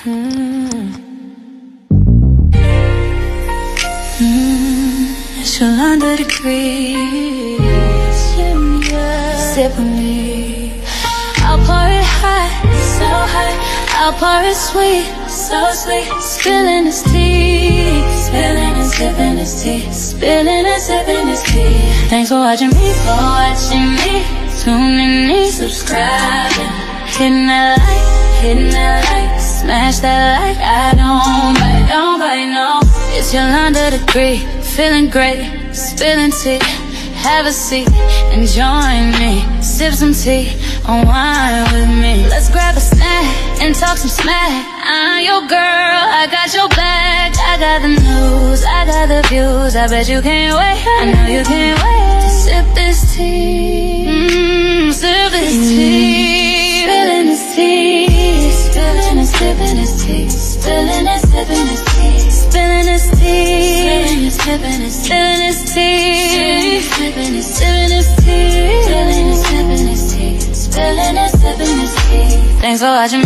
It's 100 degrees. Sip with me. I'll pour it hot, so hot. I'll pour it sweet, so sweet. Spilling his tea, spilling and sipping his tea, spilling and sipping his tea. Thanks for watching me, tuning in, subscribing, hitting that like, smash that like. I don't bite, no. It's your 100 degree, feeling great, spilling tea. Have a seat and join me. Sip some tea, unwind with me. Let's grab a snack and talk some smack. I'm your girl, I got your back. I got the news, I got the views. I bet you can't wait, I know you can't wait to sip this tea. Sip this tea. Spilling this tea, spilling and sipping this tea, spilling and sipping this tea, spilling this tea, spilling and sipping this tea, spilling and sipping this tea, spilling and sipping this tea, spilling and sipping this tea. Thanks for watching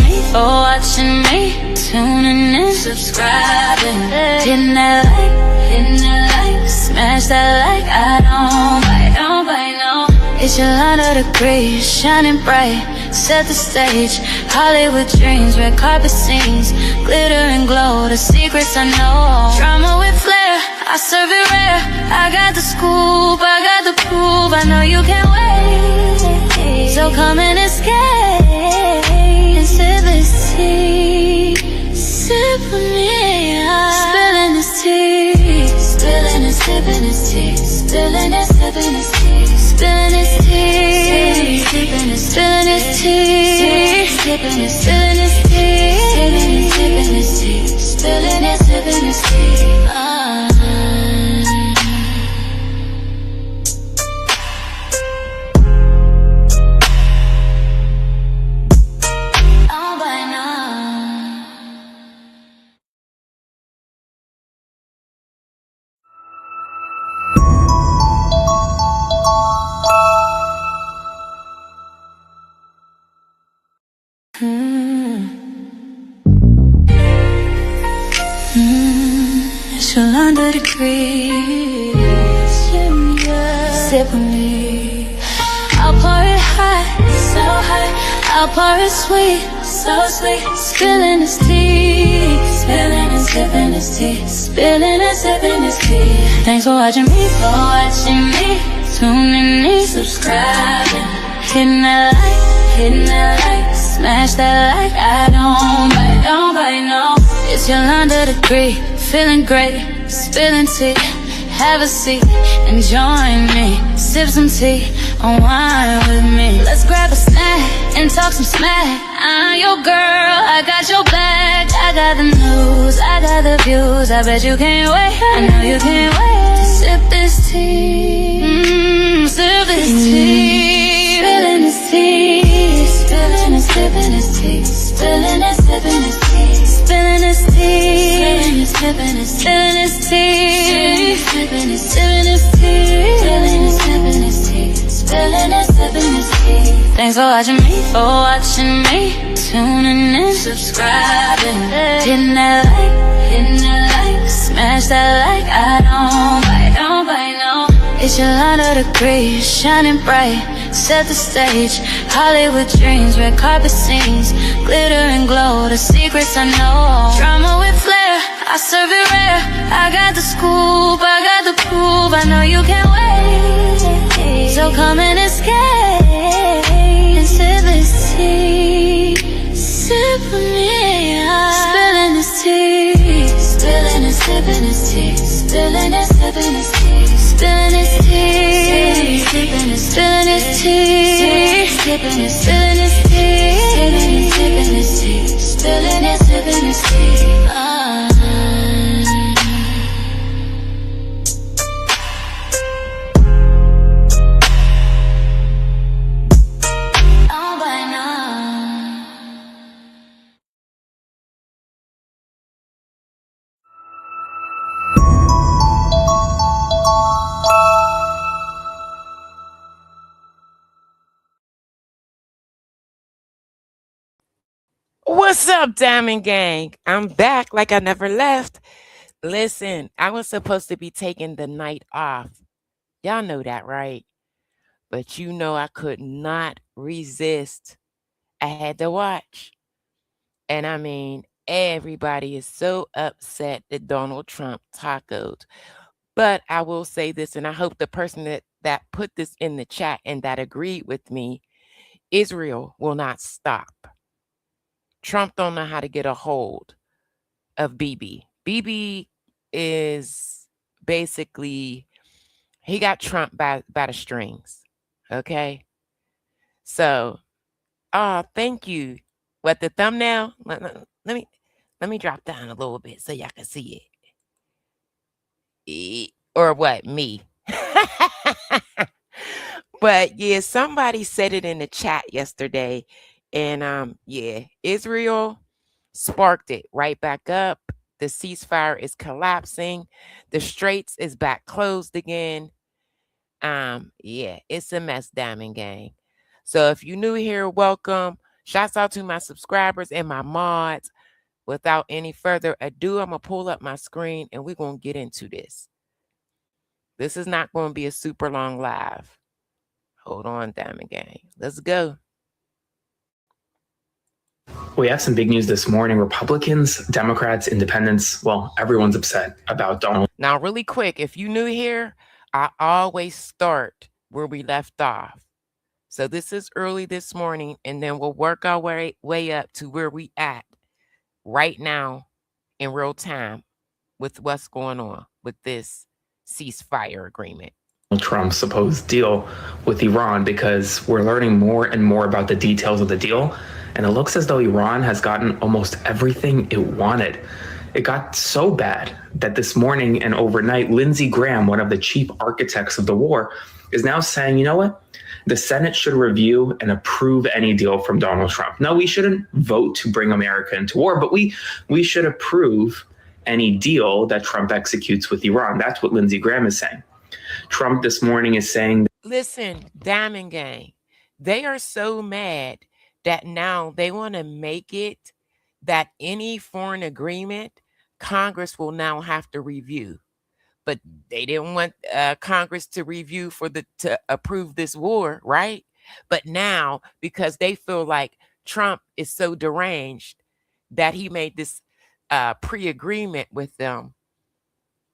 me, tuning in, subscribing, hitting that like, smash that like. I don't bite, no. It's your 100 degrees, shining bright, set the stage. Hollywood dreams, red carpet scenes, glitter and glow, the secrets I know. Drama with flair, I serve it rare. I got the scoop, I got the proof. I know you can't wait, so come and escape and sip this tea. Sip with me, spilling this tea, spilling and sipping this tea, spilling and sipping this tea, spilling this tea, spilling this tea, spilling this tea, spilling this tea, spilling and sipping this tea. It's 100 degrees. Sip with me. I'll pour it hot, so hot. I'll pour it sweet, so sweet. Spilling this tea, spilling and sipping this tea, spilling and sipping this tea. Thanks for watching me, tuning in, subscribing, hitting that like, smash that like. I don't bite, no. It's your 100 degree, feeling great, spilling tea. Have a seat and join me. Sip some tea, unwind with me. Let's grab a snack and talk some smack. I'm your girl, I got your back. I got the news, I got the views. I bet you can't wait, I know you can't wait to sip this tea. Sip this tea, spilling this tea, spilling and sipping this tea, spilling and sipping this tea, spilling this tea, spilling and sipping this tea, spilling and sipping this tea, spilling and sipping this tea, spilling and sipping this tea. Thanks for watching me, tuning in, subscribing, hitting that like, smash that like. I don't bite, no. It's your 100 degrees, shining bright, set the stage. Hollywood dreams, red carpet scenes, glitter and glow, the secrets I know. Drama with flair, I serve it rare. I got the scoop, I got the proof. I know you can't wait, so come and escape and sip this tea. Sip with me, spilling this tea, spilling and sipping this tea, spilling and sipping this tea, spilling this tea, spilling this tea, spilling this tea, spilling and sipping this tea, spilling and sipping this tea. What's up, Diamond Gang? I'm back like I never left. Listen, I was supposed to be taking the night off. Y'all know that, right? But you know I could not resist. I had to watch. And I mean, everybody is so upset that Donald Trump tacoed. But I will say this, and I hope the person that put this in the chat and that agreed with me, Israel will not stop. Trump don't know how to get a hold of BB. BB is basically, he got Trump by the strings. Okay. So, thank you. What, the thumbnail? Let me drop down a little bit so y'all can see it. Or what? Me. But yeah, somebody said it in the chat yesterday. And yeah, Israel sparked it right back up. The ceasefire is collapsing. The straits is back closed again. Yeah, it's a mess, Diamond Gang. So if you're new here, welcome. Shouts out to my subscribers and my mods. Without any further ado, I'm gonna pull up my screen and we're gonna get into this. This is not gonna be a super long live. Hold on, Diamond Gang. Let's go. We have some big news this morning. Republicans, Democrats, Independents, well, everyone's upset about Donald. Now, really quick, if you're new here, I always start where we left off. So this is early this morning, and then we'll work our way up to where we at right now in real time with what's going on with this ceasefire agreement. Trump's supposed deal with Iran, because we're learning more and more about the details of the deal, and it looks as though Iran has gotten almost everything it wanted. It got so bad that this morning and overnight, Lindsey Graham, one of the chief architects of the war, is now saying, you know what? The Senate should review and approve any deal from Donald Trump. No, we shouldn't vote to bring America into war, but we should approve any deal that Trump executes with Iran. That's what Lindsey Graham is saying. Trump this morning is saying, listen, Diamond Gang, they are so mad that now they want to make it that any foreign agreement Congress will now have to review. But they didn't want Congress to review to approve this war, right? But now, because they feel like Trump is so deranged that he made this pre-agreement with them,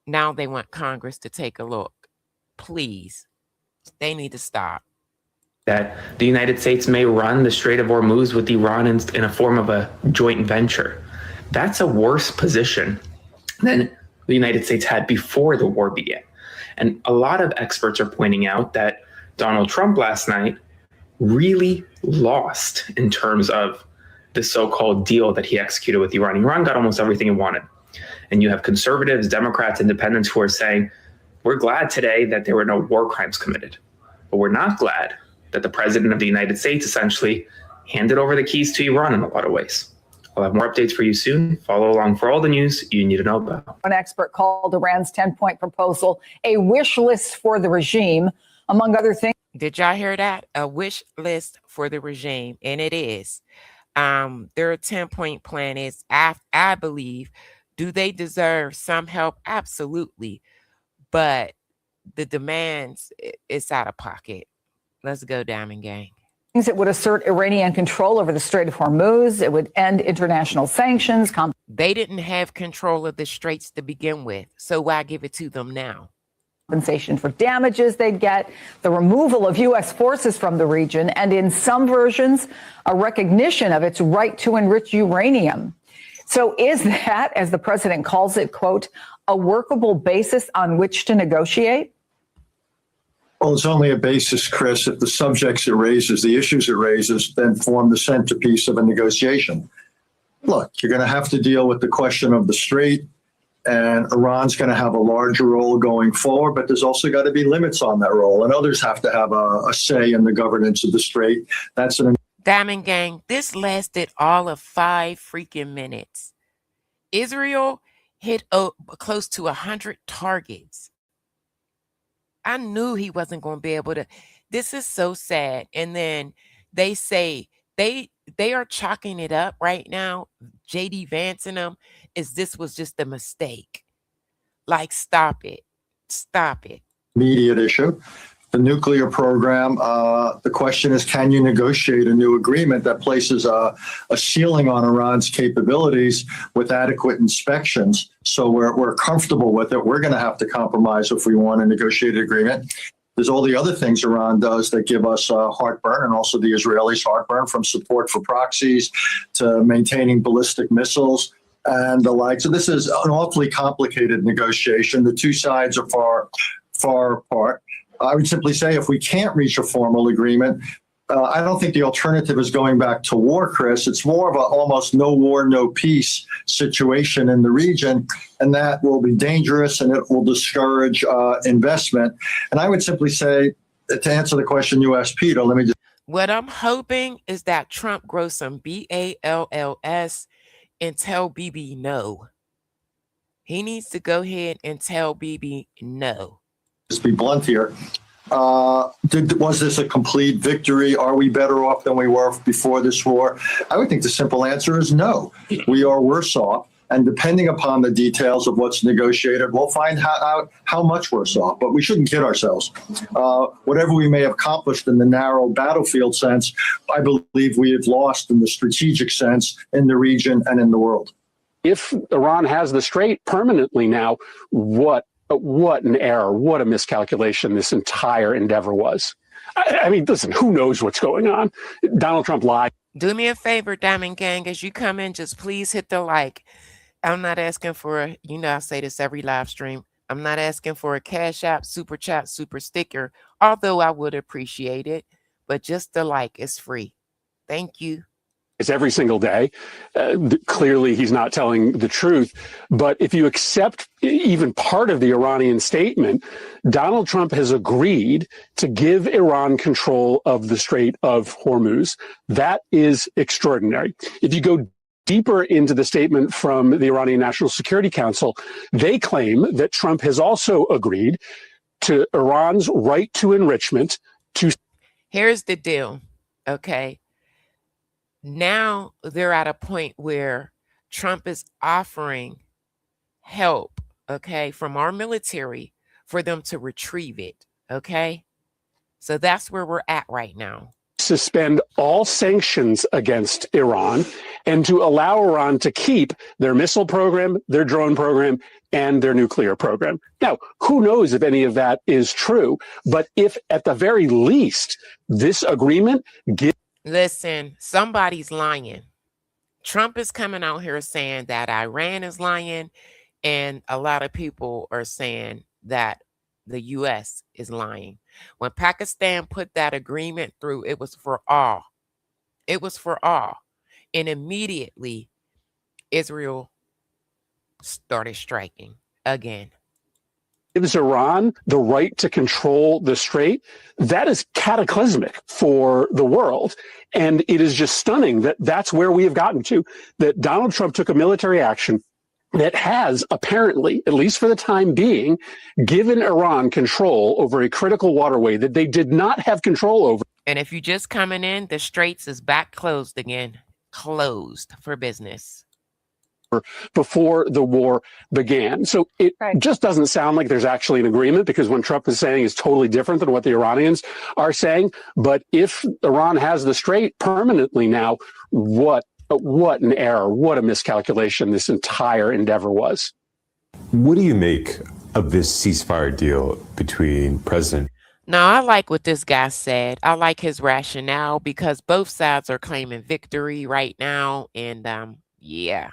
now they want Congress to take a look. Please, they need to stop. That the United States may run the Strait of Hormuz with Iran in a form of a joint venture. That's a worse position than the United States had before the war began. And a lot of experts are pointing out that Donald Trump last night really lost in terms of the so-called deal that he executed with Iran. Iran got almost everything it wanted. And you have conservatives, Democrats, independents who are saying, we're glad today that there were no war crimes committed, but we're not glad that the president of the United States essentially handed over the keys to Iran in a lot of ways. I'll have more updates for you soon. Follow along for all the news you need to know about. One expert called Iran's 10-point proposal a wish list for the regime, among other things. Did y'all hear that? A wish list for the regime, and it is. Their 10-point plan is, I believe, do they deserve some help? Absolutely. But the demands, it's out of pocket. Let's go, Diamond Gang. It would assert Iranian control over the Strait of Hormuz. It would end international sanctions. They didn't have control of the straits to begin with, so why give it to them now? Compensation for damages they'd get, the removal of U.S. forces from the region, and in some versions, a recognition of its right to enrich uranium. So is that, as the president calls it, quote, a workable basis on which to negotiate? Well, it's only a basis, Chris, if the subjects it raises, the issues it raises, then form the centerpiece of a negotiation. Look, you're going to have to deal with the question of the strait, and Iran's going to have a larger role going forward, but there's also got to be limits on that role, and others have to have a say in the governance of the strait. That's an Diamond Gang, this lasted all of 5 freaking minutes. Israel hit close to 100 targets. I knew he wasn't going to be able to. This is so sad. And then they say they they are chalking it up right now. JD Vance and them this was just a mistake. Like, stop it. Stop it. Immediate issue. The nuclear program, the question is, can you negotiate a new agreement that places a ceiling on Iran's capabilities with adequate inspections? So we're comfortable with it. We're going to have to compromise if we want a negotiated agreement. There's all the other things Iran does that give us heartburn, and also the Israelis heartburn, from support for proxies to maintaining ballistic missiles and the like. So this is an awfully complicated negotiation. The two sides are far apart. I would simply say, if we can't reach a formal agreement, I don't think the alternative is going back to war, Chris. It's more of a almost no war, no peace situation in the region, and that will be dangerous and it will discourage investment. And I would simply say, to answer the question you asked, Peter, let me just. What I'm hoping is that Trump grows some BALLS and tell Bibi no. He needs to go ahead and tell Bibi no. Just be blunt here. Was this a complete victory? Are we better off than we were before this war? I would think the simple answer is no. We are worse off. And depending upon the details of what's negotiated, we'll find out how much worse off. But we shouldn't kid ourselves. Whatever we may have accomplished in the narrow battlefield sense, I believe we have lost in the strategic sense in the region and in the world. If Iran has the Strait permanently now, what an error, what a miscalculation this entire endeavor was. I mean, listen, who knows what's going on? Donald Trump lied. Do me a favor, Diamond Gang, as you come in, just please hit the like. I'm not asking for I say this every live stream. I'm not asking for a Cash App, Super Chat, Super Sticker, although I would appreciate it. But just the like is free. Thank you. It's every single day. Clearly, he's not telling the truth. But if you accept even part of the Iranian statement, Donald Trump has agreed to give Iran control of the Strait of Hormuz. That is extraordinary. If you go deeper into the statement from the Iranian National Security Council, they claim that Trump has also agreed to Iran's right to enrichment. Here's the deal, okay? Now they're at a point where Trump is offering help, okay, from our military for them to retrieve it, okay? So that's where we're at right now. Suspend all sanctions against Iran and to allow Iran to keep their missile program, their drone program, and their nuclear program. Now, who knows if any of that is true, but if at the very least this agreement gives... Listen, somebody's lying. Trump is coming out here saying that Iran is lying, and a lot of people are saying that the U.S. is lying. When Pakistan put that agreement through, it was for all. It was for all. And immediately, Israel started striking again. Gives Iran the right to control the Strait, that is cataclysmic for the world. And it is just stunning that that's where we have gotten to, that Donald Trump took a military action that has apparently, at least for the time being, given Iran control over a critical waterway that they did not have control over. And if you're just coming in, the Straits is back closed again, closed for business. Before the war began. So it just doesn't sound like there's actually an agreement, because what Trump is saying is totally different than what the Iranians are saying. But if Iran has the Strait permanently now, what an error, what a miscalculation this entire endeavor was. What do you make of this ceasefire deal between President? Now, I like what this guy said. I like his rationale, because both sides are claiming victory right now. And yeah.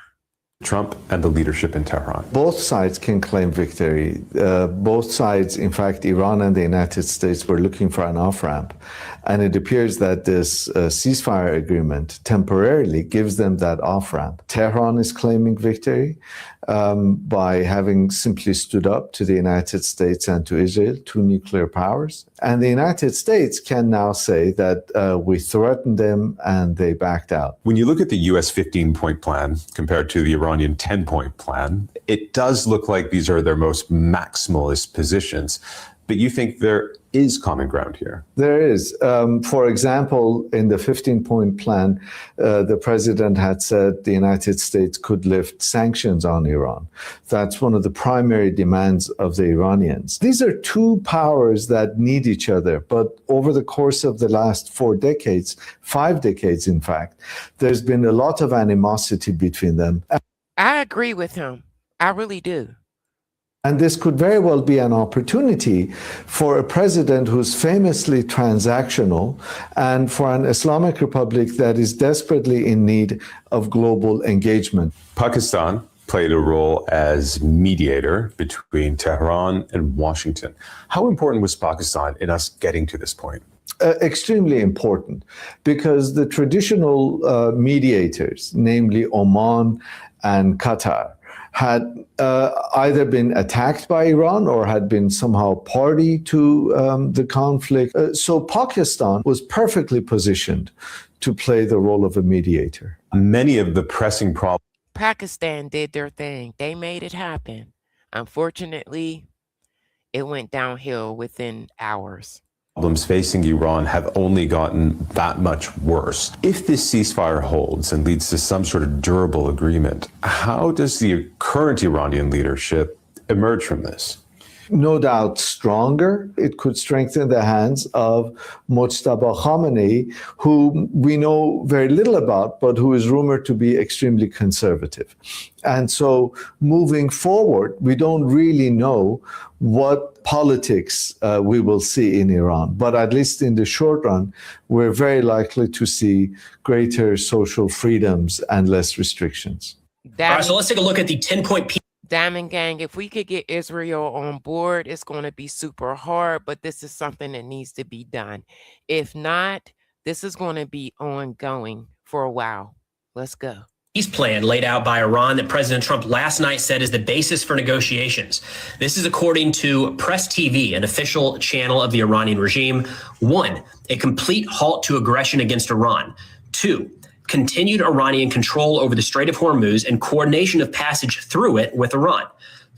Trump and the leadership in Tehran. Both sides can claim victory. Both sides, in fact, Iran and the United States were looking for an off-ramp. And it appears that this ceasefire agreement temporarily gives them that off-ramp. Tehran is claiming victory by having simply stood up to the United States and to Israel, two nuclear powers. And the United States can now say that we threatened them and they backed out. When you look at the U.S. 15-point plan compared to the Iranian 10-point plan, it does look like these are their most maximalist positions. But you think they're is common ground here? There is. For example, in the 15-point plan, the president had said the United States could lift sanctions on Iran. That's one of the primary demands of the Iranians. These are two powers that need each other, but over the course of the last 4 decades, 5 decades, in fact, there's been a lot of animosity between them. I agree with him. I really do. And this could very well be an opportunity for a president who's famously transactional and for an Islamic Republic that is desperately in need of global engagement. Pakistan played a role as mediator between Tehran and Washington. How important was Pakistan in us getting to this point? Extremely important, because the traditional mediators, namely Oman and Qatar, had either been attacked by Iran or had been somehow party to the conflict. So Pakistan was perfectly positioned to play the role of a mediator. Many of the pressing problems Pakistan did their thing. They made it happen. Unfortunately, it went downhill within hours. facing Iran have only gotten that much worse. If this ceasefire holds and leads to some sort of durable agreement, how does the current Iranian leadership emerge from this? No doubt stronger. It could strengthen the hands of Mojtaba Khamenei, who we know very little about, but who is rumored to be extremely conservative. And so moving forward, we don't really know what politics we will see in Iran. But at least in the short run, we're very likely to see greater social freedoms and less restrictions. All right, so let's take a look at the 10-point Diamond Gang, if we could get Israel on board, it's going to be super hard, but this is something that needs to be done. If not, this is going to be ongoing for a while. Let's go. peace plan laid out by Iran that President Trump last night said is the basis for negotiations. This is according to Press TV, an official channel of the Iranian regime. 1, a complete halt to aggression against Iran. 2, continued Iranian control over the Strait of Hormuz and coordination of passage through it with Iran.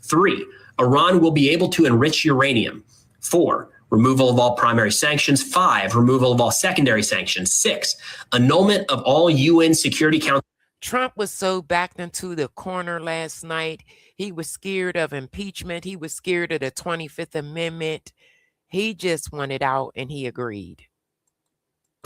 3, Iran will be able to enrich uranium. 4, removal of all primary sanctions. 5, removal of all secondary sanctions. 6, annulment of all UN Security Council. Trump was so backed into the corner last night. He was scared of impeachment. He was scared of the 25th Amendment. He just wanted out and he agreed.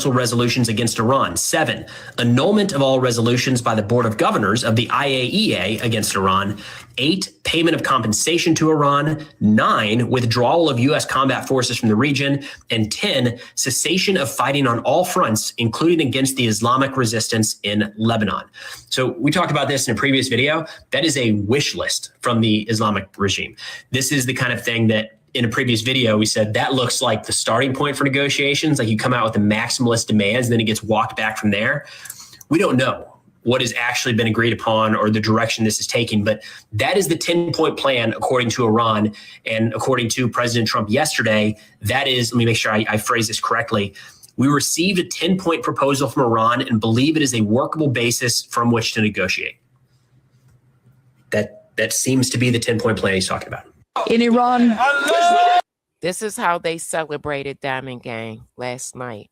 Resolutions against Iran. 7, annulment of all resolutions by the Board of Governors of the IAEA against Iran. 8, payment of compensation to Iran. 9, withdrawal of U.S. combat forces from the region. And 10, cessation of fighting on all fronts, including against the Islamic resistance in Lebanon. So we talked about this in a previous video. That is a wish list from the Islamic regime. This is the kind of thing that in a previous video, we said that looks like the starting point for negotiations. Like you come out with the maximalist demands, and then it gets walked back from there. We don't know what has actually been agreed upon or the direction this is taking, but that is the 10-point plan according to Iran. And according to President Trump yesterday, that is, let me make sure I phrase this correctly. We received a 10-point proposal from Iran and believe it is a workable basis from which to negotiate. That seems to be the 10-point plan he's talking about. In Iran, this is how they celebrated Diamond Gang last night.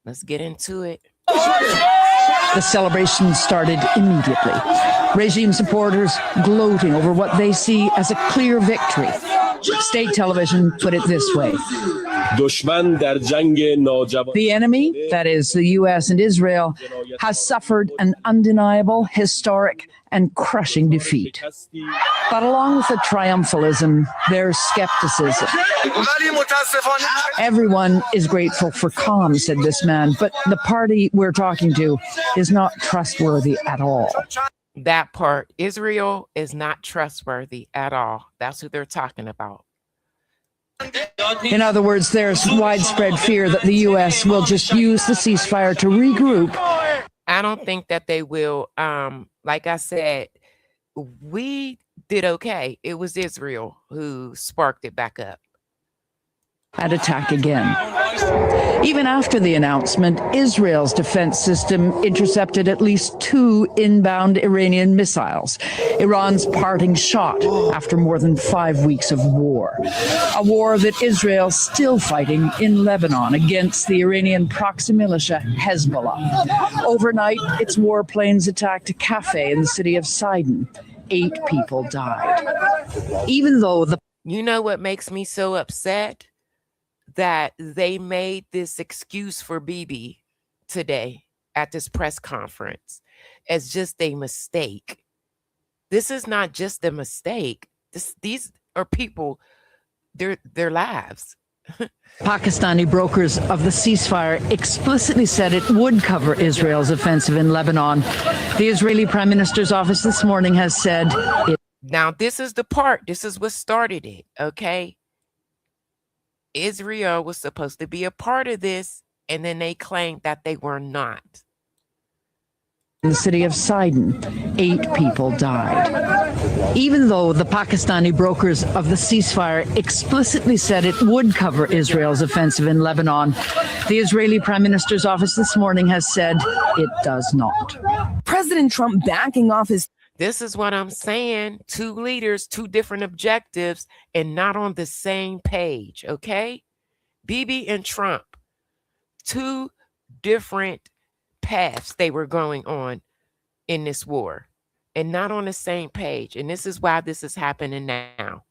Let's get into it. The celebration started immediately. Regime supporters gloating over what they see as a clear victory. State television put it this way. The enemy, that is the U.S. and Israel, has suffered an undeniable, historic, and crushing defeat. But along with the triumphalism, there's skepticism. Everyone is grateful for calm, said this man, but the party we're talking to is not trustworthy at all. That part, Israel is not trustworthy at all. That's who they're talking about. In other words, there's widespread fear that the U.S. will just use the ceasefire to regroup. I don't think that they will. Like I said, we did okay. It was Israel who sparked it back up. and attack again. Even after the announcement, Israel's defense system intercepted at least 2 inbound Iranian missiles, Iran's parting shot after more than 5 weeks of war. A war that Israel's still fighting in Lebanon against the Iranian proxy militia Hezbollah. Overnight, its warplanes attacked a cafe in the city of Sidon. 8 people died. Even though the You know what makes me so upset? That they made this excuse for Bibi today at this press conference as just a mistake. This is not just a mistake. These are people, their lives. Pakistani brokers of the ceasefire explicitly said it would cover Israel's offensive in Lebanon. The Israeli Prime Minister's office this morning has said it. Now, this is the part. This is what started it, okay? Israel was supposed to be a part of this, and then they claimed that they were not. In the city of Sidon, 8 people died. Even though the Pakistani brokers of the ceasefire explicitly said it would cover Israel's offensive in Lebanon, the Israeli Prime Minister's office this morning has said it does not. President Trump backing off his. This is what I'm saying. 2 leaders, 2 different objectives, and not on the same page, okay? Bibi and Trump, 2 different paths they were going on in this war, and not on the same page. And this is why this is happening now.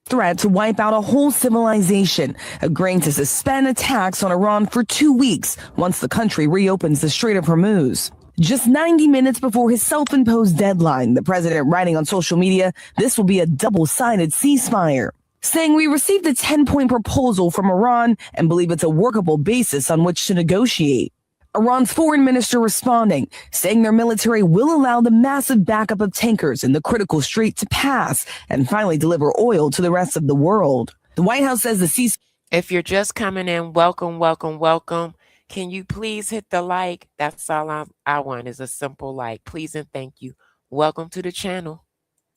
Threat to wipe out a whole civilization, agreeing to suspend attacks on Iran for 2 weeks once the country reopens the Strait of Hormuz. Just 90 minutes before his self-imposed deadline, the president writing on social media, this will be a double-sided ceasefire, saying we received a 10-point proposal from Iran and believe it's a workable basis on which to negotiate. Iran's foreign minister responding, saying their military will allow the massive backup of tankers in the critical strait to pass and finally deliver oil to the rest of the world. The White House says the ceasefire. If you're just coming in, welcome, welcome, welcome. Can you please hit the like? That's all I want is a simple like. Please and thank you. Welcome to the channel.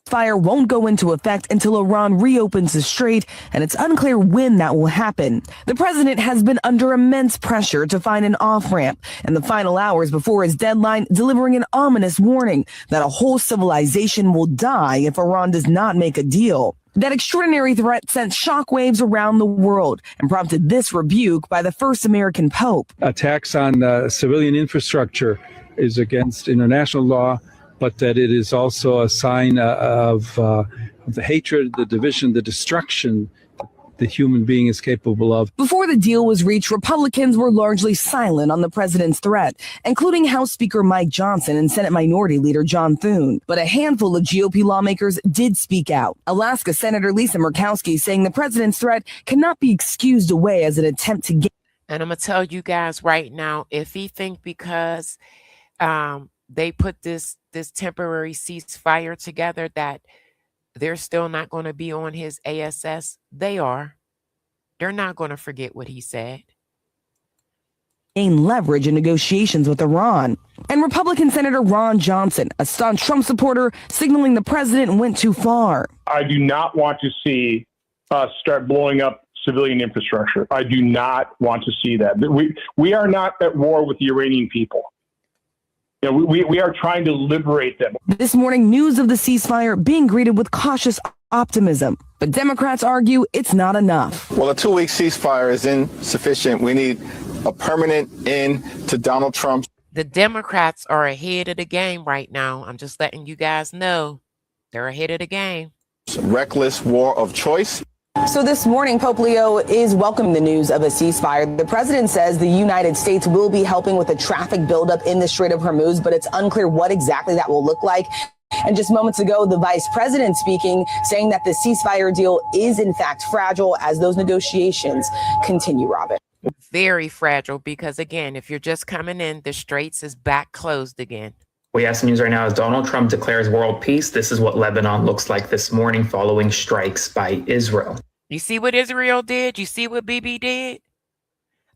Fire won't go into effect until Iran reopens the strait, and it's unclear when that will happen. The president has been under immense pressure to find an off-ramp in the final hours before his deadline, delivering an ominous warning that a whole civilization will die if Iran does not make a deal. That extraordinary threat sent shockwaves around the world and prompted this rebuke by the first American pope. Attacks on civilian infrastructure is against international law, but that it is also a sign of the hatred, the division, the destruction the human being is capable of. Before the deal was reached, Republicans were largely silent on the president's threat, including House Speaker Mike Johnson and Senate Minority Leader John Thune. But a handful of GOP lawmakers did speak out. Alaska Senator Lisa Murkowski saying the president's threat cannot be excused away as an attempt to get. And I'm going to tell you guys right now, if he think because they put this temporary ceasefire together that they're still not going to be on his ASS, they are. They're not going to forget what he said. Gain leverage in negotiations with Iran. And Republican Senator Ron Johnson, a staunch Trump supporter, signaling the president went too far. I do not want to see us start blowing up civilian infrastructure. I do not want to see that. We are not at war with the Iranian people. You know, we are trying to liberate them. This morning, news of the ceasefire being greeted with cautious optimism. But Democrats argue it's not enough. Well, a 2-week ceasefire is insufficient. We need a permanent end to Donald Trump. The Democrats are ahead of the game right now. I'm just letting you guys know they're ahead of the game. Reckless war of choice. So this morning, Pope Leo is welcoming the news of a ceasefire. The president says the United States will be helping with the traffic buildup in the Strait of Hormuz, but it's unclear what exactly that will look like. And just moments ago, the vice president speaking, saying that the ceasefire deal is in fact fragile as those negotiations continue, Robin. Very fragile because, again, if you're just coming in, the straits is back closed again. We have some news right now as Donald Trump declares world peace. This is what Lebanon looks like this morning following strikes by Israel. You see what Israel did? You see what Bibi did?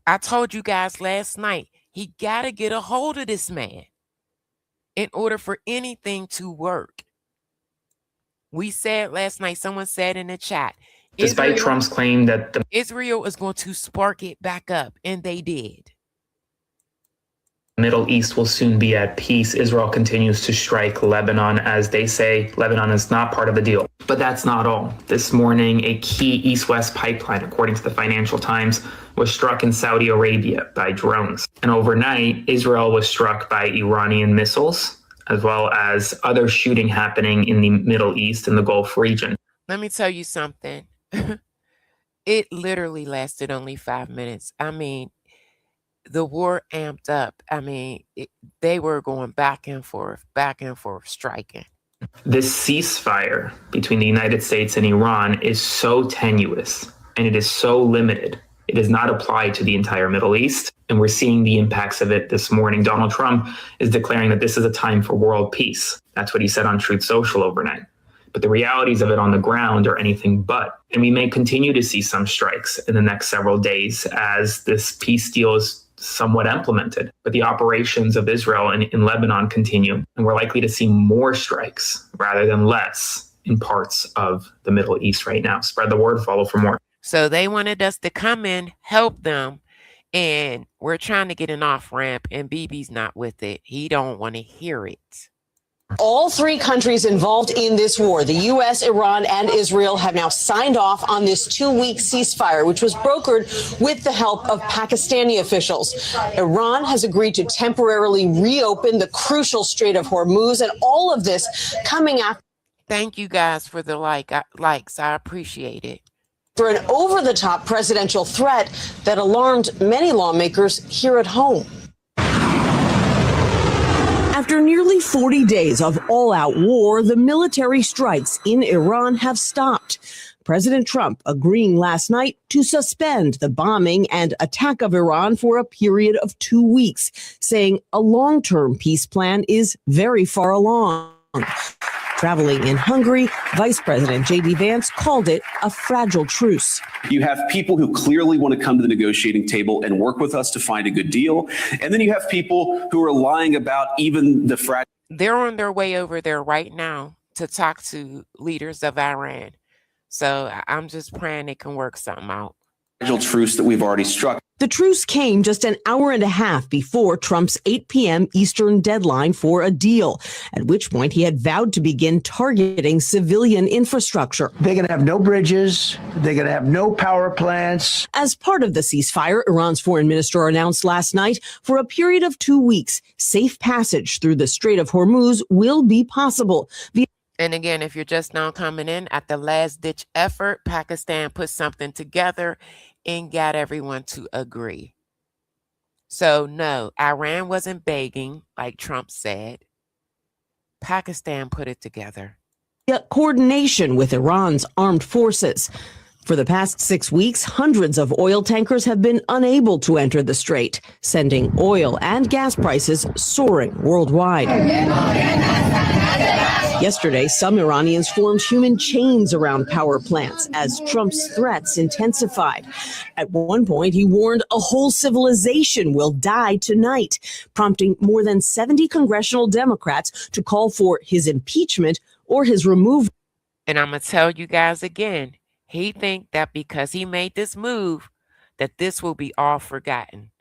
I told you guys last night, he got to get a hold of this man in order for anything to work. We said last night, someone said in the chat, Despite Trump's claim that the Israel is going to spark it back up, and they did. Middle East will soon be at peace, Israel continues to strike Lebanon. As they say, Lebanon is not part of the deal. But that's not all. This morning, a key east-west pipeline, according to the Financial Times, was struck in Saudi Arabia by drones. And overnight, Israel was struck by Iranian missiles, as well as other shooting happening in the Middle East and the Gulf region. Let me tell you something. It literally lasted only 5 minutes. I mean, the war amped up. I mean, they were going back and forth, striking. This ceasefire between the United States and Iran is so tenuous and it is so limited. It does not apply to the entire Middle East. And we're seeing the impacts of it this morning. Donald Trump is declaring that this is a time for world peace. That's what he said on Truth Social overnight. But the realities of it on the ground are anything but. And we may continue to see some strikes in the next several days as this peace deal is somewhat implemented. But the operations of Israel in Lebanon continue, and we're likely to see more strikes rather than less in parts of the Middle East right now. Spread the word, follow for more. So they wanted us to come in, help them, and we're trying to get an off-ramp, and Bibi's not with it. He don't want to hear it. All three countries involved in this war, the U.S., Iran, and Israel, have now signed off on this 2-week ceasefire, which was brokered with the help of Pakistani officials. Iran has agreed to temporarily reopen the crucial Strait of Hormuz, and all of this coming after. Thank you guys for the likes. I appreciate it. For an over-the-top presidential threat that alarmed many lawmakers here at home. After nearly 40 days of all-out war, the military strikes in Iran have stopped. President Trump agreeing last night to suspend the bombing and attack of Iran for a period of 2 weeks, saying a long-term peace plan is very far along. Traveling in Hungary, Vice President J.D. Vance called it a fragile truce. You have people who clearly want to come to the negotiating table and work with us to find a good deal. And then you have people who are lying about even the fragile. They're on their way over there right now to talk to leaders of Iran. So I'm just praying they can work something out. Truce that we've already struck. The truce came just an hour and a half before Trump's 8 p.m. Eastern deadline for a deal, at which point he had vowed to begin targeting civilian infrastructure. They're going to have no bridges. They're going to have no power plants. As part of the ceasefire, Iran's foreign minister announced last night, for a period of 2 weeks, safe passage through the Strait of Hormuz will be possible. And again, if you're just now coming in, at the last ditch effort, Pakistan put something together and got everyone to agree. So no, Iran wasn't begging like Trump said. Pakistan put it together. Coordination with Iran's armed forces. For the past 6 weeks, hundreds of oil tankers have been unable to enter the strait, sending oil and gas prices soaring worldwide. Yesterday, some Iranians formed human chains around power plants as Trump's threats intensified. At one point, he warned a whole civilization will die tonight, prompting more than 70 congressional Democrats to call for his impeachment or his removal. And I'm going to tell you guys again, he think that because he made this move, that this will be all forgotten.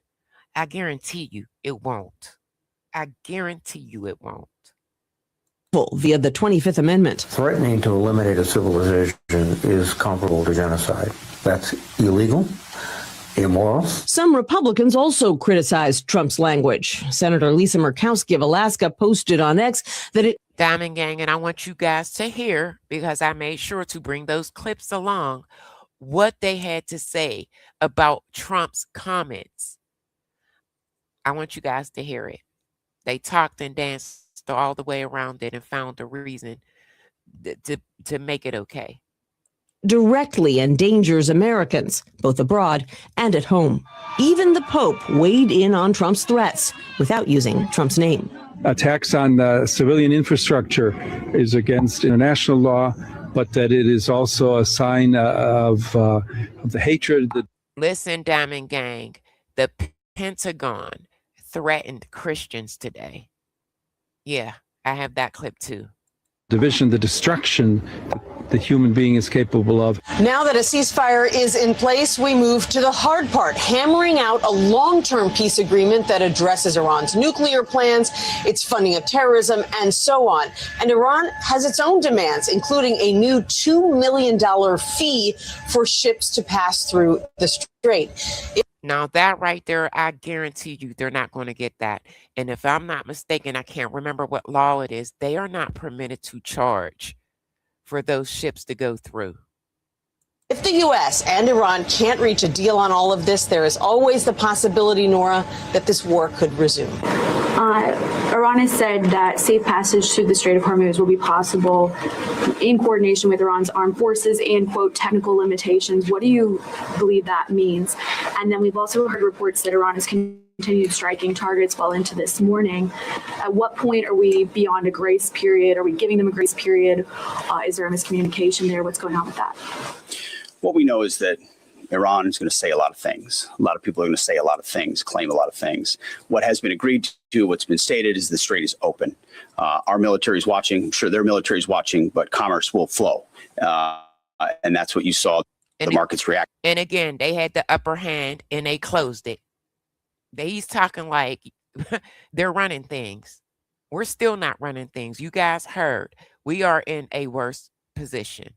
I guarantee you it won't. I guarantee you it won't. Via the 25th Amendment. Threatening to eliminate a civilization is comparable to genocide. That's illegal, immoral. Some Republicans also criticized Trump's language. Senator Lisa Murkowski of Alaska posted on X that it. Diamond Gang, and I want you guys to hear, because I made sure to bring those clips along, what they had to say about Trump's comments. I want you guys to hear it. They talked and danced all the way around it and found a reason to make it okay. Directly endangers Americans, both abroad and at home. Even the Pope weighed in on Trump's threats without using Trump's name. Attacks on civilian infrastructure is against international law, but that it is also a sign of the hatred. Listen, Diamond Gang, the Pentagon threatened Christians today. Yeah, I have that clip too. division, the destruction the human being is capable of. Now that a ceasefire is in place, we move to the hard part, hammering out a long-term peace agreement that addresses Iran's nuclear plans, its funding of terrorism, and so on. And Iran has its own demands, including a new $2 million fee for ships to pass through the strait. Now that right there, I guarantee you they're not going to get that. And if I'm not mistaken, I can't remember what law it is, they are not permitted to charge for those ships to go through. If the U.S. and Iran can't reach a deal on all of this, there is always the possibility, Nora, that this war could resume. Iran has said that safe passage through the Strait of Hormuz will be possible in coordination with Iran's armed forces and, quote, technical limitations. What do you believe that means? And then we've also heard reports that Iran has continued striking targets well into this morning. At what point are we beyond a grace period? Are we giving them a grace period? Is there a miscommunication there? What's going on with that? What we know is that Iran is going to say a lot of things. A lot of people are going to say a lot of things, claim a lot of things. What has been agreed to, what's been stated, is the strait is open. Our military is watching. I'm sure their military is watching, but commerce will flow. And that's what you saw the markets react. And again, they had the upper hand and they closed it. He's talking like they're running things. We're still not running things. You guys heard. We are in a worse position.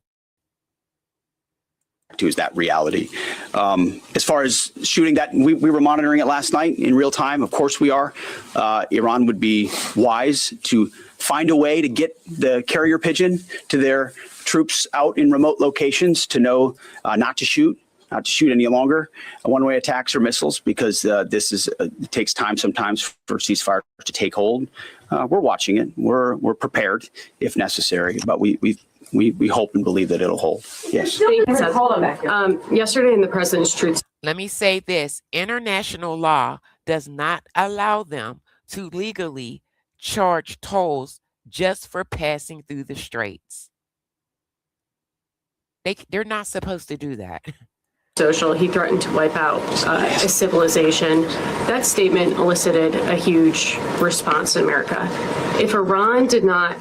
To is that reality. As far as shooting that, we were monitoring it last night in real time. Of course we are. Iran would be wise to find a way to get the carrier pigeon to their troops out in remote locations to know not to shoot any longer one-way attacks or missiles, because it takes time sometimes for ceasefire to take hold. We're watching it. We're prepared if necessary, but we hope and believe that it'll hold. Yes. Yesterday in the president's truth. Let me say this. International law does not allow them to legally charge tolls just for passing through the straits. They're not supposed to do that. Social, he threatened to wipe out a civilization. That statement elicited a huge response in America. If Iran did not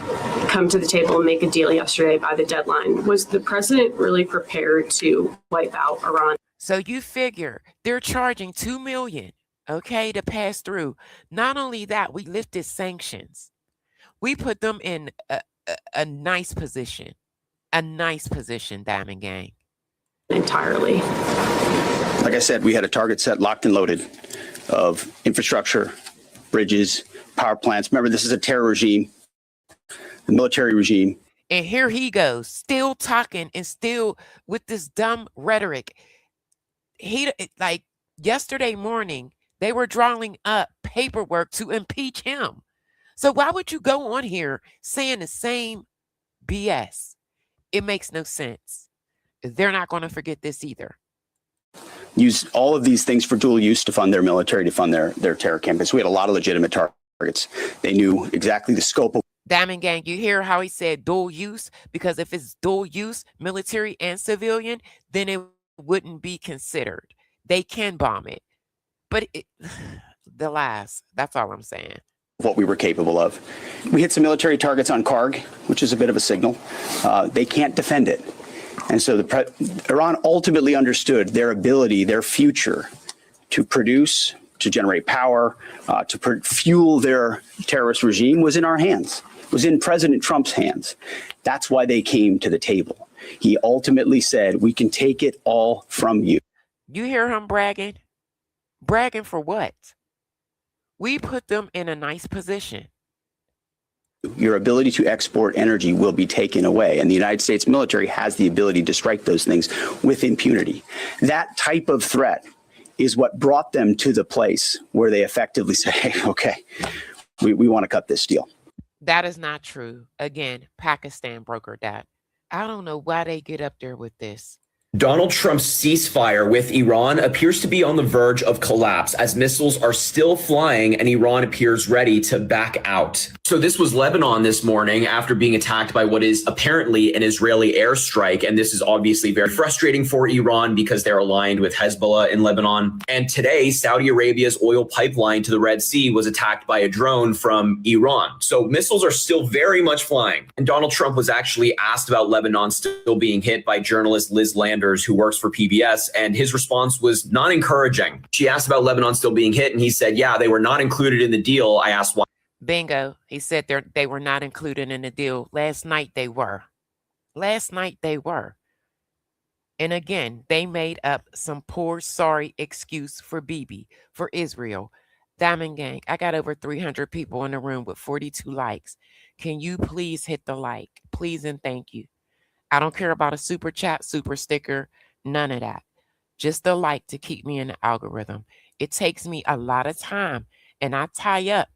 come to the table and make a deal yesterday by the deadline, was the president really prepared to wipe out Iran? So you figure they're charging $2 million, okay, to pass through. Not only that, we lifted sanctions. We put them in a nice position, Diamond Gang. Entirely. Like I said, we had a target set locked and loaded of infrastructure, bridges, power plants. Remember, this is a terror regime, the military regime. And here he goes, still talking and still with this dumb rhetoric. Like yesterday morning, they were drawing up paperwork to impeach him. So why would you go on here saying the same BS? It makes no sense. They're not going to forget this either. Use all of these things for dual use to fund their military, to fund their terror campaigns. We had a lot of legitimate targets. They knew exactly the scope of. Diamond Gang, you hear how he said dual use? Because if it's dual use, military and civilian, then it wouldn't be considered. They can bomb it. But the lies, that's all I'm saying. What we were capable of. We hit some military targets on Karg, which is a bit of a signal. They can't defend it. And so Iran ultimately understood their ability, their future to produce, to generate power, to fuel their terrorist regime was in our hands, was in President Trump's hands. That's why they came to the table. He ultimately said, we can take it all from you. You hear him bragging? Bragging for what? We put them in a nice position. Your ability to export energy will be taken away. And the United States military has the ability to strike those things with impunity. That type of threat is what brought them to the place where they effectively say, hey, okay, we want to cut this deal. That is not true. Again, Pakistan brokered that. I don't know why they get up there with this. Donald Trump's ceasefire with Iran appears to be on the verge of collapse as missiles are still flying and Iran appears ready to back out. So this was Lebanon this morning after being attacked by what is apparently an Israeli airstrike. And this is obviously very frustrating for Iran because they're aligned with Hezbollah in Lebanon. And today, Saudi Arabia's oil pipeline to the Red Sea was attacked by a drone from Iran. So missiles are still very much flying. And Donald Trump was actually asked about Lebanon still being hit by journalist Liz Landers, who works for PBS. And his response was not encouraging. She asked about Lebanon still being hit. And he said, yeah, they were not included in the deal. I asked why. Bingo. He said they were not included in the deal. Last night they were. Last night they were. And again, they made up some poor, sorry excuse for Bibi, for Israel. Diamond Gang, I got over 300 people in the room with 42 likes. Can you please hit the like? Please and thank you. I don't care about a super chat, super sticker, none of that. Just the like to keep me in the algorithm. It takes me a lot of time, and I tie up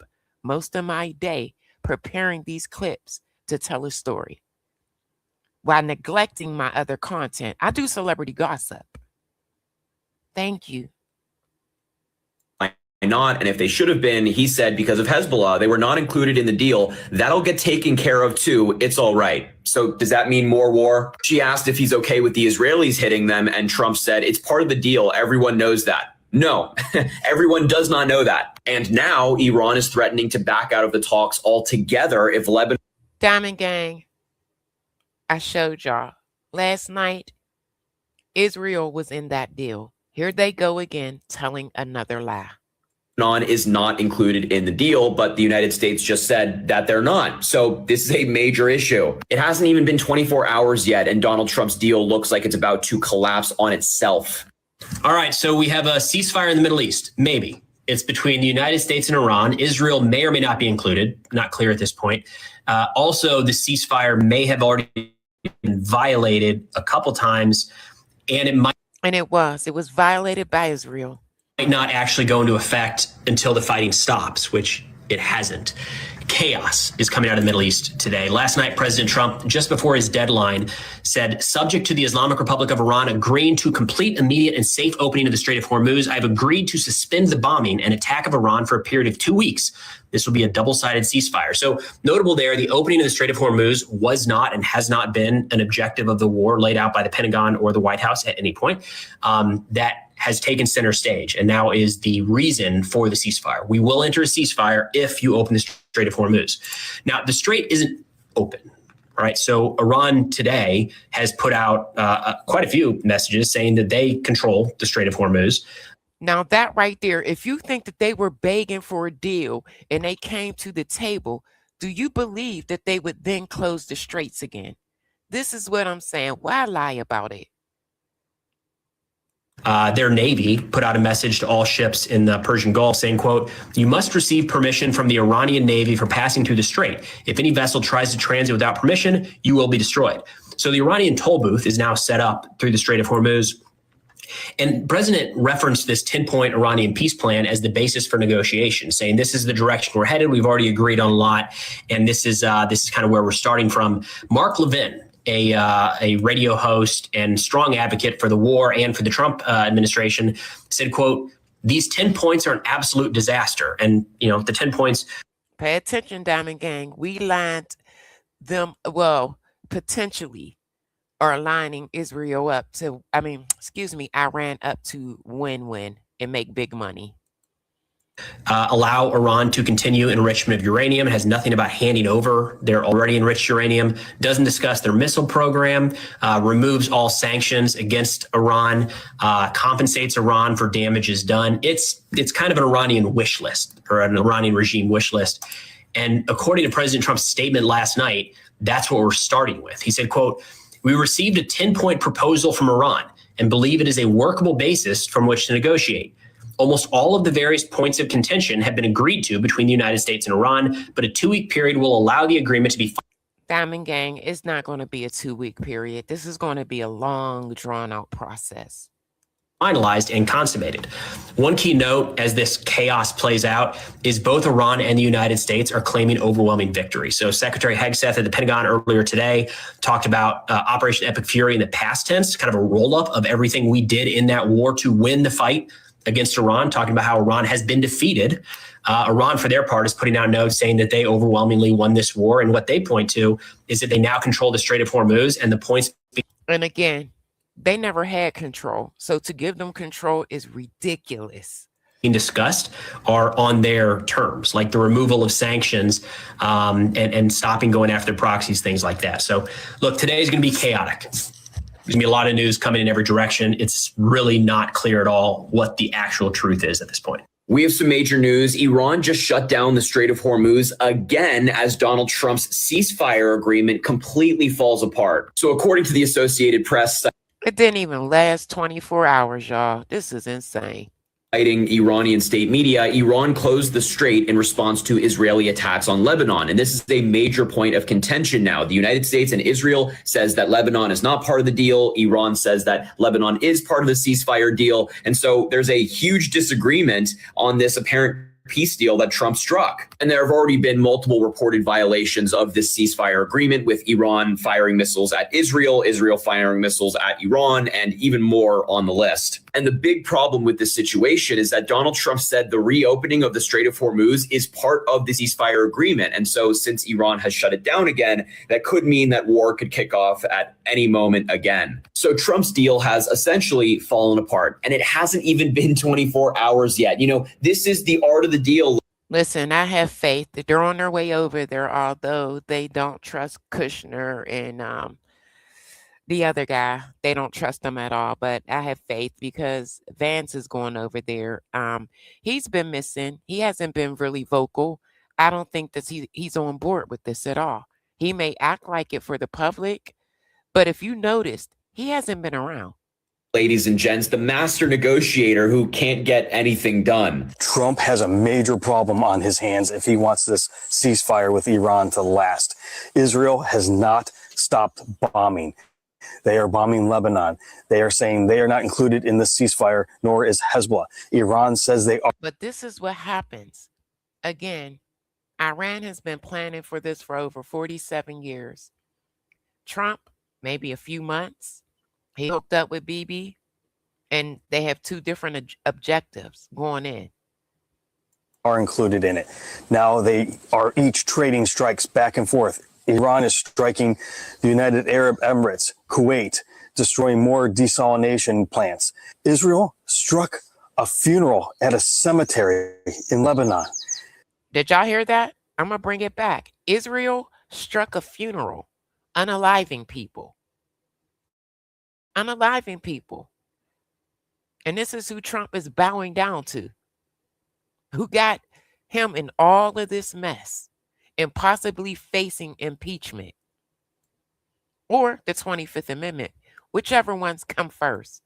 most of my day preparing these clips to tell a story while neglecting my other content. I do celebrity gossip. Thank you. Not, and if they should have been, he said, because of Hezbollah, they were not included in the deal. That'll get taken care of too. It's all right. So does that mean more war? She asked if he's okay with the Israelis hitting them, and Trump said, it's part of the deal. Everyone knows that. No, everyone does not know that. And now Iran is threatening to back out of the talks altogether if Lebanon... Diamond Gang, I showed y'all. Last night, Israel was in that deal. Here they go again, telling another lie. Is not included in the deal, but the United States just said that they're not. So this is a major issue. It hasn't even been 24 hours yet, and Donald Trump's deal looks like it's about to collapse on itself. All right, so we have a ceasefire in the Middle East. Maybe. It's between the United States and Iran. Israel may or may not be included. Not clear at this point. Also, the ceasefire may have already been violated a couple times, and it might... And it was violated by Israel. Might not actually go into effect until the fighting stops, which it hasn't. Chaos is coming out of the Middle East today. Last night, President Trump, just before his deadline, said, subject to the Islamic Republic of Iran agreeing to complete, immediate, and safe opening of the Strait of Hormuz, I've agreed to suspend the bombing and attack of Iran for a period of 2 weeks. This will be a double-sided ceasefire. So notable there, the opening of the Strait of Hormuz was not and has not been an objective of the war laid out by the Pentagon or the White House at any point. That has taken center stage and now is the reason for the ceasefire. We will enter a ceasefire if you open the Strait of Hormuz. Now, the strait isn't open, all right? So Iran today has put out quite a few messages saying that they control the Strait of Hormuz. Now that right there, if you think that they were begging for a deal and they came to the table, do you believe that they would then close the straits again? This is what I'm saying. Why lie about it? Their Navy put out a message to all ships in the Persian Gulf saying, quote, you must receive permission from the Iranian Navy for passing through the strait. If any vessel tries to transit without permission, you will be destroyed. So the Iranian toll booth is now set up through the Strait of Hormuz. And the president referenced this 10-point Iranian peace plan as the basis for negotiation, saying this is the direction we're headed. We've already agreed on a lot. And this is kind of where we're starting from. Mark Levin, a radio host and strong advocate for the war and for the Trump administration, said, quote, these 10 points are an absolute disaster. And, you know, the 10 points. Pay attention, Diamond Gang. We lined them, well, potentially are lining Israel up to, Iran up to win-win and make big money. Allow Iran to continue enrichment of uranium. It has nothing about handing over their already enriched uranium. Doesn't discuss their missile program. Removes all sanctions against Iran. Compensates Iran for damages done. It's kind of an Iranian wish list, or an Iranian regime wish list. And according to President Trump's statement last night, that's what we're starting with. He said, quote, we received a 10-point proposal from Iran and believe it is a workable basis from which to negotiate. Almost all of the various points of contention have been agreed to between the United States and Iran, but a 2-week period will allow the agreement to be... Diamond Gang, it's not going to be a 2-week period. This is going to be a long, drawn-out process. Finalized and consummated. One key note as this chaos plays out is both Iran and the United States are claiming overwhelming victory. So Secretary Hegseth at the Pentagon earlier today talked about Operation Epic Fury in the past tense, kind of a roll-up of everything we did in that war to win the fight against Iran, talking about how Iran has been defeated. Iran, for their part, is putting out notes saying that they overwhelmingly won this war. And what they point to is that they now control the Strait of Hormuz, and the points. And again, they never had control. So to give them control is ridiculous. Being discussed are on their terms, like the removal of sanctions and stopping going after proxies, things like that. So look, today is going to be chaotic. There's going to be a lot of news coming in every direction. It's really not clear at all what the actual truth is at this point. We have some major news. Iran just shut down the Strait of Hormuz again as Donald Trump's ceasefire agreement completely falls apart. So according to the Associated Press, it didn't even last 24 hours, y'all. This is insane. Citing Iranian state media, Iran closed the strait in response to Israeli attacks on Lebanon. And this is a major point of contention now. The United States and Israel says that Lebanon is not part of the deal. Iran says that Lebanon is part of the ceasefire deal. And so there's a huge disagreement on this apparent peace deal that Trump struck. And there have already been multiple reported violations of this ceasefire agreement, with Iran firing missiles at Israel, Israel firing missiles at Iran, and even more on the list. And the big problem with this situation is that Donald Trump said the reopening of the Strait of Hormuz is part of the ceasefire agreement. And so since Iran has shut it down again, that could mean that war could kick off at any moment again. So Trump's deal has essentially fallen apart, and it hasn't even been 24 hours yet. You know, this is the art of the deal. Listen, I have faith that they're on their way over there, although they don't trust Kushner and the other guy. They don't trust them at all, but I have faith because Vance is going over there. He's been missing. He hasn't been really vocal. I don't think that he's on board with this at all. He may act like it for the public, but if you noticed, he hasn't been around. Ladies and gents, the master negotiator who can't get anything done. Trump has a major problem on his hands if he wants this ceasefire with Iran to last. Israel has not stopped bombing. They are bombing Lebanon. They are saying they are not included in the ceasefire, nor is Hezbollah. Iran says they are. But this is what happens. Again, Iran has been planning for this for over 47 years. Trump, maybe a few months. He hooked up with Bibi, and they have two different objectives going in. Are included in it. Now they are each trading strikes back and forth. Iran is striking the United Arab Emirates, Kuwait, destroying more desalination plants. Israel struck a funeral at a cemetery in Lebanon. Did y'all hear that? I'm going to bring it back. Israel struck a funeral, unaliving people. Unaliving people. And this is who Trump is bowing down to. Who got him in all of this mess and possibly facing impeachment or the 25th Amendment, whichever ones come first.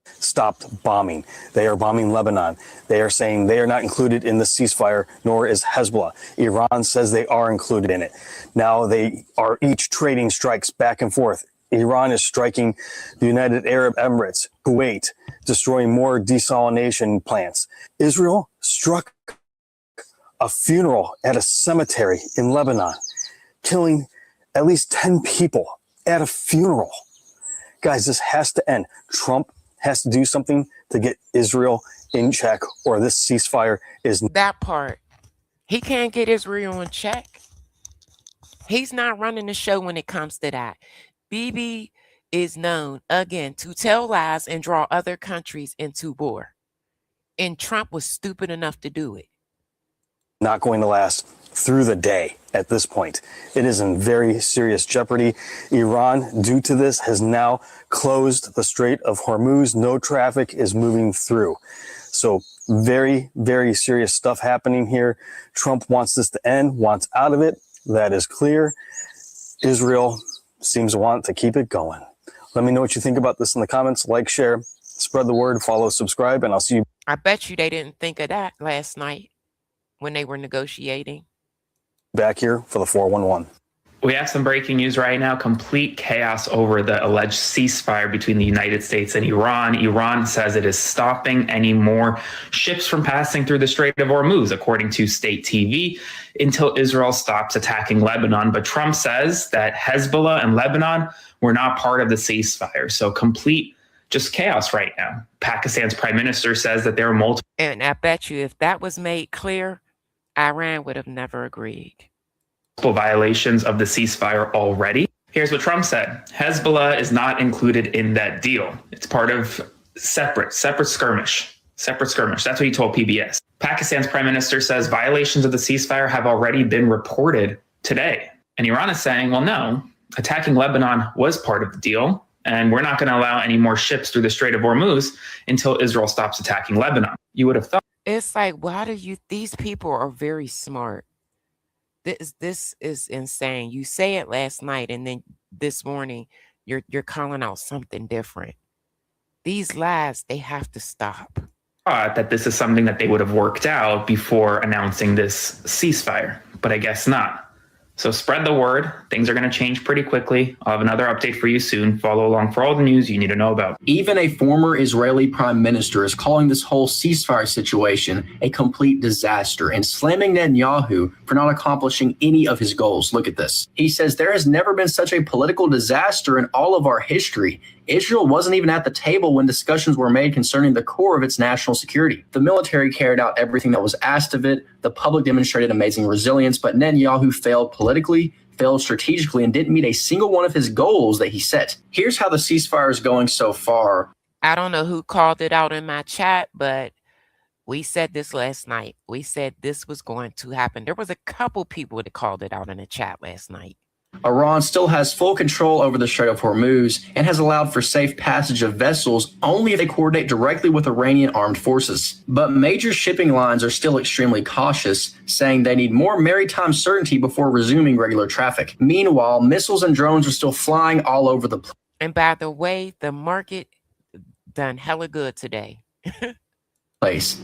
Stopped bombing. They are bombing Lebanon. They are saying they are not included in the ceasefire, nor is Hezbollah. Iran says they are included in it. Now they are each trading strikes back and forth. Iran is striking the United Arab Emirates, Kuwait, destroying more desalination plants. Israel struck a funeral at a cemetery in Lebanon, killing at least 10 people at a funeral. Guys, this has to end. Trump has to do something to get Israel in check, or this ceasefire is... That part. He can't get Israel in check. He's not running the show when it comes to that. Bibi is known, again, to tell lies and draw other countries into war. And Trump was stupid enough to do it. Not going to last through the day at this point. It is in very serious jeopardy. Iran, due to this, has now closed the Strait of Hormuz. No traffic is moving through. So very, very serious stuff happening here. Trump wants this to end, wants out of it. That is clear. Israel seems to want to keep it going. Let me know what you think about this in the comments. Like, share, spread the word, follow, subscribe, and I'll see you. I bet you they didn't think of that last night when they were negotiating. Back here for the 411. We have some breaking news right now. Complete chaos over the alleged ceasefire between the United States and Iran. Iran says it is stopping any more ships from passing through the Strait of Hormuz, according to state TV, until Israel stops attacking Lebanon. But Trump says that Hezbollah and Lebanon were not part of the ceasefire. So complete just chaos right now. Pakistan's prime minister says that there are multiple And I bet you if that was made clear, Iran would have never agreed. Violations of the ceasefire already. Here's what Trump said. Hezbollah is not included in that deal. It's part of separate skirmish. Separate skirmish. That's what he told PBS. Pakistan's prime minister says violations of the ceasefire have already been reported today. And Iran is saying, well, no, attacking Lebanon was part of the deal. And we're not going to allow any more ships through the Strait of Hormuz until Israel stops attacking Lebanon. You would have thought. It's like, why do you, these people are very smart. This is insane. You say it last night and then this morning you're calling out something different. These lies, they have to stop. That this is something that they would have worked out before announcing this ceasefire, but I guess not. So spread the word. Things are going to change pretty quickly. I'll have another update for you soon. Follow along for all the news you need to know about. Even a former Israeli prime minister is calling this whole ceasefire situation a complete disaster and slamming Netanyahu for not accomplishing any of his goals. Look at this. He says there has never been such a political disaster in all of our history. Israel wasn't even at the table when discussions were made concerning the core of its national security. The military carried out everything that was asked of it. The public demonstrated amazing resilience, but Netanyahu failed politically, failed strategically, and didn't meet a single one of his goals that he set. Here's how the ceasefire is going so far. I don't know who called it out in my chat, but we said this last night. We said this was going to happen. There was a couple people that called it out in the chat last night. Iran still has full control over the Strait of Hormuz and has allowed for safe passage of vessels only if they coordinate directly with Iranian armed forces. But major shipping lines are still extremely cautious, saying they need more maritime certainty before resuming regular traffic. Meanwhile, missiles and drones are still flying all over the place. And by the way, the market done hella good today.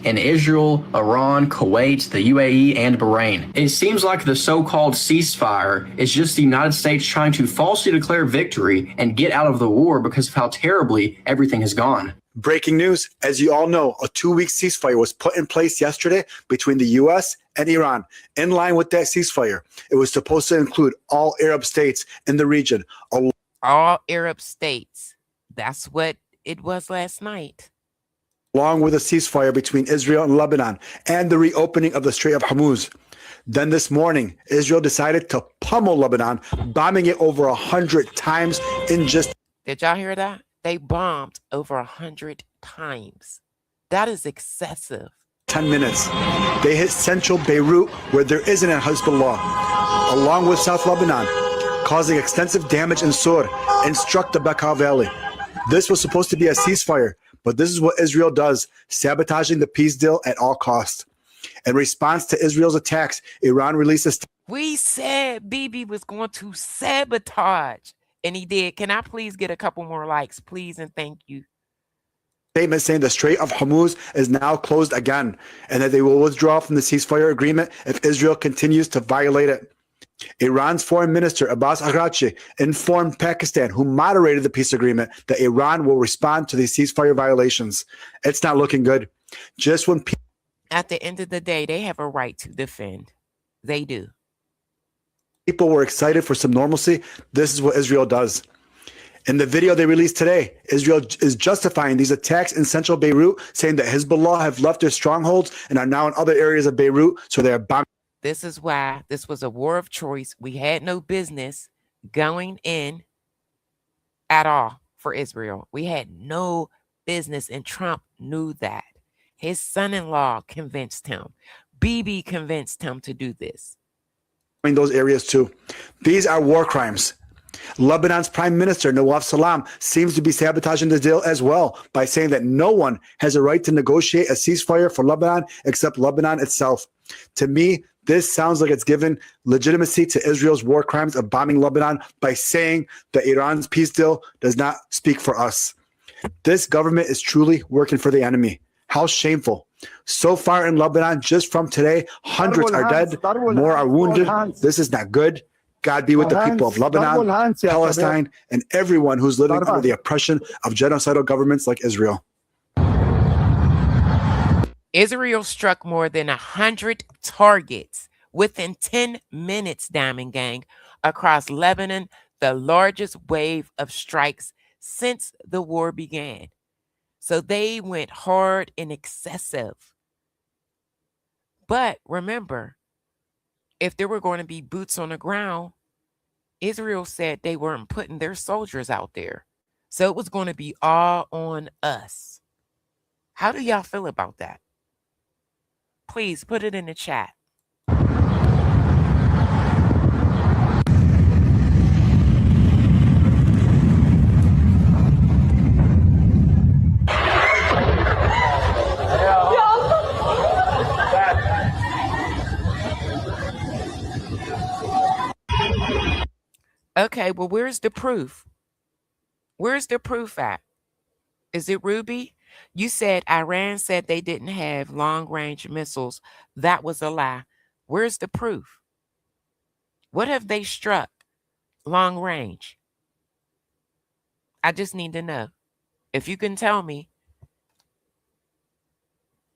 In Israel, Iran, Kuwait, the UAE, and Bahrain. It seems like the so-called ceasefire is just the United States trying to falsely declare victory and get out of the war because of how terribly everything has gone. Breaking news. As you all know, a 2-week ceasefire was put in place yesterday between the U.S. and Iran. In line with that ceasefire, it was supposed to include all Arab states in the region. All Arab states. That's what it was last night. Along with a ceasefire between Israel and Lebanon and the reopening of the Strait of Hormuz. Then this morning, Israel decided to pummel Lebanon, bombing it over 100 times in just... Did y'all hear that? They bombed over 100 times. That is excessive. 10 minutes. They hit central Beirut, where there isn't a Hezbollah, along with South Lebanon, causing extensive damage in Sur and struck the Bekaa Valley. This was supposed to be a ceasefire, but this is what Israel does, sabotaging the peace deal at all costs. In response to Israel's attacks, Iran released a... We said Bibi was going to sabotage, and he did. Can I please get a couple more likes, please, and thank you. Statement saying the Strait of Hormuz is now closed again, and that they will withdraw from the ceasefire agreement if Israel continues to violate it. Iran's foreign minister Abbas Araghchi informed Pakistan, who moderated the peace agreement, that Iran will respond to these ceasefire violations. It's not looking good. Just when at the end of the day, they have a right to defend. They do. People were excited for some normalcy. This is what Israel does. In the video they released today, Israel is justifying these attacks in central Beirut, saying that Hezbollah have left their strongholds and are now in other areas of Beirut, so they are bombing. This is why this was a war of choice. We had no business going in at all for Israel. We had no business, and Trump knew that. His son-in-law convinced him. Bibi convinced him to do this. In those areas too. These are war crimes. Lebanon's Prime Minister Nawaf Salam seems to be sabotaging the deal as well by saying that no one has a right to negotiate a ceasefire for Lebanon except Lebanon itself. To me, this sounds like it's given legitimacy to Israel's war crimes of bombing Lebanon by saying that Iran's peace deal does not speak for us. This government is truly working for the enemy. How shameful. So far in Lebanon, just from today, hundreds are dead, more are wounded. This is not good. God be with the people of Lebanon, Palestine, and everyone who's living under the oppression of genocidal governments like Israel. Israel struck more than 100 targets within 10 minutes, Diamond Gang, across Lebanon, the largest wave of strikes since the war began. So they went hard and excessive But remember, if there were going to be boots on the ground, Israel said they weren't putting their soldiers out there. So it was going to be all on us. How do y'all feel about that? Please put it in the chat. Okay, well, where's the proof? Where's the proof at? Is it Ruby? You said Iran said they didn't have long-range missiles. That was a lie. Where's the proof? What have they struck long range? I just need to know. If you can tell me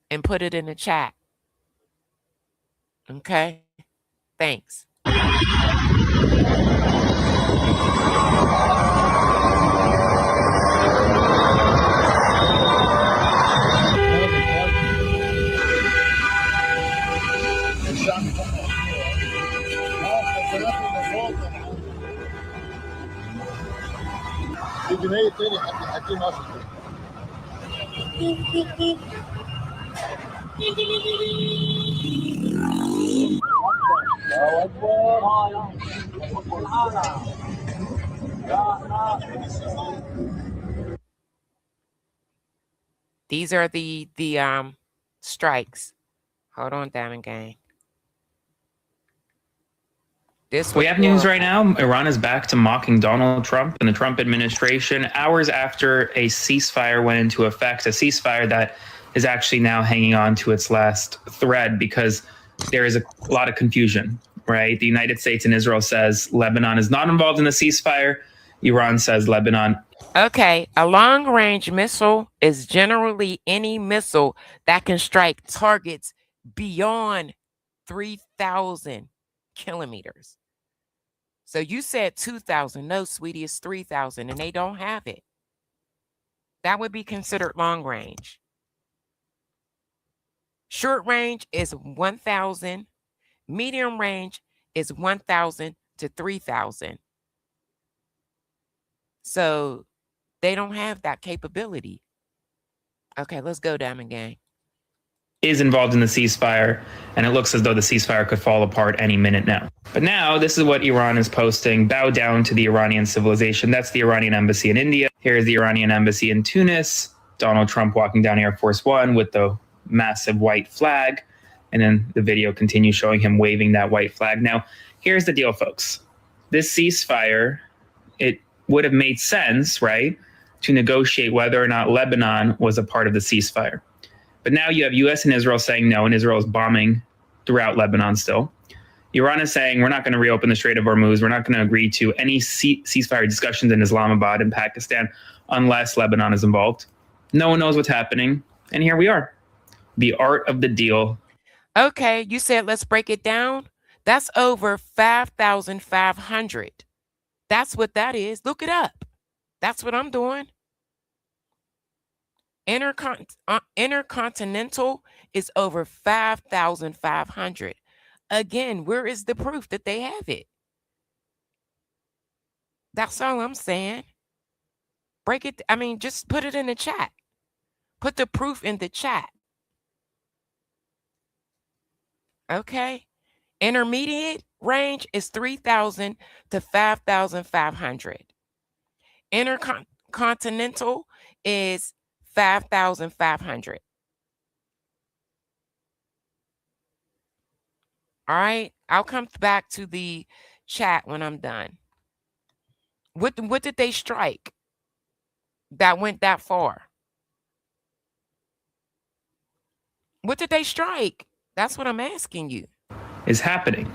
and put it in the chat. Okay? Thanks. These are the strikes. Hold on, Diamond Gang. We have news right now. Iran is back to mocking Donald Trump and the Trump administration hours after a ceasefire went into effect, a ceasefire that is actually now hanging on to its last thread because there is a lot of confusion, right? The United States and Israel says Lebanon is not involved in the ceasefire. Iran says Lebanon. Okay, a long-range missile is generally any missile that can strike targets beyond 3,000 kilometers. So you said 2,000. No, sweetie, it's 3,000, and they don't have it. That would be considered long range. Short range is 1,000. Medium range is 1,000 to 3,000. So they don't have that capability. Okay, let's go, Diamond Gang. Is involved in the ceasefire, and it looks as though the ceasefire could fall apart any minute now. But now, this is what Iran is posting. Bow down to the Iranian civilization. That's the Iranian embassy in India. Here's the Iranian embassy in Tunis. Donald Trump walking down Air Force One with the massive white flag. And then the video continues showing him waving that white flag. Now, here's the deal, folks. This ceasefire, it would have made sense, right, to negotiate whether or not Lebanon was a part of the ceasefire. But now you have U.S. and Israel saying no, and Israel is bombing throughout Lebanon still. Iran is saying we're not going to reopen the Strait of Hormuz. We're not going to agree to any ceasefire discussions in Islamabad and Pakistan unless Lebanon is involved. No one knows what's happening. And here we are. The art of the deal. Okay, you said let's break it down. That's over 5,500. That's what that is. Look it up. That's what I'm doing. Intercontinental is over 5,500. Again, where is the proof that they have it? That's all I'm saying. Break it. I mean, just put it in the chat. Put the proof in the chat. Okay. Intermediate range is 3,000 to 5,500. Intercontinental is 5,500. All right. I'll come back to the chat when I'm done. What did they strike that went that far? What did they strike? That's what I'm asking you. Is happening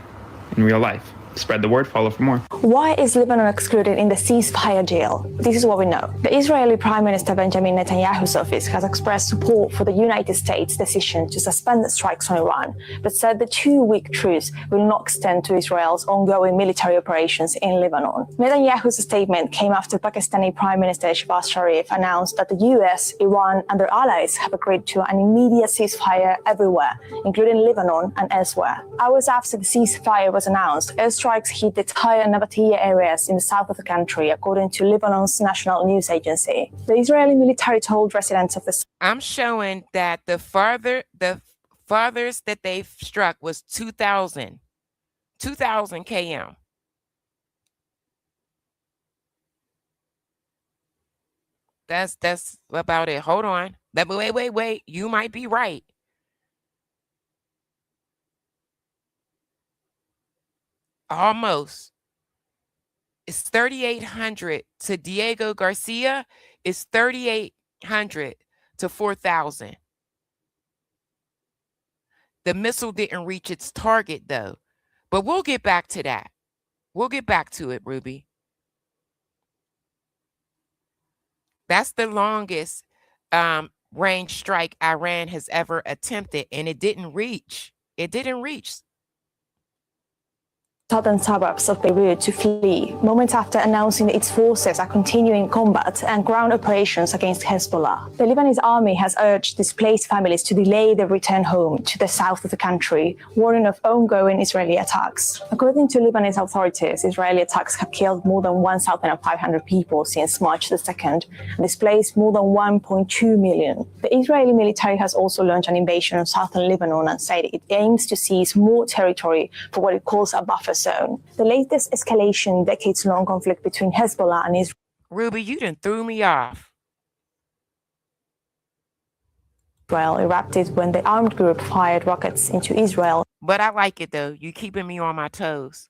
in real life. Spread the word, follow for more. Why is Lebanon excluded in the ceasefire deal? This is what we know. The Israeli Prime Minister Benjamin Netanyahu's office has expressed support for the United States' decision to suspend the strikes on Iran, but said the 2-week truce will not extend to Israel's ongoing military operations in Lebanon. Netanyahu's statement came after Pakistani Prime Minister Shehbaz Sharif announced that the US, Iran, and their allies have agreed to an immediate ceasefire everywhere, including Lebanon and elsewhere. Hours after the ceasefire was announced, airstrikes hit the Tyre and Nabatea areas in the south of the country, according to Lebanon's national news agency. The Israeli military told residents of the... I'm showing that the farthest that they've struck was 2,000 km. That's about it. Hold on. Wait. You might be right. Almost. It's 3,800 to Diego Garcia. It's 3,800 to 4,000. The missile didn't reach its target, though. But we'll get back to that. We'll get back to it, Ruby. That's the longest range strike Iran has ever attempted, and it didn't reach. It didn't reach southern suburbs of Beirut to flee, moments after announcing that its forces are continuing combat and ground operations against Hezbollah. The Lebanese army has urged displaced families to delay their return home to the south of the country, warning of ongoing Israeli attacks. According to Lebanese authorities, Israeli attacks have killed more than 1,500 people since March the 2nd and displaced more than 1.2 million. The Israeli military has also launched an invasion of southern Lebanon and said it aims to seize more territory for what it calls a buffer zone. The latest escalation, decades-long conflict between Hezbollah and Israel. Ruby, you done threw me off. Erupted when the armed group fired rockets into Israel. But I like it though. You keeping me on my toes.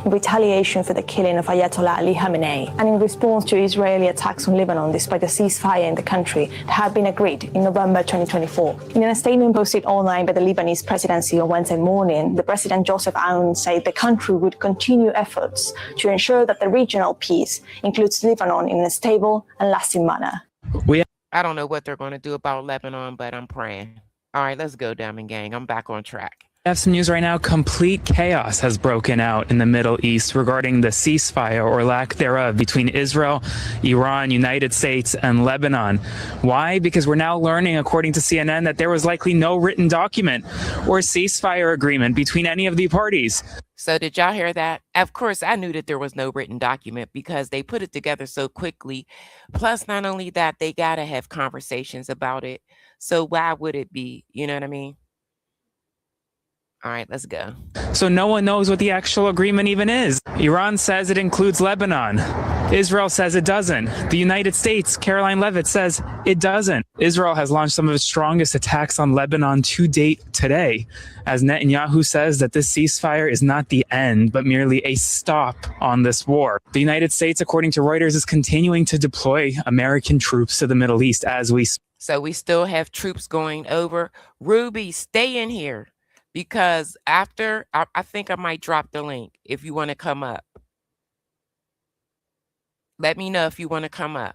In retaliation for the killing of Ayatollah Ali Khamenei and in response to Israeli attacks on Lebanon despite the ceasefire in the country that had been agreed in November 2024. In a statement posted online by the Lebanese presidency on Wednesday morning, the President Joseph Aoun said the country would continue efforts to ensure that the regional peace includes Lebanon in a stable and lasting manner. I don't know what they're going to do about Lebanon, but I'm praying. All right, let's go, Diamond Gang. I'm back on track. I have some news right now. Complete chaos has broken out in the Middle East regarding the ceasefire or lack thereof between Israel, Iran, United States, and Lebanon. Why? Because we're now learning, according to CNN, that there was likely no written document or ceasefire agreement between any of the parties. So did y'all hear that? Of course, I knew that there was no written document because they put it together so quickly. Plus, not only that, they got to have conversations about it. So why would it be? You know what I mean? All right, let's go. So no one knows what the actual agreement even is. Iran says it includes Lebanon. Israel says it doesn't. The United States, Caroline Leavitt, says it doesn't. Israel has launched some of its strongest attacks on Lebanon to date today, as Netanyahu says that this ceasefire is not the end, but merely a stop on this war. The United States, according to Reuters, is continuing to deploy American troops to the Middle East as we speak. So we still have troops going over. Ruby, stay in here. Because after, I think I might drop the link if you want to come up. Let me know if you want to come up.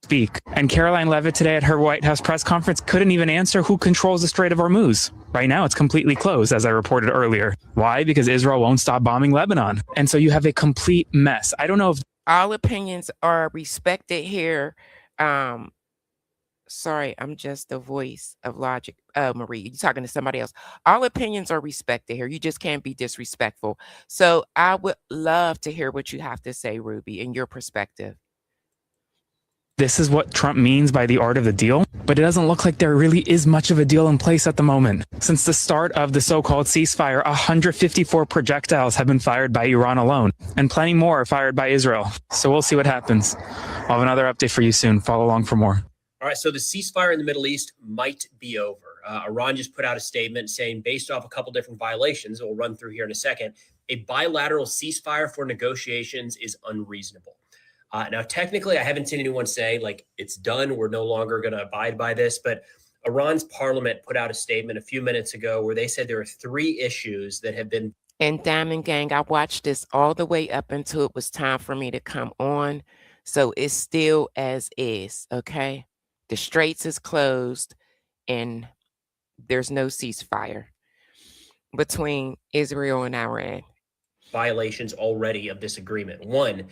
Speak. And Caroline Leavitt today at her White House press conference couldn't even answer who controls the Strait of Hormuz. Right now, it's completely closed, as I reported earlier. Why? Because Israel won't stop bombing Lebanon. And so you have a complete mess. I don't know if... All opinions are respected here. Sorry, I'm just the voice of logic. Marie, you're talking to somebody else. All opinions are respected here. You just can't be disrespectful. So I would love to hear what you have to say, Ruby, in your perspective. This is what Trump means by the art of the deal, but it doesn't look like there really is much of a deal in place at the moment. Since the start of the so-called ceasefire, 154 projectiles have been fired by Iran alone, and plenty more are fired by Israel. So we'll see what happens. I'll have another update for you soon. Follow along for more. All right, so the ceasefire in the Middle East might be over. Iran just put out a statement saying, based off a couple different violations, we'll run through here in a second, a bilateral ceasefire for negotiations is unreasonable. Now, technically, I haven't seen anyone say, like, it's done, we're no longer going to abide by this, but Iran's parliament put out a statement a few minutes ago where they said there are 3 issues that have been. And Diamond Gang, I watched this all the way up until it was time for me to come on. So it's still as is, okay? The Straits is closed and there's no ceasefire between Israel and Iran. Violations already of this agreement. One,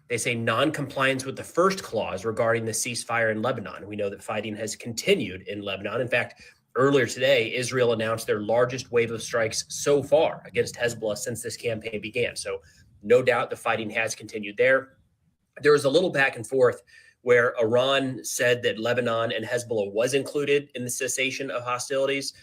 they say non-compliance with the first clause regarding the ceasefire in Lebanon. We know that fighting has continued in Lebanon. In fact, earlier today, Israel announced their largest wave of strikes so far against Hezbollah since this campaign began. So no doubt the fighting has continued there. There was a little back and forth where Iran said that Lebanon and Hezbollah was included in the cessation of hostilities.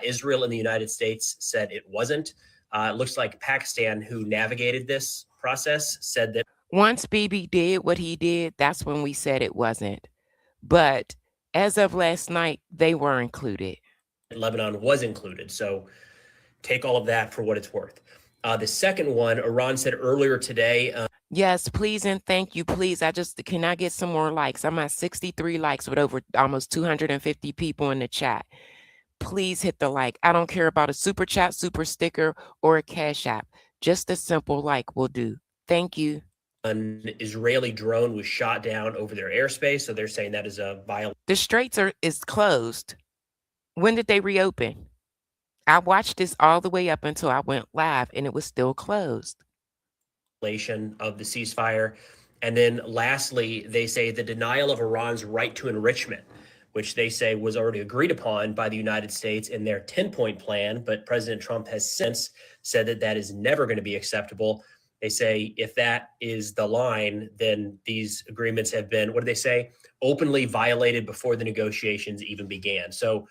Israel and the United States said it wasn't. It looks like Pakistan, who navigated this process, said that once Bibi did what he did, that's when we said it wasn't. But as of last night, they were included. Lebanon was included. So take all of that for what it's worth. The second one, Iran said earlier today. Yes, please and thank you. Please, can I get some more likes? I'm at 63 likes with over almost 250 people in the chat. Please hit the like. I don't care about a super chat, super sticker, or a cash app. Just a simple like will do. Thank you. An Israeli drone was shot down over their airspace, so they're saying that is a violation. The Straits is closed. When did they reopen? I watched this all the way up until I went live, and it was still closed. Of the ceasefire. And then lastly, they say the denial of Iran's right to enrichment, which they say was already agreed upon by the United States in their 10-point plan. But President Trump has since said that that is never going to be acceptable. They say if that is the line, then these agreements have been, what do they say, openly violated before the negotiations even began. So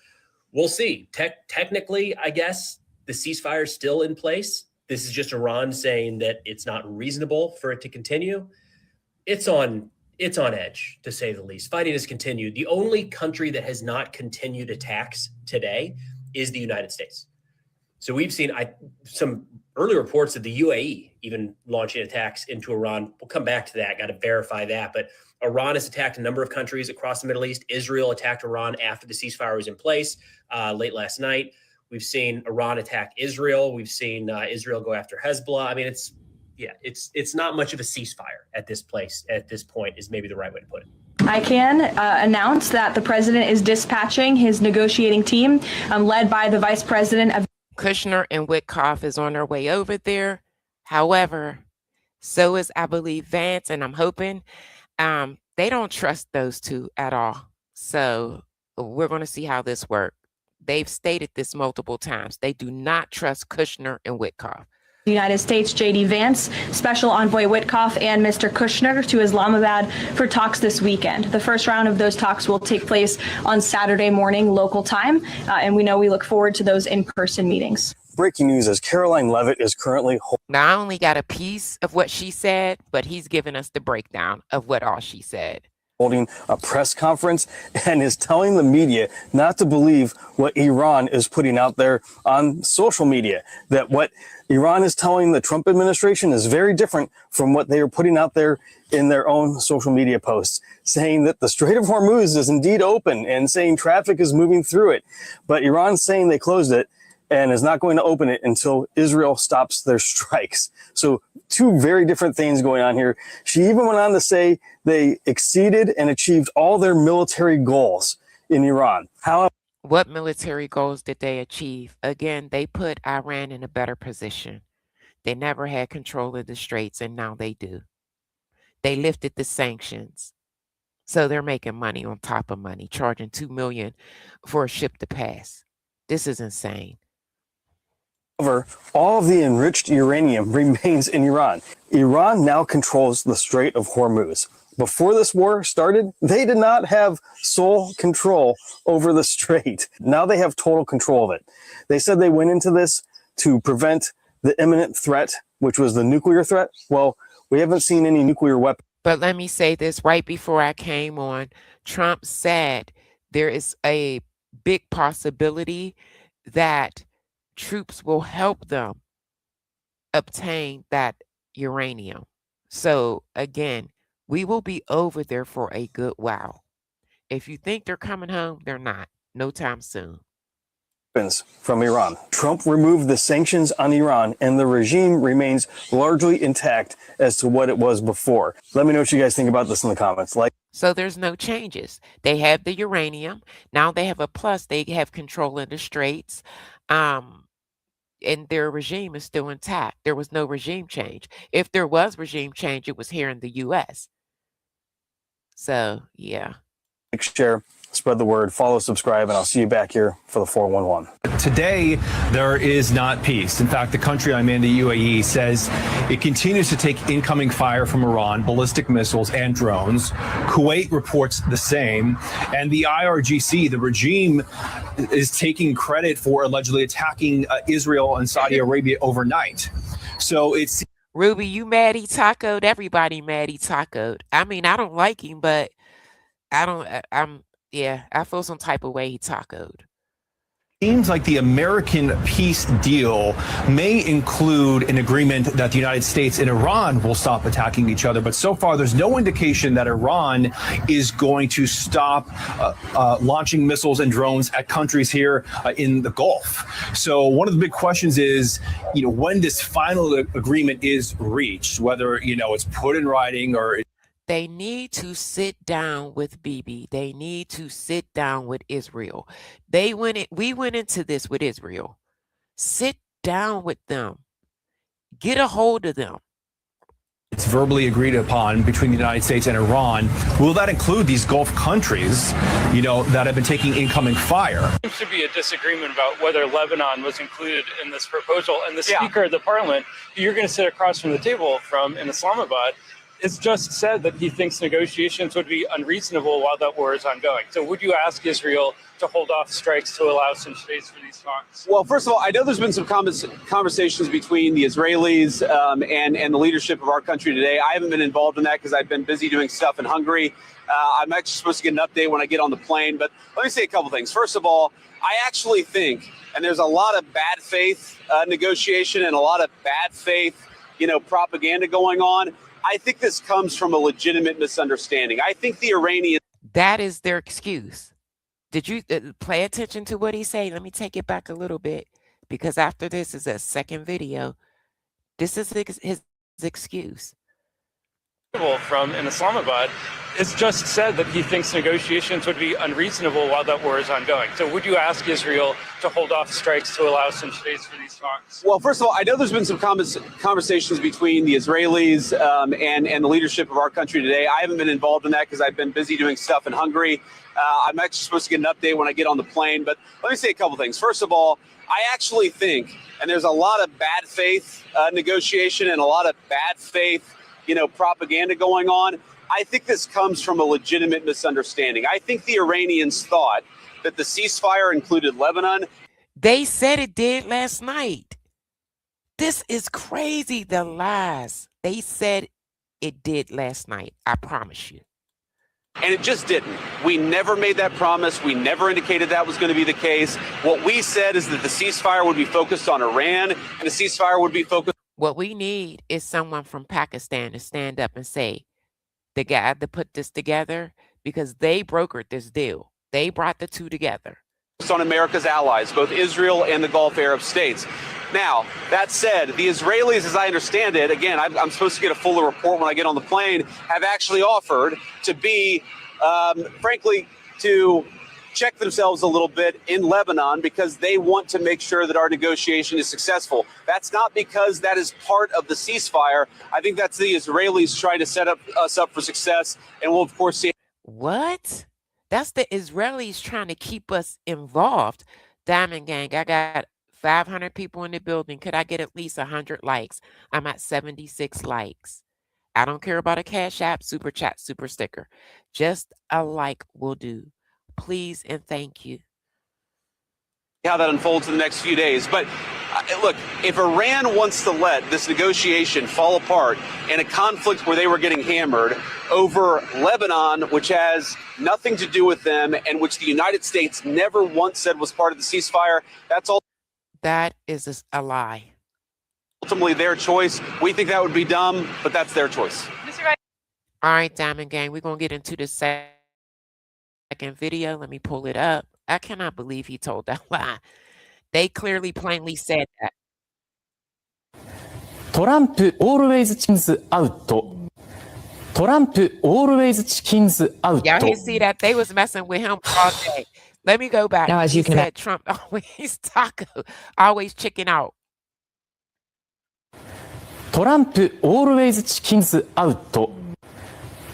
we'll see. Technically, I guess the ceasefire is still in place. This is just Iran saying that it's not reasonable for it to continue. It's on edge, to say the least. Fighting has continued. The only country that has not continued attacks today is the United States. So we've seen some early reports of the UAE even launching attacks into Iran. We'll come back to that. Got to verify that. But Iran has attacked a number of countries across the Middle East. Israel attacked Iran after the ceasefire was in place late last night. We've seen Iran attack Israel. We've seen Israel go after Hezbollah. I mean, it's not much of a ceasefire at this point is maybe the right way to put it. I can announce that the president is dispatching his negotiating team led by the vice president of Kushner and Witkoff is on their way over there. However, so is, I believe, Vance, and I'm hoping they don't trust those two at all. So we're going to see how this works. They've stated this multiple times. They do not trust Kushner and Witkoff. the United States, J.D. Vance, Special Envoy Witkoff, and Mr. Kushner to Islamabad for talks this weekend. The first round of those talks will take place on Saturday morning local time, and we look forward to those in-person meetings. Breaking news as Caroline Leavitt is currently... Now, I only got a piece of what she said, but he's given us the breakdown of what all she said. Holding a press conference and is telling the media not to believe what Iran is putting out there on social media, that what Iran is telling the Trump administration is very different from what they are putting out there in their own social media posts, saying that the Strait of Hormuz is indeed open and saying traffic is moving through it. But Iran's saying they closed it and is not going to open it until Israel stops their strikes. So two very different things going on here. She even went on to say they exceeded and achieved all their military goals in Iran. However, what military goals did they achieve? Again, they put Iran in a better position. They never had control of the straits, and now they do. They lifted the sanctions. So they're making money on top of money, charging $2 million for a ship to pass. This is insane. However, all of the enriched uranium remains in Iran. Iran now controls the Strait of Hormuz. Before this war started, they did not have sole control over the strait. Now they have total control of it. They said they went into this to prevent the imminent threat, which was the nuclear threat. Well, we haven't seen any nuclear weapons. But let me say this, right before I came on, Trump said there is a big possibility that troops will help them obtain that uranium. So again, we will be over there for a good while. If you think they're coming home, they're not. no time soon. From Iran. Trump removed the sanctions on Iran, and the regime remains largely intact as to what it was before. Let me know what you guys think about this in the comments. So there's no changes. They have the uranium. Now they have a plus. They have control in the straits. And their regime is still intact. There was no regime change. If there was regime change, it was here in the U.S. So, yeah. Share, spread the word, follow, subscribe, and I'll see you back here for the 411. Today, there is not peace. In fact, the country I'm in, the UAE, says it continues to take incoming fire from Iran, ballistic missiles, and drones. Kuwait reports the same. And the IRGC, the regime, is taking credit for allegedly attacking Israel and Saudi Arabia overnight. So it's... Ruby, you mad he tacoed? Everybody mad he tacoed. I mean, I don't like him, but I feel some type of way he tacoed. Seems like the American peace deal may include an agreement that the United States and Iran will stop attacking each other. But so far, there's no indication that Iran is going to stop launching missiles and drones at countries here in the Gulf. So one of the big questions is, when this final agreement is reached, whether, it's put in writing or... They need to sit down with Bibi. They need to sit down with Israel. We went into this with Israel. Sit down with them. Get a hold of them. It's verbally agreed upon between the United States and Iran. Will that include these Gulf countries, that have been taking incoming fire? There seems to be a disagreement about whether Lebanon was included in this proposal. And the Speaker of the Parliament, who you're going to sit across from the table from in Islamabad, has just said that he thinks negotiations would be unreasonable while that war is ongoing. So would you ask Israel to hold off strikes to allow some space for these talks? Well, first of all, I know there's been some conversations between the Israelis and the leadership of our country today. I haven't been involved in that because I've been busy doing stuff in Hungary. I'm actually supposed to get an update when I get on the plane. But let me say a couple things. First of all, I actually think, and there's a lot of bad faith negotiation and a lot of bad faith, propaganda going on. I think this comes from a legitimate misunderstanding. I think the Iranians... That is their excuse. Did you pay attention to what he said? Let me take it back a little bit, because after this is a second video. This is his excuse. From in Islamabad has just said that he thinks negotiations would be unreasonable while that war is ongoing. So would you ask Israel to hold off strikes to allow some space for these talks? Well, first of all, I know there's been some conversations between the Israelis and the leadership of our country today. I haven't been involved in that because I've been busy doing stuff in Hungary. I'm actually supposed to get an update when I get on the plane. But let me say a couple things. First of all, I actually think, and there's a lot of bad faith negotiation and a lot of bad faith propaganda going on. I think this comes from a legitimate misunderstanding. I think the Iranians thought that the ceasefire included Lebanon. They said it did last night. This is crazy, the lies. They said it did last night. I promise you. And it just didn't. We never made that promise. We never indicated that was going to be the case. What we said is that the ceasefire would be focused on Iran, and the ceasefire would be focused. What we need is someone from Pakistan to stand up and say, the guy to put this together, because they brokered this deal. They brought the two together. On America's allies, both Israel and the Gulf Arab states. Now, that said, the Israelis, as I understand it, again, I'm supposed to get a fuller report when I get on the plane, have actually offered to be, frankly, to check themselves a little bit in Lebanon because they want to make sure that our negotiation is successful. That's not because that is part of the ceasefire. I think that's the Israelis trying to set us up for success, and we'll, of course, see. What? That's the Israelis trying to keep us involved. Diamond Gang, I got 500 people in the building. Could I get at least 100 likes? I'm at 76 likes. I don't care about a Cash App, Super Chat, Super Sticker. Just a like will do. Please and thank you. How that unfolds in the next few days. But look, if Iran wants to let this negotiation fall apart in a conflict where they were getting hammered over Lebanon, which has nothing to do with them and which the United States never once said was part of the ceasefire, that's all. That is a lie. Ultimately their choice. We think that would be dumb, but that's their choice. All right, Diamond Gang, we're going to get into the second video. Let me pull it up. I cannot believe he told that lie. They clearly plainly said that. トランプ always チキンズアウト。トランプ always チキンズアウ Y'all ト。 didn't see that? They was messing with him all day. Let me go back. Now, as He you can said Trump always taco, always chicken out. トランプ always チキンズアウト。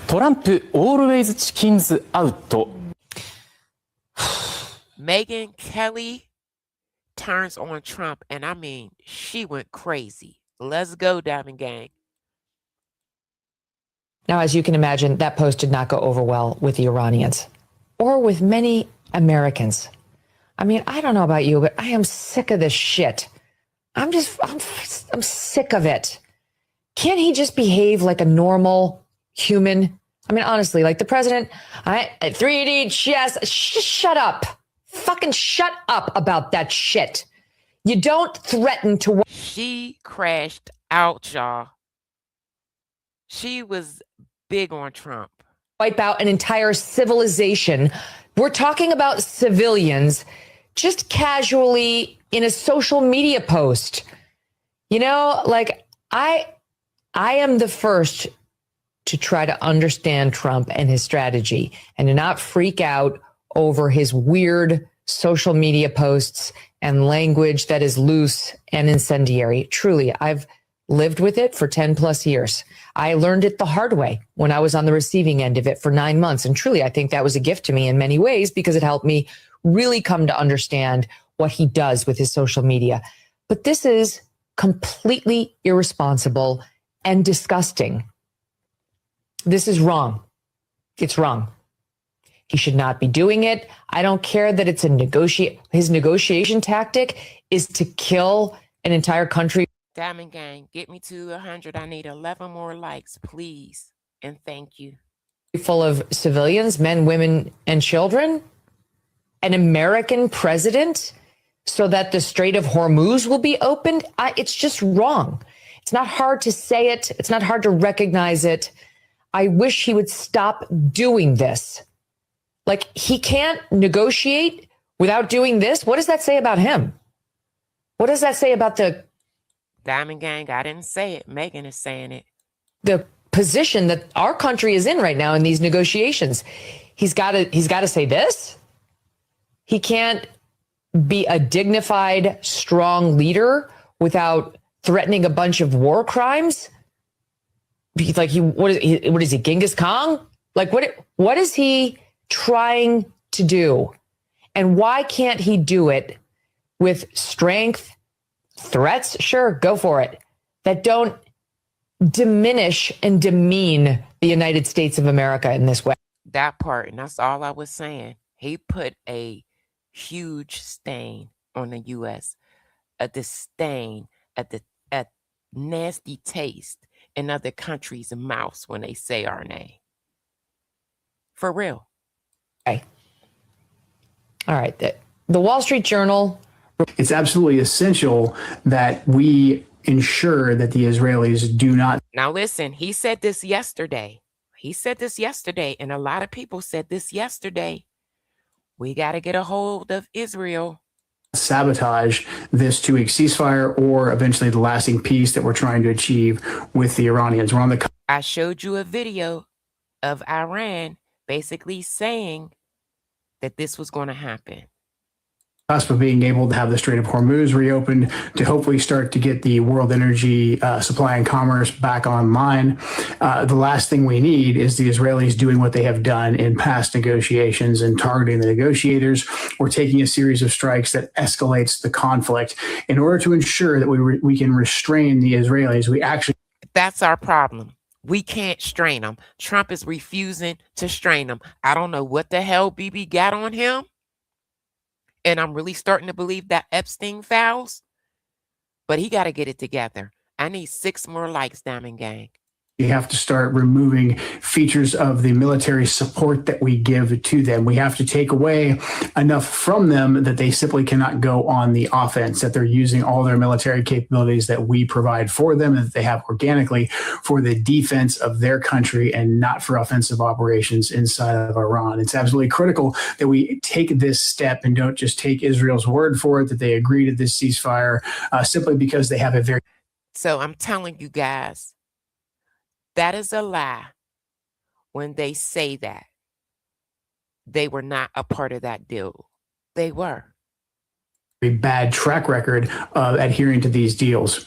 トランプ always チキンズアウト。 Megyn Kelly turns on Trump, and I mean, she went crazy. Let's go, Diamond Gang. Now, as you can imagine, that post did not go over well with the Iranians or with many Americans. I mean, I don't know about you, but I am sick of this shit. I'm sick of it. Can't he just behave like a normal human? I mean, honestly, like the president, 3D chess, shut up. Fucking shut up about that shit. You don't threaten to. She crashed out, y'all. She was big on Trump. Wipe out an entire civilization. We're talking about civilians just casually in a social media post. You know, like I am the first to try to understand Trump and his strategy and to not freak out over his weird social media posts and language that is loose and incendiary. Truly, I've lived with it for 10 plus years. I learned it the hard way when I was on the receiving end of it for 9 months. And truly, I think that was a gift to me in many ways because it helped me really come to understand what he does with his social media. But this is completely irresponsible and disgusting. This is wrong. It's wrong. He should not be doing it. I don't care that it's his negotiation tactic is to kill an entire country. Diamond Gang, get me to 100. I need 11 more likes, please. And thank you. Full of civilians, men, women, and children. An American president so that the Strait of Hormuz will be opened. It's just wrong. It's not hard to say it. It's not hard to recognize it. I wish he would stop doing this. Like, he can't negotiate without doing this. What does that say about him? What does that say about the Diamond Gang, I didn't say it. Megan is saying it. The position that our country is in right now in these negotiations? He's got to say this. He can't be a dignified, strong leader without threatening a bunch of war crimes. He's like, what is he, Genghis Khan? Like, what is he trying to do? And why can't he do it with strength, threats? Sure, go for it. That don't diminish and demean the United States of America in this way. That part, and that's all I was saying. He put a huge stain on the U.S., a disdain, a nasty taste in other countries' mouths when they say our name. For real. Okay. All right. The Wall Street Journal. It's absolutely essential that we ensure that the Israelis do not. Now, listen, he said this yesterday. And a lot of people said this yesterday. We got to get a hold of Israel. Sabotage this 2-week ceasefire or eventually the lasting peace that we're trying to achieve with the Iranians. We're on the. I showed you a video of Iran basically saying that this was going to happen. Cusp of being able to have the Strait of Hormuz reopened to hopefully start to get the world energy supply and commerce back online. The last thing we need is the Israelis doing what they have done in past negotiations and targeting the negotiators or taking a series of strikes that escalates the conflict. In order to ensure that we can restrain the Israelis, we actually. That's our problem. We can't strain them. Trump is refusing to strain them. I don't know what the hell BB got on him. And I'm really starting to believe that Epstein files. But he got to get it together. I need 6 more likes, Diamond Gang. We have to start removing features of the military support that we give to them. We have to take away enough from them that they simply cannot go on the offense, that they're using all their military capabilities that we provide for them and that they have organically for the defense of their country and not for offensive operations inside of Iran. It's absolutely critical that we take this step and don't just take Israel's word for it, that they agree to this ceasefire simply because they have a very... So I'm telling you guys, that is a lie when they say that they were not a part of that deal. They were. very bad track record of adhering to these deals.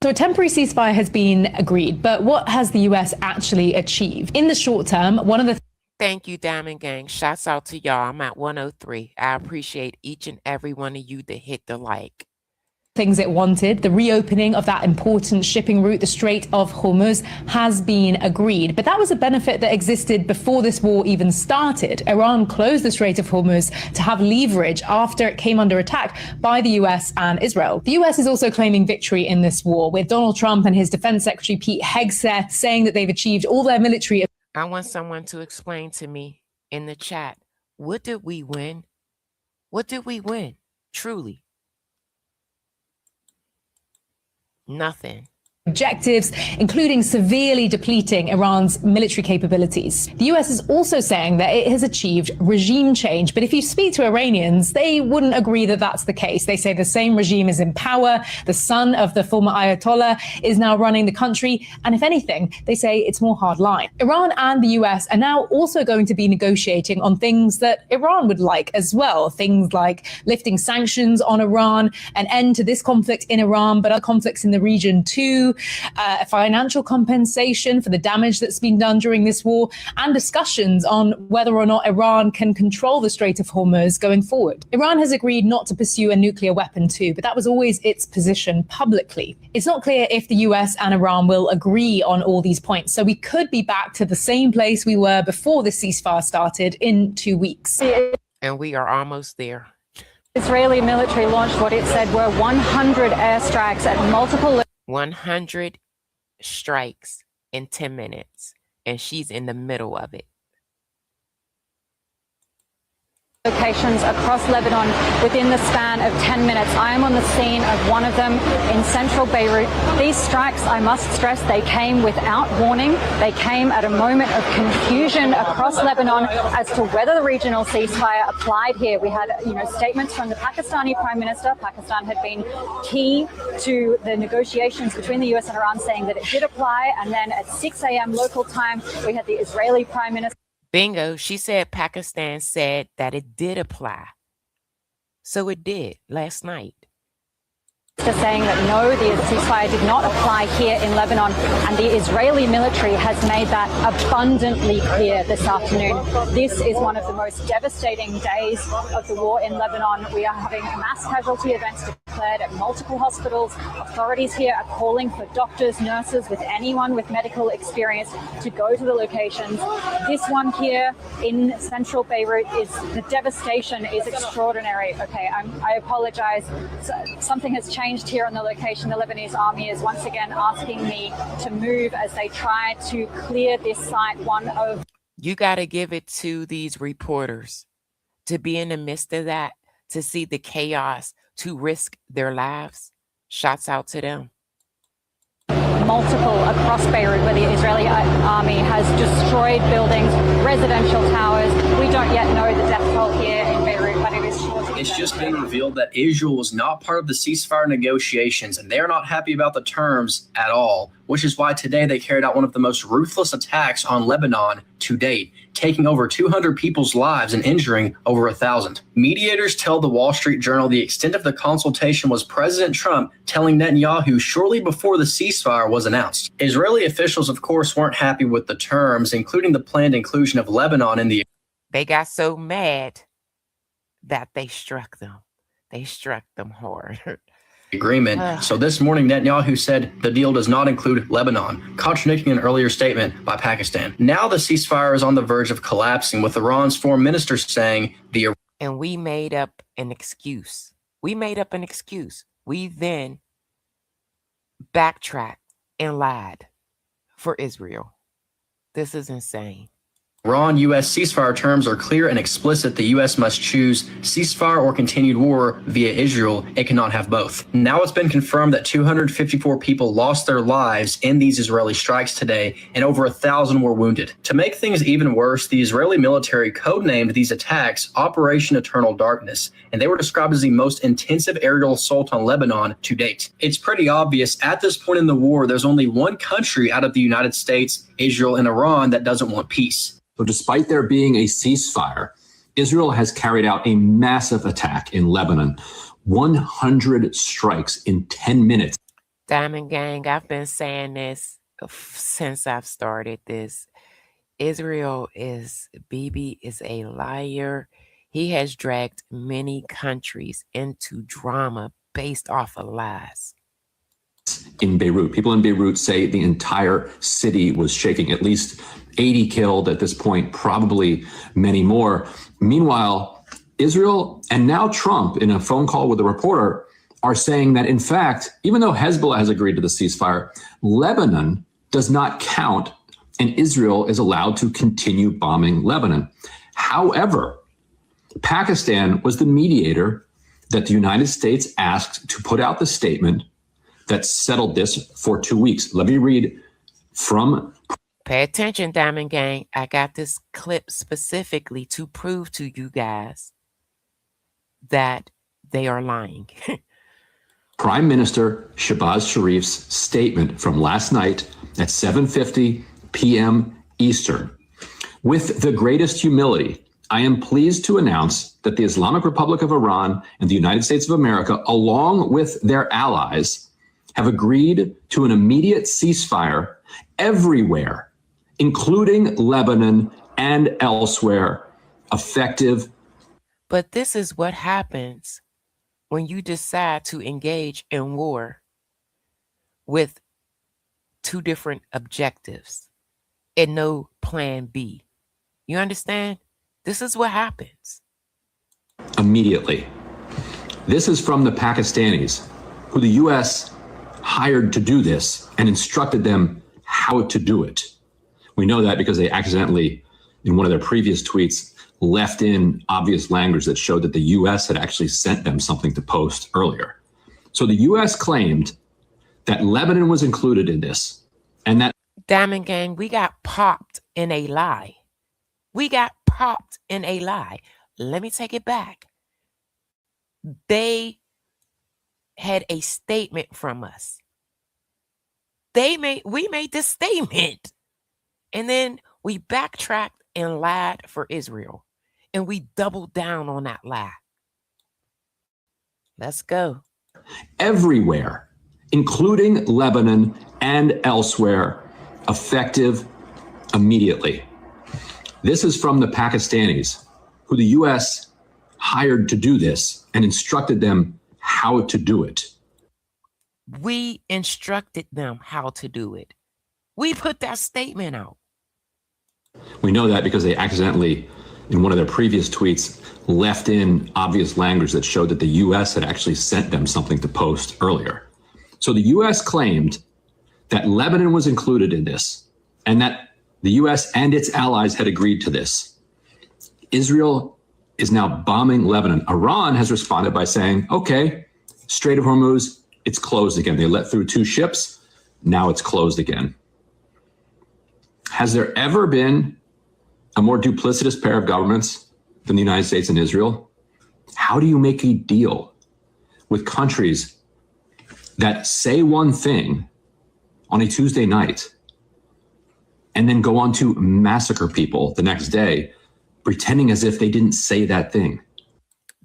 So a temporary ceasefire has been agreed, but what has the US actually achieved? In the short term, one of the... Thank you, Diamond Gang. Shouts out to y'all. I'm at 103. I appreciate each and every one of you that hit the like. Things it wanted, the reopening of that important shipping route, the Strait of Hormuz, has been agreed. But that was a benefit that existed before this war even started. Iran closed the Strait of Hormuz to have leverage after it came under attack by the US and Israel. The US is also claiming victory in this war, with Donald Trump and his Defense Secretary Pete Hegseth saying that they've achieved all their military... I want someone to explain to me in the chat, what did we win? What did we win? Truly. Nothing. Objectives, including severely depleting Iran's military capabilities. The US is also saying that it has achieved regime change, but if you speak to Iranians, they wouldn't agree that that's the case. They say the same regime is in power, the son of the former Ayatollah is now running the country, and if anything, they say it's more hardline. Iran and the US are now also going to be negotiating on things that Iran would like as well, things like lifting sanctions on Iran, an end to this conflict in Iran, but other conflicts in the region too, financial compensation for the damage that's been done during this war, and discussions on whether or not Iran can control the Strait of Hormuz going forward. Iran has agreed not to pursue a nuclear weapon too, but that was always its position publicly. It's not clear if the US and Iran will agree on all these points, so we could be back to the same place we were before the ceasefire started in 2 weeks. And we are almost there. Israeli military launched what it said were 100 airstrikes at multiple 100 strikes in 10 minutes, and she's in the middle of it. locations across Lebanon within the span of 10 minutes. I am on the scene of one of them in central Beirut. These strikes, I must stress, they came without warning. They came at a moment of confusion across Lebanon as to whether the regional ceasefire applied here. We had, statements from the Pakistani Prime Minister. Pakistan had been key to the negotiations between the US and Iran, saying that it did apply. And then at 6 a.m. local time, we had the Israeli Prime Minister. Bingo. She said Pakistan said that it did apply. So it did last night. Saying that no, the ceasefire did not apply here in Lebanon, and the Israeli military has made that abundantly clear this afternoon. This is one of the most devastating days of the war in Lebanon. We are having mass casualty events declared at multiple hospitals. Authorities here are calling for doctors, nurses, with anyone with medical experience to go to the locations. This one here in central Beirut, the devastation is extraordinary. Okay, I apologize. Something has changed here on the location. The Lebanese army is once again asking me to move as they try to clear this site. You got to give it to these reporters to be in the midst of that, to see the chaos, to risk their lives. Shouts out to them. Multiple across Beirut, where the Israeli army has destroyed buildings, residential towers. We don't yet know the death toll here in Beirut, but it is sure to be. It's just being revealed that Israel was not part of the ceasefire negotiations, and they're not happy about the terms at all, which is why today they carried out one of the most ruthless attacks on Lebanon to date, taking over 200 people's lives and injuring over 1,000. Mediators tell the Wall Street Journal the extent of the consultation was President Trump telling Netanyahu shortly before the ceasefire was announced. Israeli officials, of course, weren't happy with the terms, including the planned inclusion of Lebanon in the... They got so mad that they struck them. They struck them hard. agreement. So this morning, Netanyahu said the deal does not include Lebanon, contradicting an earlier statement by Pakistan. Now the ceasefire is on the verge of collapsing, with Iran's foreign minister saying the... And we made up an excuse. We made up an excuse. We then backtracked and lied for Israel. This is insane. Iran-U.S. ceasefire terms are clear and explicit. The U.S. must choose ceasefire or continued war via Israel. It cannot have both. Now it's been confirmed that 254 people lost their lives in these Israeli strikes today, and over 1,000 were wounded. To make things even worse, the Israeli military codenamed these attacks Operation Eternal Darkness, and they were described as the most intensive aerial assault on Lebanon to date. It's pretty obvious at this point in the war, there's only one country out of the United States, Israel, and Iran that doesn't want peace. So despite there being a ceasefire, Israel has carried out a massive attack in Lebanon, 100 strikes in 10 minutes. Diamond Gang, I've been saying this since I've started this. Bibi is a liar. He has dragged many countries into drama based off of lies. In Beirut, people in Beirut say the entire city was shaking, at least 80 killed at this point, probably many more. Meanwhile, Israel and now Trump, in a phone call with a reporter, are saying that, in fact, even though Hezbollah has agreed to the ceasefire, Lebanon does not count and Israel is allowed to continue bombing Lebanon. However, Pakistan was the mediator that the United States asked to put out the statement that settled this for 2 weeks. Let me read from... Pay attention, Diamond Gang. I got this clip specifically to prove to you guys that they are lying. Prime Minister Shehbaz Sharif's statement from last night at 7:50 p.m. Eastern. With the greatest humility, I am pleased to announce that the Islamic Republic of Iran and the United States of America, along with their allies, have agreed to an immediate ceasefire everywhere, including Lebanon and elsewhere, effective. But this is what happens when you decide to engage in war with two different objectives and no plan B. You understand? This is what happens. Immediately. This is from the Pakistanis, who the U.S. hired to do this and instructed them how to do it. We know that because they accidentally, in one of their previous tweets, left in obvious language that showed that the U.S. had actually sent them something to post earlier. So the U.S. claimed that Lebanon was included in this, and that... Diamond Gang, we got popped in a lie. We got popped in a lie. Let me take it back. They had a statement from us. We made this statement. And then we backtracked and lied for Israel. And we doubled down on that lie. Let's go. Everywhere, including Lebanon and elsewhere, effective immediately. This is from the Pakistanis, who the U.S. hired to do this and instructed them how to do it. We instructed them how to do it. We put that statement out. We know that because they accidentally, in one of their previous tweets, left in obvious language that showed that the U.S. had actually sent them something to post earlier. So the U.S. claimed that Lebanon was included in this and that the U.S. and its allies had agreed to this. Israel is now bombing Lebanon. Iran has responded by saying, okay, Strait of Hormuz, it's closed again. They let through 2 ships. Now it's closed again. Has there ever been a more duplicitous pair of governments than the United States and Israel? How do you make a deal with countries that say one thing on a Tuesday night and then go on to massacre people the next day, pretending as if they didn't say that thing?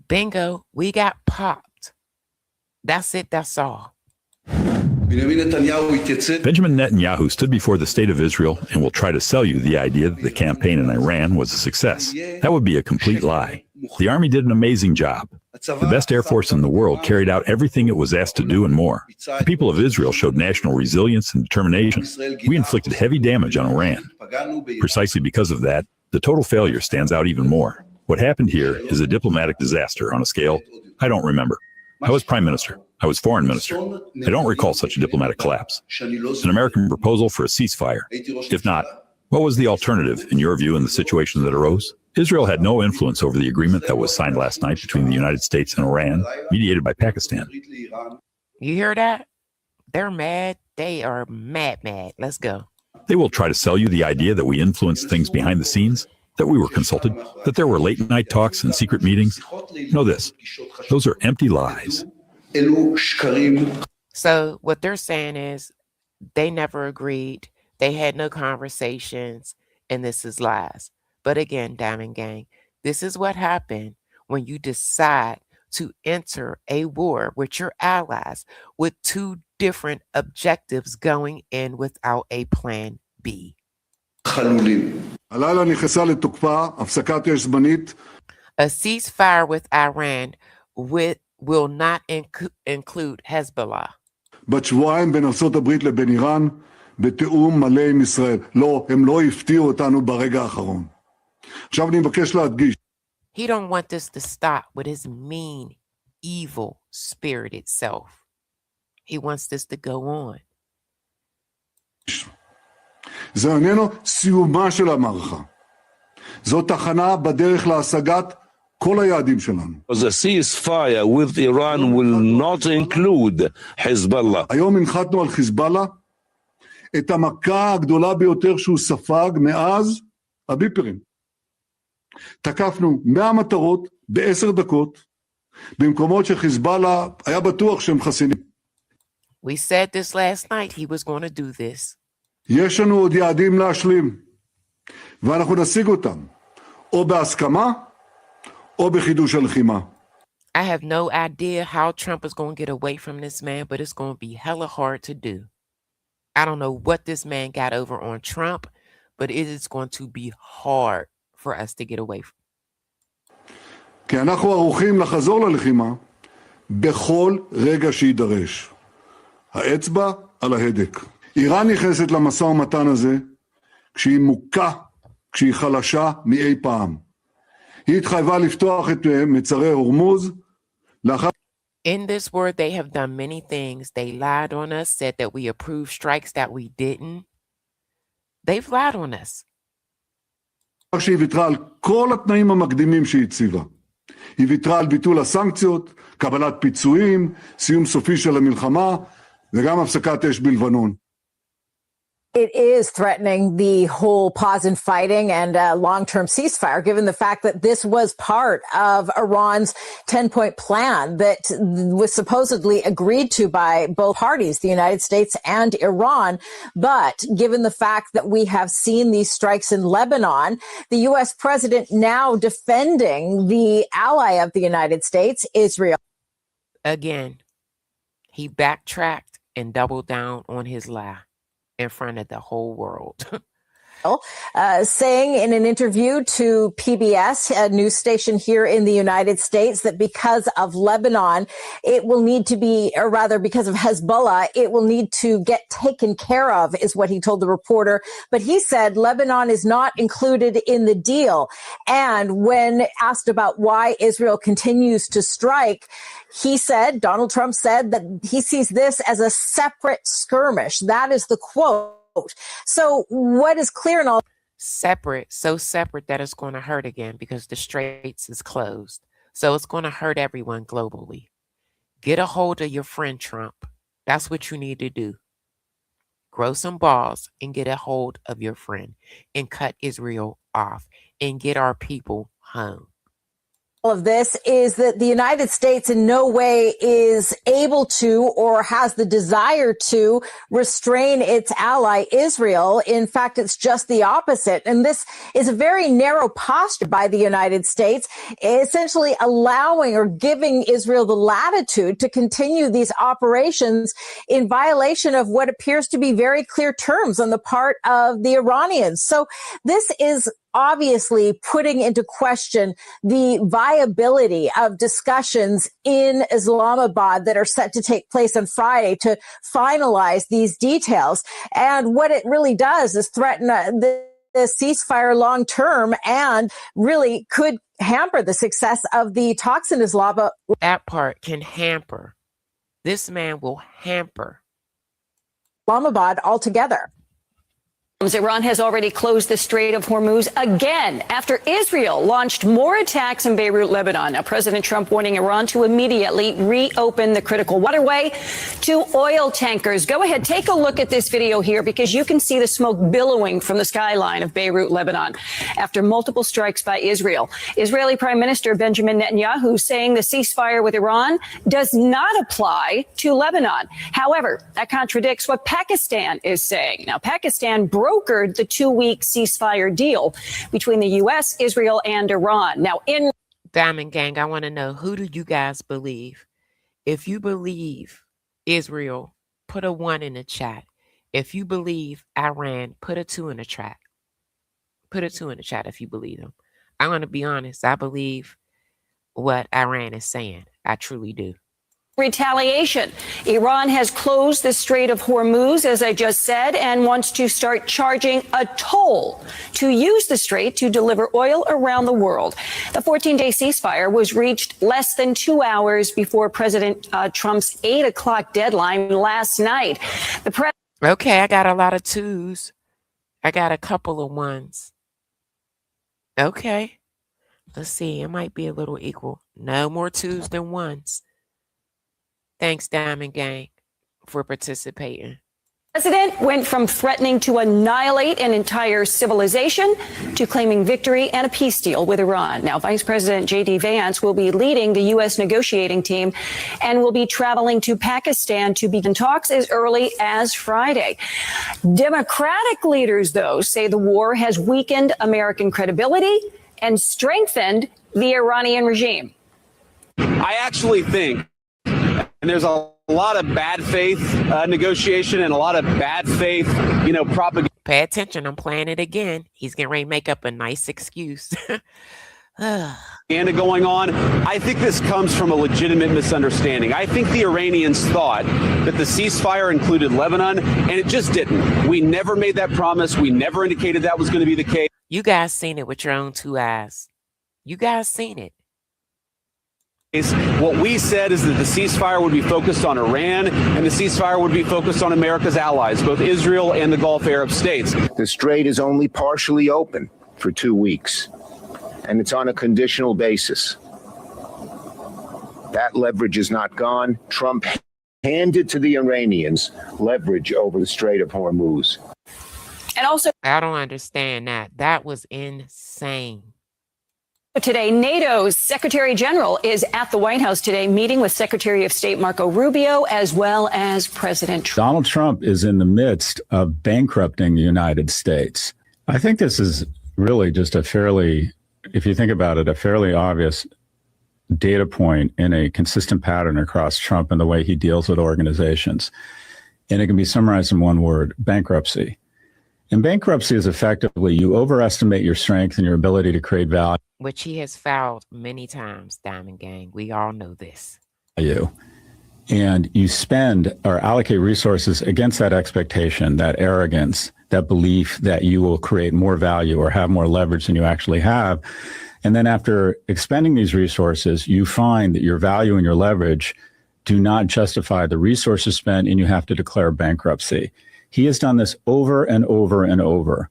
Bingo, we got popped. That's it, that's all. Benjamin Netanyahu stood before the state of Israel and will try to sell you the idea that the campaign in Iran was a success. That would be a complete lie. The army did an amazing job. The best air force in the world carried out everything it was asked to do and more. The people of Israel showed national resilience and determination. We inflicted heavy damage on Iran. Precisely because of that, the total failure stands out even more. What happened here is a diplomatic disaster on a scale I don't remember. I was prime minister. I was foreign minister. I don't recall such a diplomatic collapse. An American proposal for a ceasefire. If not, what was the alternative, in your view, in the situation that arose? Israel had no influence over the agreement that was signed last night between the United States and Iran, mediated by Pakistan. You hear that? They're mad. They are mad. Let's go. They will try to sell you the idea that we influenced things behind the scenes, that we were consulted, that there were late-night talks and secret meetings. Know this. Those are empty lies. So what they're saying is they never agreed. They had no conversations, and this is lies. But again, Diamond Gang, this is what happened when you decide to enter a war with your allies with two different objectives going in without a plan B. A ceasefire with Iran will not include Hezbollah. בת-שבועיים בין ארצות הברית לבין איראן, בתיאום מלא עם ישראל. לא, הם לא הפתיעו אותנו ברגע האחרון. עכשיו אני מבקש להדגיש. He don't want this to stop with his mean, evil, spirited self. He wants this to go on. זה איננו סיומה של המערכה. זו תחנה בדרך להשגת כל היעדים שלנו. The ceasefire with Iran will not include Hezbollah. היום הנחתנו על חיזבאללה את המכה הגדולה ביותר שהוא ספג מאז הביפרים. תקפנו 100 מטרות ב10 דקות, במקומות שחיזבאללה היה בטוח שהם חסינים. We said this last night, he was going to do this. יש לנו עוד יעדים להשלים, ואנחנו נשיג אותם, או בהסכמה, או בחידוש הלחימה. I have no idea how Trump is going to get away from this man, but it's going to be hella hard to do. I don't know what this man got over on Trump, but it is going to be hard for us to get away from. כי אנחנו ערוכים לחזור ללחימה בכל רגע שידרש. האצבע על ההדק. איראן נכנסת למשא ומתן הזה כשהיא מוכה, כשהיא חלשה מאי פעם. היא התחייבה לפתוח את מצרי הורמוז לאחר... In this war, they have done many things. They lied on us, said that we approved strikes that we didn't. They've lied on us. שהיא ויתרה על כל התנאים המקדימים שהיא הציבה. היא ויתרה על ביטול הסנקציות, קבלת פיצויים, סיום סופי של המלחמה, וגם הפסקת אש בלבנון. It is threatening the whole pause in fighting and long-term ceasefire, given the fact that this was part of Iran's 10-point plan that was supposedly agreed to by both parties, the United States and Iran. But given the fact that we have seen these strikes in Lebanon, the U.S. president now defending the ally of the United States, Israel. Again, he backtracked and doubled down on his lie in front of the whole world. Saying in an interview to PBS, a news station here in the United States, that because of Lebanon, it will need to be, or rather because of Hezbollah, it will need to get taken care of, is what he told the reporter. But he said Lebanon is not included in the deal. And when asked about why Israel continues to strike, he said, Donald Trump said, that he sees this as a separate skirmish. That is the quote. So what is clear in all... Separate, so separate that it's going to hurt again because the Straits is closed. So it's going to hurt everyone globally. Get a hold of your friend, Trump. That's what you need to do. Grow some balls and get a hold of your friend and cut Israel off and get our people home. Of this is that the United States in no way is able to or has the desire to restrain its ally Israel. In fact, it's just the opposite. And this is a very narrow posture by the United States, essentially allowing or giving Israel the latitude to continue these operations in violation of what appears to be very clear terms on the part of the Iranians. So this is obviously putting into question the viability of discussions in Islamabad that are set to take place on Friday to finalize these details. And what it really does is threaten the ceasefire long term and really could hamper the success of the talks in Islamabad. That part can hamper. This man will hamper Islamabad altogether. Iran has already closed the Strait of Hormuz again after Israel launched more attacks in Beirut, Lebanon. Now, President Trump warning Iran to immediately reopen the critical waterway to oil tankers. Go ahead, take a look at this video here because you can see the smoke billowing from the skyline of Beirut, Lebanon after multiple strikes by Israel. Israeli Prime Minister Benjamin Netanyahu saying the ceasefire with Iran does not apply to Lebanon. However, that contradicts what Pakistan is saying. Now, Pakistan brokered the 2-week ceasefire deal between the U.S., Israel, and Iran. Now, in Diamond Gang, I want to know, who do you guys believe? If you believe Israel, put a 1 in the chat. If you believe Iran, put a 2 in the chat. Put a 2 in the chat if you believe them. I'm going to be honest. I believe what Iran is saying. I truly do. retaliation, Iran has closed the Strait of Hormuz, as I just said, and wants to start charging a toll to use the strait to deliver oil around the world. The 14-day ceasefire was reached less than 2 hours before President Trump's 8 o'clock deadline last night. Okay, I got a lot of 2s. I got a couple of 1s. Okay. Let's see. It might be a little equal. No more 2s than 1s. Thanks, Diamond Gang, for participating. The president went from threatening to annihilate an entire civilization to claiming victory and a peace deal with Iran. Now, Vice President J.D. Vance will be leading the U.S. negotiating team and will be traveling to Pakistan to begin talks as early as Friday. Democratic leaders, though, say the war has weakened American credibility and strengthened the Iranian regime. I actually think, and there's a lot of bad faith negotiation and a lot of bad faith, propaganda. Pay attention. I'm playing it again. He's getting ready to make up a nice excuse. Going on. I think this comes from a legitimate misunderstanding. I think the Iranians thought that the ceasefire included Lebanon, and it just didn't. We never made that promise. We never indicated that was going to be the case. You guys seen it with your own 2 eyes. You guys seen it. What we said is that the ceasefire would be focused on Iran and the ceasefire would be focused on America's allies, both Israel and the Gulf Arab states. The strait is only partially open for 2 weeks, and it's on a conditional basis. That leverage is not gone. Trump handed to the Iranians leverage over the Strait of Hormuz. And also, I don't understand that. That was insane. Today, NATO's Secretary General is at the White House today, meeting with Secretary of State Marco Rubio, as well as President Trump. Donald Trump is in the midst of bankrupting the United States. I think this is really just a fairly, if you think about it, a fairly obvious data point in a consistent pattern across Trump and the way he deals with organizations. And it can be summarized in one word: bankruptcy. And bankruptcy is effectively you overestimate your strength and your ability to create value. Which he has fouled many times, Diamond Gang. We all know this. And you spend or allocate resources against that expectation, that arrogance, that belief that you will create more value or have more leverage than you actually have. And then after expending these resources, you find that your value and your leverage do not justify the resources spent, and you have to declare bankruptcy. He has done this over and over and over.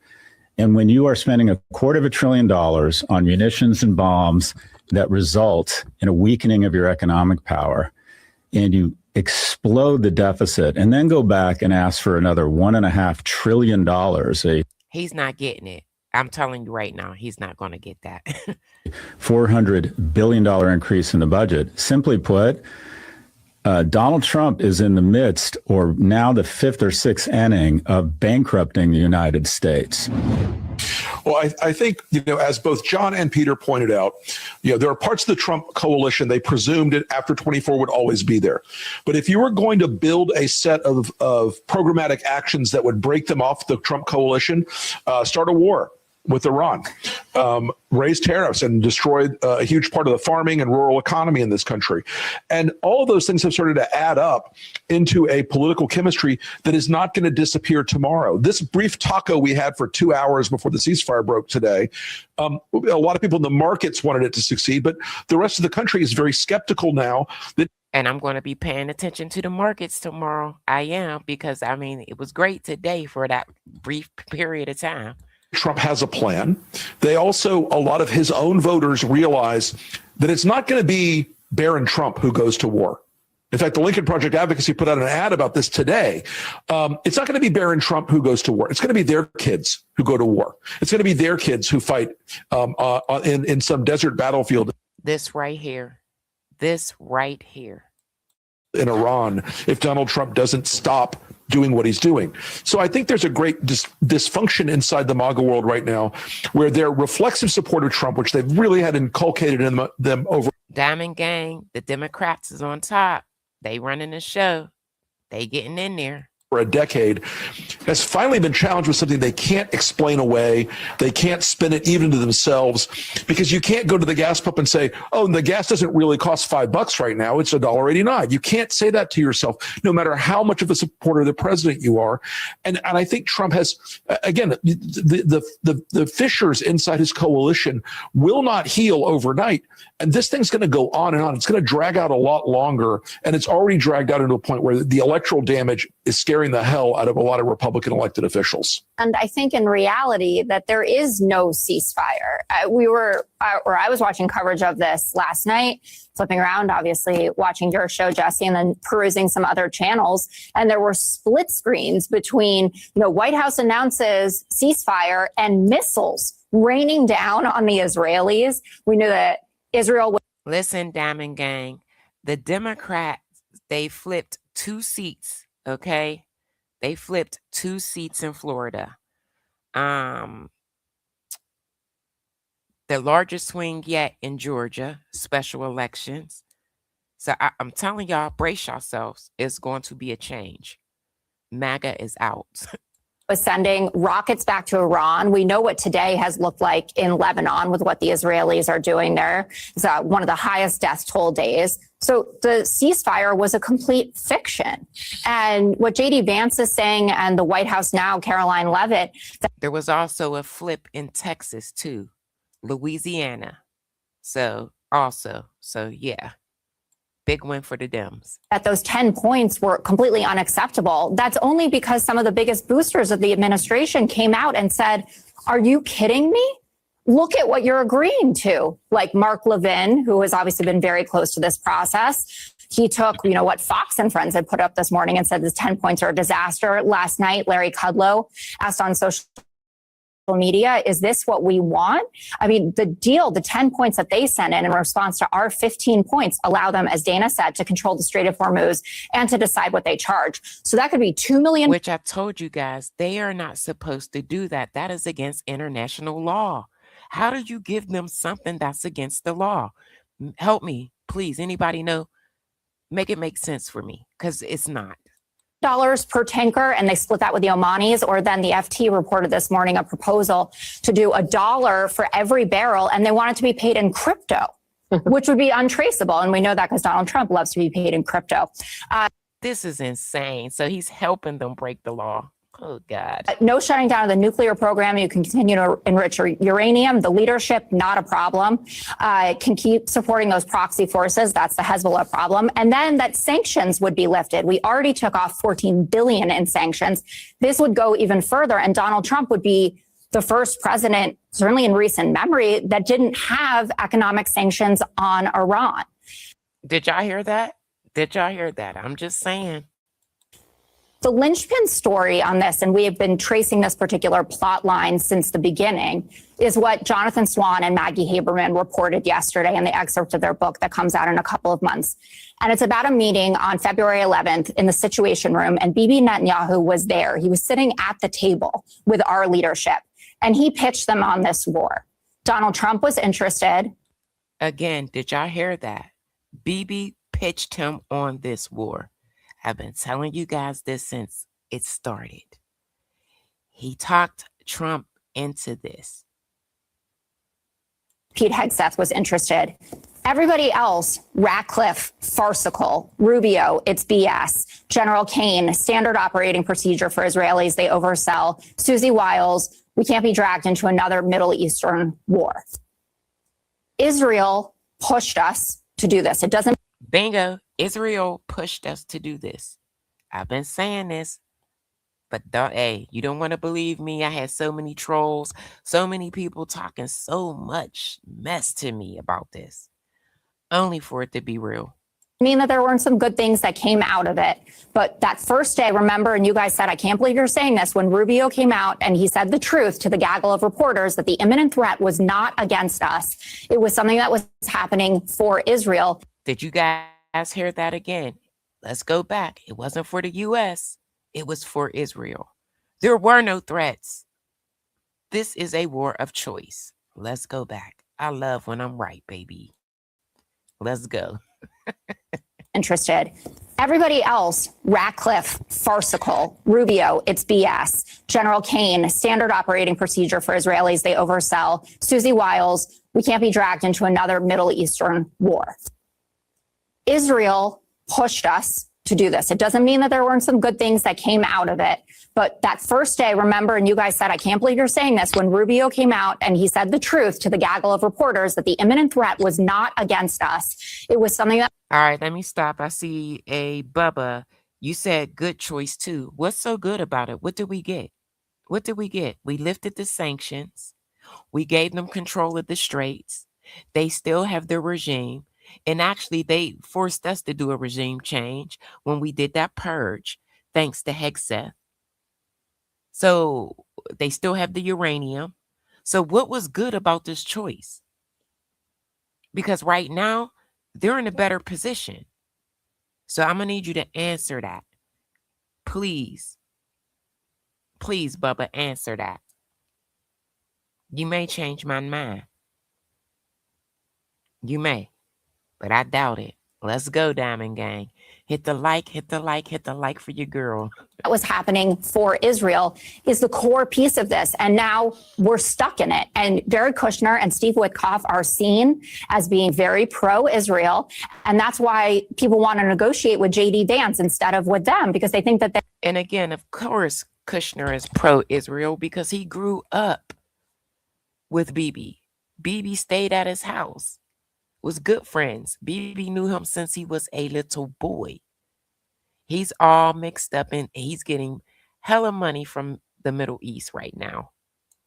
And when you are spending $250 billion on munitions and bombs that result in a weakening of your economic power, and you explode the deficit and then go back and ask for another $1.5 trillion, He's not getting it. I'm telling you right now, he's not going to get that. $400 billion increase in the budget. Simply put, Donald Trump is in the midst, or now the 5th or 6th inning, of bankrupting the United States. Well, I think, as both John and Peter pointed out, there are parts of the Trump coalition they presumed it after 24 would always be there. But if you were going to build a set of programmatic actions that would break them off the Trump coalition, start a war. with Iran, raised tariffs and destroyed a huge part of the farming and rural economy in this country. And all of those things have started to add up into a political chemistry that is not going to disappear tomorrow. This brief taco we had for 2 hours before the ceasefire broke today, a lot of people in the markets wanted it to succeed, but the rest of the country is very skeptical now that. And I'm going to be paying attention to the markets tomorrow. I am, because I mean, it was great today for that brief period of time. Trump has a plan. They also, a lot of his own voters realize that it's not going to be Barron Trump who goes to war. In fact, the Lincoln Project Advocacy put out an ad about this today. It's not going to be Barron Trump who goes to war. It's going to be their kids who go to war. It's going to be their kids who fight in some desert battlefield. This right here. This right here. In Iran, if Donald Trump doesn't stop doing what he's doing. So I think there's a great dysfunction inside the MAGA world right now, where their reflexive support of Trump, which they've really had inculcated in them over. Diamond Gang, the Democrats is on top. They running the show. They getting in there. For a decade, has finally been challenged with something they can't explain away. They can't spin it even to themselves, because you can't go to the gas pump and say, oh, the gas doesn't really cost $5 right now. It's $1.89. You can't say that to yourself, no matter how much of a supporter of the president you are. And I think Trump has, again, the fissures inside his coalition will not heal overnight. And this thing's going to go on and on. It's going to drag out a lot longer. And it's already dragged out into a point where the electoral damage is scaring the hell out of a lot of Republican elected officials. And I think in reality that there is no ceasefire. I was watching coverage of this last night, flipping around, obviously watching your show, Jesse, and then perusing some other channels. And there were split screens between, White House announces ceasefire and missiles raining down on the Israelis. We knew that Israel would. Listen, Diamond Gang, the Democrats, they flipped 2 seats. Okay, they flipped 2 seats in Florida. The largest swing yet in Georgia, special elections. So I'm telling y'all, brace yourselves. It's going to be a change. MAGA is out. Was sending rockets back to Iran. We know what today has looked like in Lebanon with what the Israelis are doing there. It's one of the highest death toll days. So the ceasefire was a complete fiction. And what J.D. Vance is saying, and the White House now, Caroline Leavitt. There was also a flip in Texas, too. Louisiana. So yeah. Big win for the Dems. That those 10 points were completely unacceptable. That's only because some of the biggest boosters of the administration came out and said, are you kidding me? Look at what you're agreeing to. Like Mark Levin, who has obviously been very close to this process. He took, what Fox and Friends had put up this morning and said the 10 points are a disaster. Last night, Larry Kudlow asked on social media, is this what we want? I mean, the deal, the 10 points that they sent in response to our 15 points allow them, as Dana said, to control the Strait of Hormuz and to decide what they charge. So that could be 2 million. Which I told you guys, they are not supposed to do that. That is against international law. How do you give them something that's against the law? Help me, please. Anybody know? Make it make sense for me, because it's not. Dollars per tanker, and they split that with the Omanis. Or then the FT reported this morning a proposal to do $1 for every barrel, and they want it to be paid in crypto, which would be untraceable. And we know that because Donald Trump loves to be paid in crypto. This is insane. So he's helping them break the law. Oh, God. No shutting down of the nuclear program. You can continue to enrich uranium. The leadership, not a problem. Can keep supporting those proxy forces. That's the Hezbollah problem. And then that sanctions would be lifted. We already took off $14 billion in sanctions. This would go even further. And Donald Trump would be the first president, certainly in recent memory, that didn't have economic sanctions on Iran. Did y'all hear that? I'm just saying. The linchpin story on this, and we have been tracing this particular plot line since the beginning, is what Jonathan Swan and Maggie Haberman reported yesterday in the excerpt of their book that comes out in a couple of months. And it's about a meeting on February 11th in the Situation Room, and Bibi Netanyahu was there. He was sitting at the table with our leadership, and he pitched them on this war. Donald Trump was interested. Again, did y'all hear that? Bibi pitched him on this war. I've been telling you guys this since it started. He talked Trump into this. Pete Hegseth was interested. Everybody else, Ratcliffe, farcical. Rubio, it's BS. General Kane, standard operating procedure for Israelis, they oversell. Susie Wiles, we can't be dragged into another Middle Eastern war. Israel pushed us to do this. It doesn't. Bingo. Israel pushed us to do this. I've been saying this, but hey, you don't want to believe me. I had so many trolls, so many people talking so much mess to me about this, only for it to be real. Mean that there weren't some good things that came out of it. But that first day, remember, and you guys said, I can't believe you're saying this, when Rubio came out and he said the truth to the gaggle of reporters that the imminent threat was not against us. It was something that was happening for Israel. Did you guys hear that again? Let's go back. It wasn't for the U.S. It was for Israel. There were no threats. This is a war of choice. Let's go back. I love when I'm right, baby. Let's go. Interested. Everybody else, Ratcliffe, farcical. Rubio, it's BS. General Kane, standard operating procedure for Israelis, they oversell. Susie Wiles, we can't be dragged into another Middle Eastern war. Israel pushed us to do this. It doesn't mean that there weren't some good things that came out of it. But that first day, remember, and you guys said, I can't believe you're saying this, when Rubio came out and he said the truth to the gaggle of reporters that the imminent threat was not against us. It was something that. All right, let me stop. I see a Bubba. You said good choice too. What's so good about it? What did we get? What did we get? We lifted the sanctions. We gave them control of the straits. They still have their regime. And actually, they forced us to do a regime change when we did that purge, thanks to Hegseth. So they still have the uranium. So what was good about this choice? Because right now, they're in a better position. So I'm going to need you to answer that. Please. Please, Bubba, answer that. You may change my mind. You may. But I doubt it. Let's go, Diamond Gang. Hit the like, hit the like, hit the like for your girl. That was happening for Israel is the core piece of this. And now we're stuck in it. And Jared Kushner and Steve Witkoff are seen as being very pro-Israel. And that's why people want to negotiate with J.D. Vance instead of with them, because they think that they. And again, of course, Kushner is pro-Israel because he grew up with Bibi. Bibi stayed at his house. Was good friends. Bibi knew him since he was a little boy. He's all mixed up and he's getting hella money from the Middle East right now.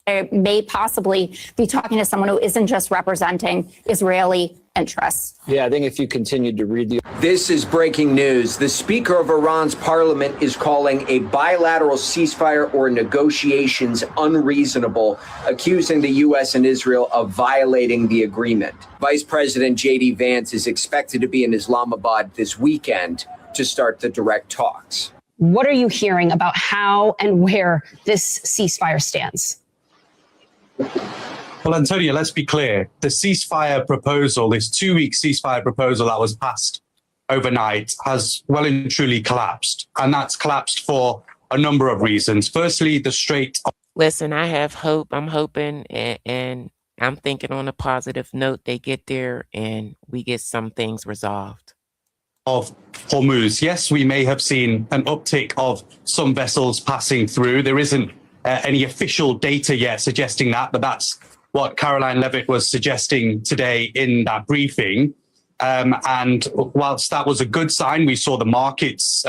They may possibly be talking to someone who isn't just representing Israeli interests. Yeah, I think if you continued to read the... This is breaking news. The Speaker of Iran's parliament is calling a bilateral ceasefire or negotiations unreasonable, accusing the U.S. and Israel of violating the agreement. Vice President J.D. Vance is expected to be in Islamabad this weekend to start the direct talks. What are you hearing about how and where this ceasefire stands? Well, Antonia, let's be clear. The ceasefire proposal, this 2-week ceasefire proposal that was passed overnight, has well and truly collapsed. And that's collapsed for a number of reasons. Firstly, the Strait. Listen, I have hope. I'm hoping and I'm thinking on a positive note they get there and we get some things resolved. Of Hormuz. Yes, we may have seen an uptick of some vessels passing through. There isn't any official data yet suggesting that, but that's what Caroline Levitt was suggesting today in that briefing. And whilst that was a good sign, we saw the markets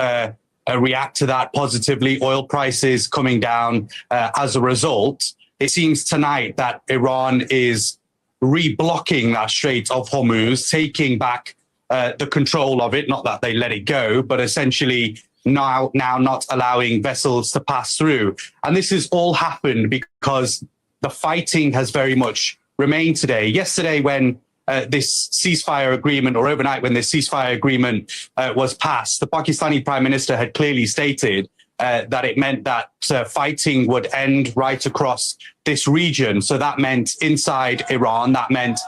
react to that positively, oil prices coming down as a result. It seems tonight that Iran is reblocking that Strait of Hormuz, taking back the control of it, not that they let it go, but essentially now not allowing vessels to pass through. And this has all happened because the fighting has very much remained today. Yesterday, when this ceasefire agreement, or overnight when this ceasefire agreement was passed, the Pakistani Prime Minister had clearly stated that it meant that fighting would end right across this region. So that meant inside Iran, that meant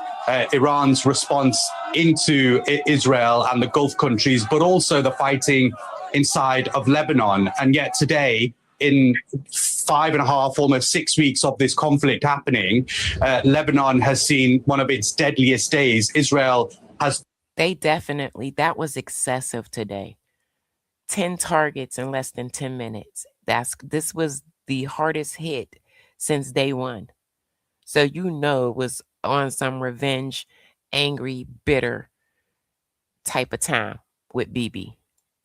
Iran's response into Israel and the Gulf countries, but also the fighting inside of Lebanon. And yet today, in 5.5, almost 6 weeks of this conflict happening, Lebanon has seen one of its deadliest days. Israel has. That was excessive today. 10 targets in less than 10 minutes. This was the hardest hit since day one. So it was on some revenge, angry, bitter type of time with Bibi.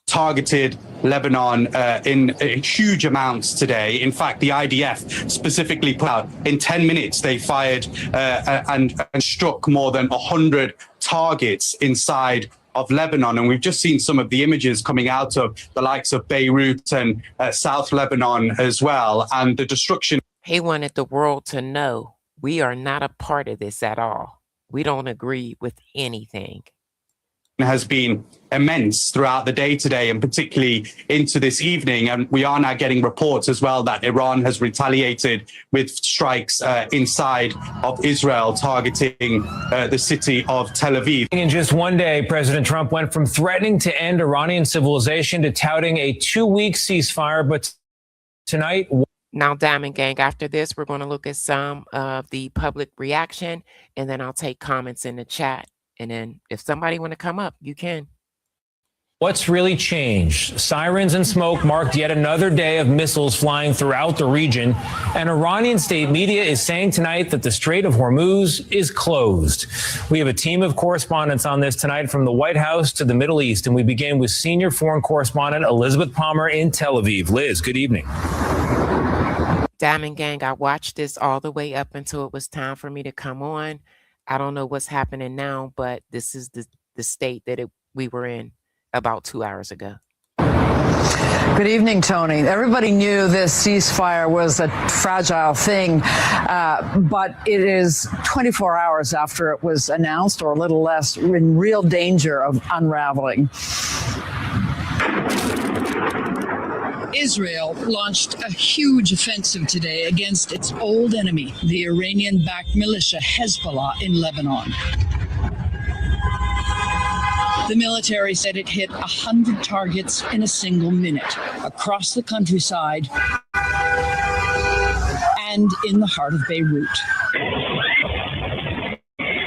Targeted Lebanon in huge amounts today. In fact, the IDF specifically put out in 10 minutes they fired and struck more than 100 targets inside of Lebanon. And we've just seen some of the images coming out of the likes of Beirut and South Lebanon as well. And the destruction. He wanted the world to know we are not a part of this at all. We don't agree with anything. Has been immense throughout the day today and particularly into this evening. And we are now getting reports as well that Iran has retaliated with strikes inside of Israel, targeting the city of Tel Aviv. In just one day, President Trump went from threatening to end Iranian civilization to touting a 2-week ceasefire. But tonight... Now, Diamond Gang, after this, we're going to look at some of the public reaction, and then I'll take comments in the chat. And then if somebody want to come up, you can. What's really changed? Sirens and smoke marked yet another day of missiles flying throughout the region. And Iranian state media is saying tonight that the Strait of Hormuz is closed. We have a team of correspondents on this tonight from the White House to the Middle East. And we begin with senior foreign correspondent Elizabeth Palmer in Tel Aviv. Liz, good evening. Diamond Gang, I watched this all the way up until it was time for me to come on. I don't know what's happening now, but this is the state that we were in about 2 hours ago. Good evening, Tony. Everybody knew this ceasefire was a fragile thing, but it is 24 hours after it was announced, or a little less, in real danger of unraveling. Israel launched a huge offensive today against its old enemy, the Iranian-backed militia Hezbollah in Lebanon. The military said it hit 100 targets in a single minute across the countryside and in the heart of Beirut.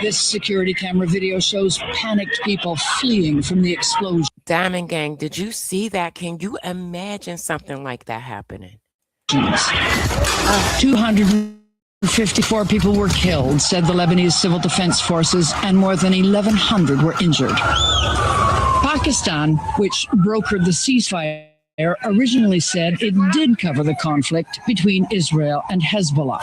This security camera video shows panicked people fleeing from the explosion. Diamond Gang, did you see that? Can you imagine something like that happening? 254 people were killed, said the Lebanese Civil Defense Forces, and more than 1,100 were injured. Pakistan, which brokered the ceasefire, originally said it did cover the conflict between Israel and Hezbollah.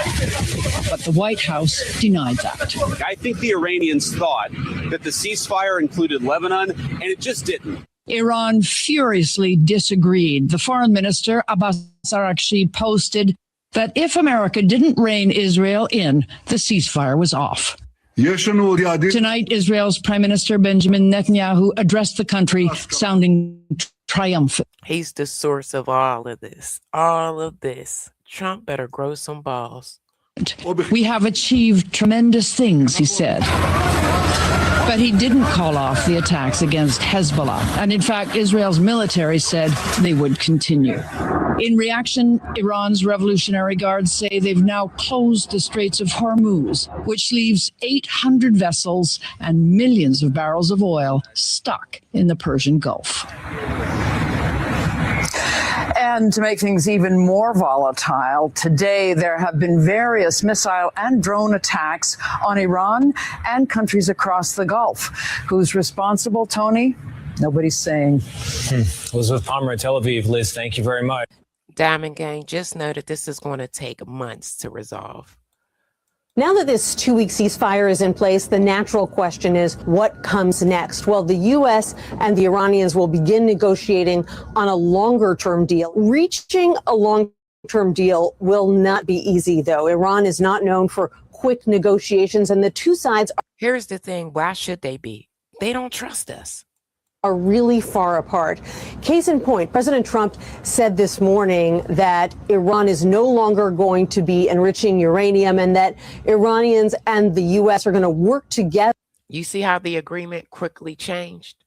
But the White House denied that. I think the Iranians thought that the ceasefire included Lebanon, and it just didn't. Iran furiously disagreed. The foreign minister, Abbas Araghchi, posted that if America didn't rein Israel in, the ceasefire was off. Tonight, Israel's Prime Minister Benjamin Netanyahu addressed the country, sounding triumphant. He's the source of all of this. All of this. Trump better grow some balls. We have achieved tremendous things, he said. But he didn't call off the attacks against Hezbollah. And in fact, Israel's military said they would continue. In reaction, Iran's Revolutionary Guards say they've now closed the Straits of Hormuz, which leaves 800 vessels and millions of barrels of oil stuck in the Persian Gulf. And to make things even more volatile, today there have been various missile and drone attacks on Iran and countries across the Gulf. Who's responsible, Tony? Nobody's saying. Elizabeth Palmer at Tel Aviv. Liz, thank you very much. Diamond Gang, just know that this is going to take months to resolve. Now that this 2-week ceasefire is in place, the natural question is what comes next? Well, the U.S. and the Iranians will begin negotiating on a longer-term deal. Reaching a long-term deal will not be easy, though. Iran is not known for quick negotiations, and the two sides Here's the thing. Why should they be? They don't trust us. Are really far apart. Case in point, President Trump said this morning that Iran is no longer going to be enriching uranium and that Iranians and the U.S. are going to work together. You see how the agreement quickly changed?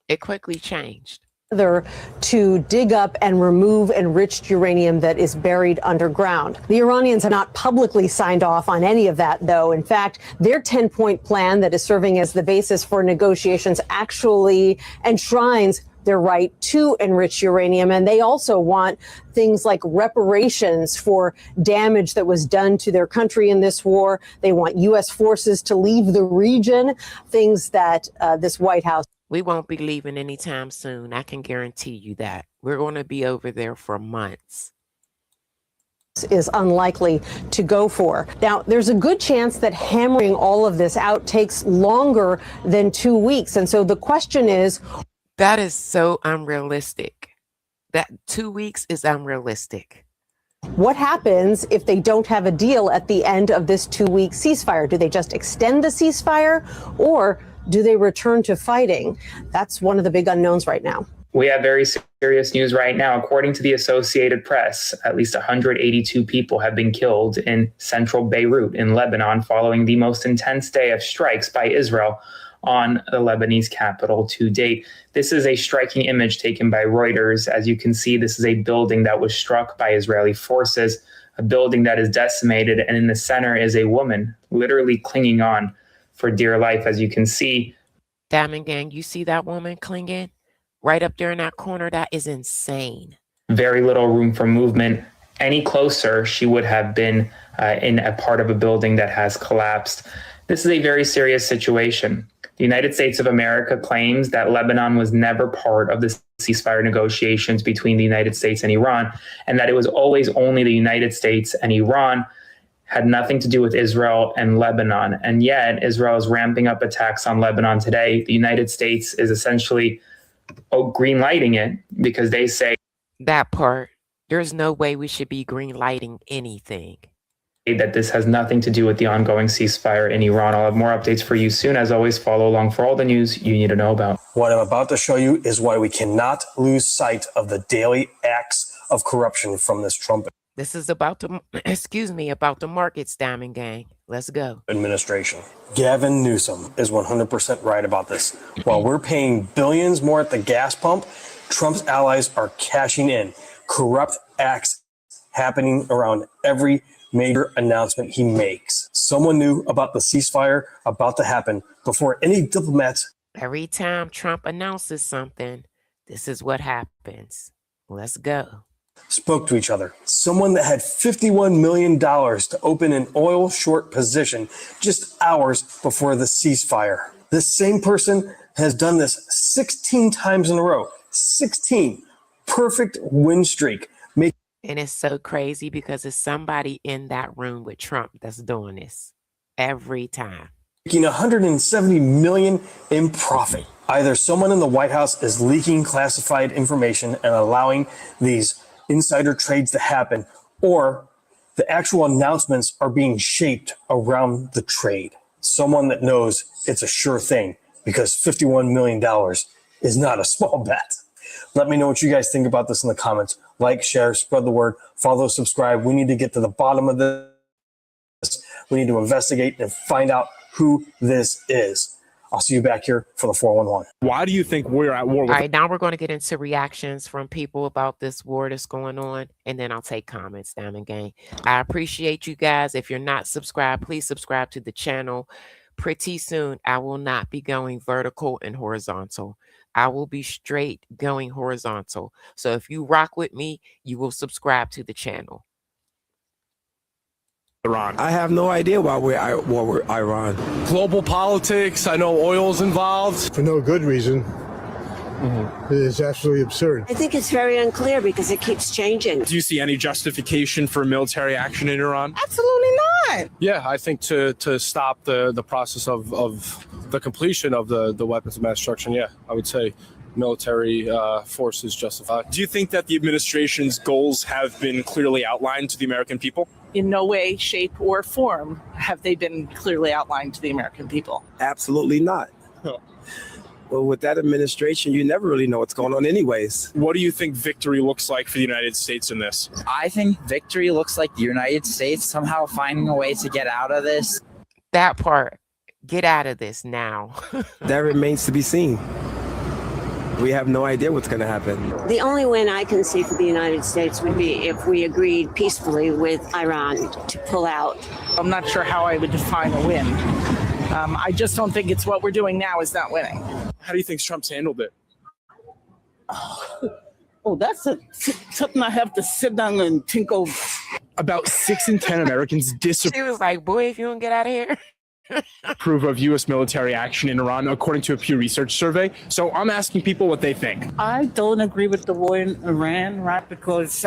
It quickly changed. to dig up and remove enriched uranium that is buried underground. The Iranians have not publicly signed off on any of that, though. In fact, their 10-point plan that is serving as the basis for negotiations actually enshrines their right to enrich uranium. And they also want things like reparations for damage that was done to their country in this war. They want U.S. forces to leave the region, things that this White House. We won't be leaving anytime soon. I can guarantee you that. We're going to be over there for months. Is unlikely to go for. Now, there's a good chance that hammering all of this out takes longer than 2 weeks. And so the question is, that is so unrealistic. That 2 weeks is unrealistic. What happens if they don't have a deal at the end of this 2-week ceasefire? Do they just extend the ceasefire, or do they return to fighting? That's one of the big unknowns right now. We have very serious news right now. According to the Associated Press, at least 182 people have been killed in central Beirut in Lebanon following the most intense day of strikes by Israel on the Lebanese capital to date. This is a striking image taken by Reuters. As you can see, this is a building that was struck by Israeli forces, a building that is decimated, and in the center is a woman literally clinging on for dear life, as you can see. Diamond Gang, you see that woman clinging right up there in that corner? That is insane. Very little room for movement. Any closer, she would have been in a part of a building that has collapsed. This is a very serious situation. The United States of America claims that Lebanon was never part of the ceasefire negotiations between the United States and Iran, and that it was always only the United States and Iran, had nothing to do with Israel and Lebanon. And yet Israel is ramping up attacks on Lebanon today. The United States is essentially green lighting it because they say that part. There's no way we should be green lighting anything. That this has nothing to do with the ongoing ceasefire in Iran. I'll have more updates for you soon. As always, follow along for all the news you need to know about. What I'm about to show you is why we cannot lose sight of the daily acts of corruption from this Trump. This is about the, about the markets, Diamond Gang. Let's go. Administration. Gavin Newsom is 100% right about this. While we're paying billions more at the gas pump, Trump's allies are cashing in. Corrupt acts happening around every major announcement he makes. Someone knew about the ceasefire about to happen before any diplomats. Every time Trump announces something, this is what happens. Let's go. Spoke to each other. Someone that had $51 million to open an oil short position just hours before the ceasefire. This same person has done this 16 times in a row. 16. Perfect win streak. And it's so crazy because it's somebody in that room with Trump that's doing this every time. Making $170 million in profit. Either someone in the White House is leaking classified information and allowing these insider trades to happen, or the actual announcements are being shaped around the trade. Someone that knows it's a sure thing, because $51 million is not a small bet. Let me know what you guys think about this in the comments. Like, share, spread the word, follow, subscribe. We need to get to the bottom of this. We need to investigate and find out who this is. I'll see you back here for the 411. Why do you think we're at war with? All right, now we're going to get into reactions from people about this war that's going on, and then I'll take comments, Diamond Gang. I appreciate you guys. If you're not subscribed, please subscribe to the channel. Pretty soon, I will not be going vertical and horizontal. I will be straight going horizontal. So if you rock with me, you will subscribe to the channel. Iran. I have no idea why we're at war with Iran. Global politics. I know oil's involved. For no good reason. It is absolutely absurd. I think it's very unclear because it keeps changing. Do you see any justification for military action in Iran? Absolutely not. Yeah, I think to stop the process of the completion of the weapons of mass destruction, yeah, I would say military force is justified. Do you think that the administration's goals have been clearly outlined to the American people? In no way, shape, or form have they been clearly outlined to the American people. Absolutely not. Well, with that administration, you never really know what's going on anyways. What do you think victory looks like for the United States in this? I think victory looks like the United States somehow finding a way to get out of this. That part, get out of this now. That remains to be seen. We have no idea what's going to happen. The only win I can see for the United States would be if we agreed peacefully with Iran to pull out. I'm not sure how I would define a win. I just don't think it's what we're doing now is not winning. How do you think Trump's handled it? Oh, that's something I have to sit down and think over. About 6 in 10 Americans She was like, boy, if you don't get out of here. disapprove of U.S. military action in Iran, according to a Pew Research survey. So I'm asking people what they think. I don't agree with the war in Iran, right? Because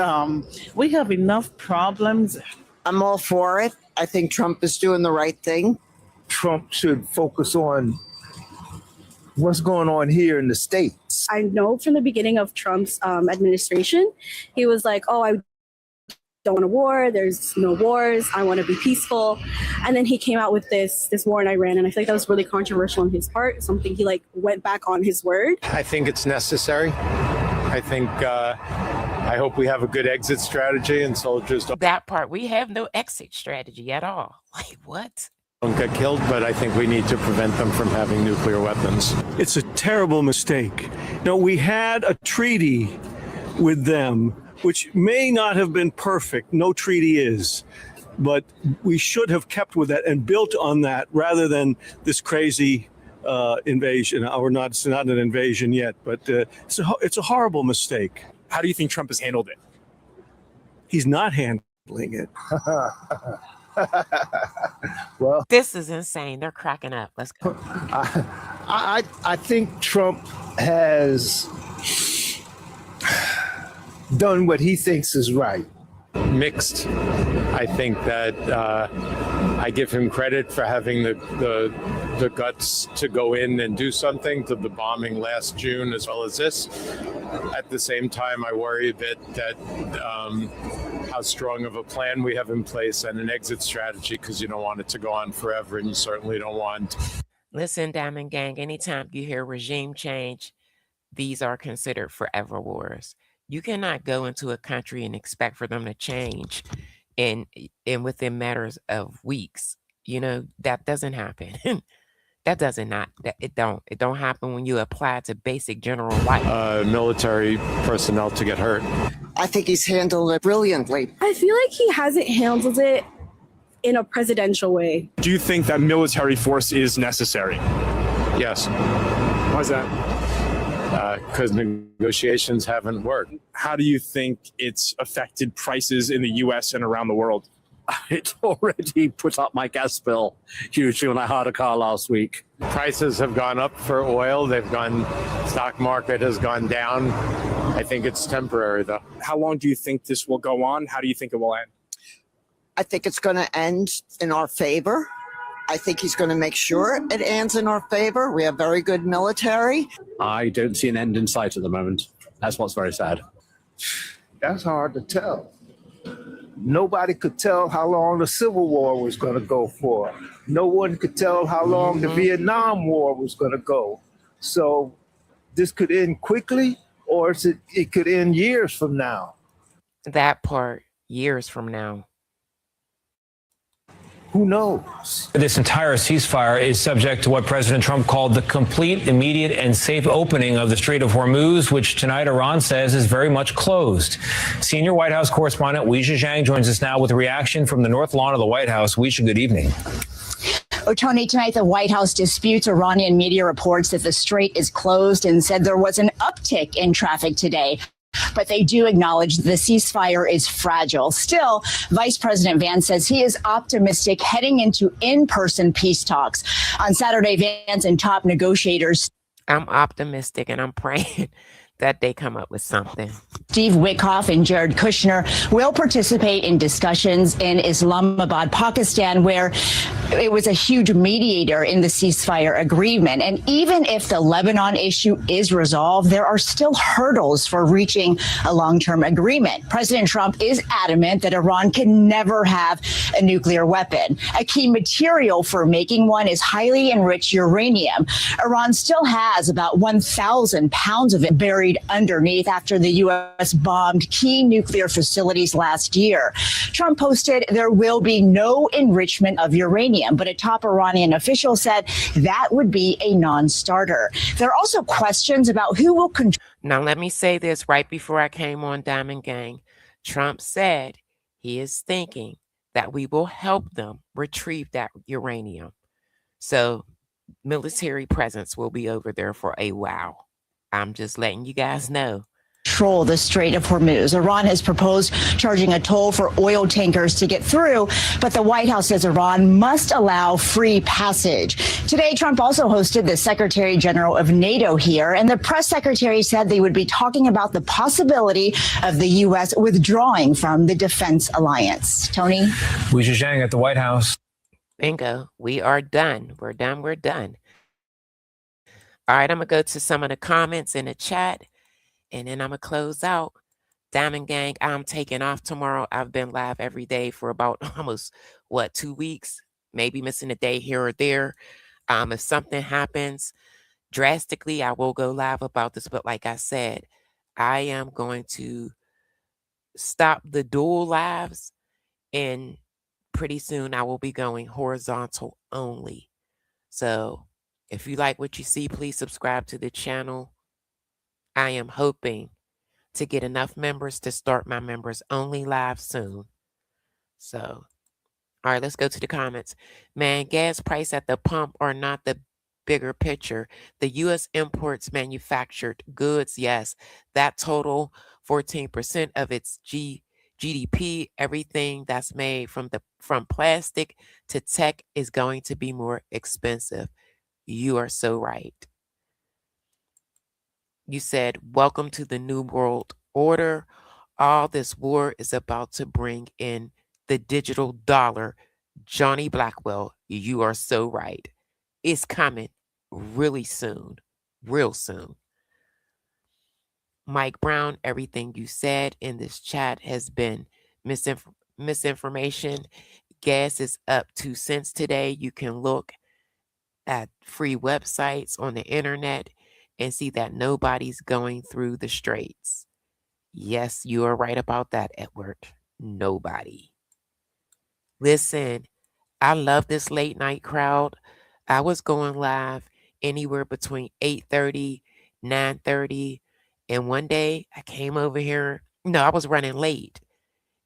we have enough problems. I'm all for it. I think Trump is doing the right thing. Trump should focus on what's going on here in the States. I know from the beginning of Trump's administration, he was like, oh, I don't want a war. There's no wars. I want to be peaceful. And then he came out with this war in Iran. And I feel like that was really controversial on his part. Something he went back on his word. I think it's necessary. I think I hope we have a good exit strategy and soldiers That part, we have no exit strategy at all. Like, what? don't get killed, but I think we need to prevent them from having nuclear weapons. It's a terrible mistake. Now, we had a treaty with them, which may not have been perfect. No treaty is. But we should have kept with that and built on that rather than this crazy invasion. Or not, it's not an invasion yet, but it's a horrible mistake. How do you think Trump has handled it? He's not handling it. Well, this is insane. They're cracking up. Let's go. I think Trump has done what he thinks is right. Mixed. I think that I give him credit for having the guts to go in and do something to the bombing last June as well as this. At the same time, I worry a bit that how strong of a plan we have in place and an exit strategy, because you don't want it to go on forever, and you certainly don't want. Listen, Diamond Gang, anytime you hear regime change, these are considered forever wars. You cannot go into a country and expect for them to change in within matters of weeks. You know, that doesn't happen. It don't happen when you apply to basic general life. Military personnel to get hurt. I think he's handled it brilliantly. I feel like he hasn't handled it in a presidential way. Do you think that military force is necessary? Yes. Why's that? Because negotiations haven't worked. How do you think it's affected prices in the U.S. and around the world? It already put up my gas bill hugely when I hired a car last week. Prices have gone up for oil. Stock market has gone down. I think it's temporary, though. How long do you think this will go on? How do you think it will end? I think it's going to end in our favor. I think he's going to make sure it ends in our favor. We have very good military. I don't see an end in sight at the moment. That's what's very sad. That's hard to tell. Nobody could tell how long the Civil War was going to go for. No one could tell how long the Vietnam War was going to go. So this could end quickly, or it could end years from now. That part, years from now. Who knows? This entire ceasefire is subject to what President Trump called the complete, immediate, and safe opening of the Strait of Hormuz, which tonight Iran says is very much closed. Senior White House correspondent Weijia Zhang joins us now with a reaction from the North Lawn of the White House. Weijia, good evening. Oh, Tony, tonight the White House disputes Iranian media reports that the strait is closed and said there was an uptick in traffic today. But they do acknowledge the ceasefire is fragile. Still, Vice President Vance says he is optimistic heading into in-person peace talks. On Saturday, Vance and top negotiators. I'm optimistic and I'm praying that they come up with something. Steve Witkoff and Jared Kushner will participate in discussions in Islamabad, Pakistan, where it was a huge mediator in the ceasefire agreement. And even if the Lebanon issue is resolved, there are still hurdles for reaching a long-term agreement. President Trump is adamant that Iran can never have a nuclear weapon. A key material for making one is highly enriched uranium. Iran still has about 1,000 pounds of it buried buried underneath after the U.S. bombed key nuclear facilities last year. Trump posted there will be no enrichment of uranium, but a top Iranian official said that would be a non-starter. There are also questions about who will control. Now, let me say this right before I came on Diamond Gang. Trump said he is thinking that we will help them retrieve that uranium. So military presence will be over there for a while. I'm just letting you guys know. Control the Strait of Hormuz. Iran has proposed charging a toll for oil tankers to get through, but the White House says Iran must allow free passage. Today, Trump also hosted the Secretary General of NATO here, and the press secretary said they would be talking about the possibility of the U.S. withdrawing from the defense alliance. Tony? Weijia Zhang at the White House. Bingo. We are done. We're done. We're done. All right, I'm going to go to some of the comments in the chat. And then I'm going to close out. Diamond Gang, I'm taking off tomorrow. I've been live every day for about almost, 2 weeks? Maybe missing a day here or there. If something happens drastically, I will go live about this. But like I said, I am going to stop the dual lives. And pretty soon I will be going horizontal only. So if you like what you see, please subscribe to the channel. I am hoping to get enough members to start my members only live soon. So, all right, let's go to the comments. Man, gas price at the pump are not the bigger picture. The U.S. imports manufactured goods, yes, that total 14% of its GDP. Everything that's made from plastic to tech is going to be more expensive. You are so right. You said, welcome to the New World Order. All this war is about to bring in the digital dollar. Johnny Blackwell, you are so right. It's coming really soon, real soon. Mike Brown, everything you said in this chat has been misinformation. Gas is up 2 cents today. You can look at free websites on the internet and see that nobody's going through the straits. Yes, you are right about that, Edward. Nobody. Listen, I love this late night crowd. I was going live anywhere between 8:30, 9:30. And one day I came over here. No, I was running late.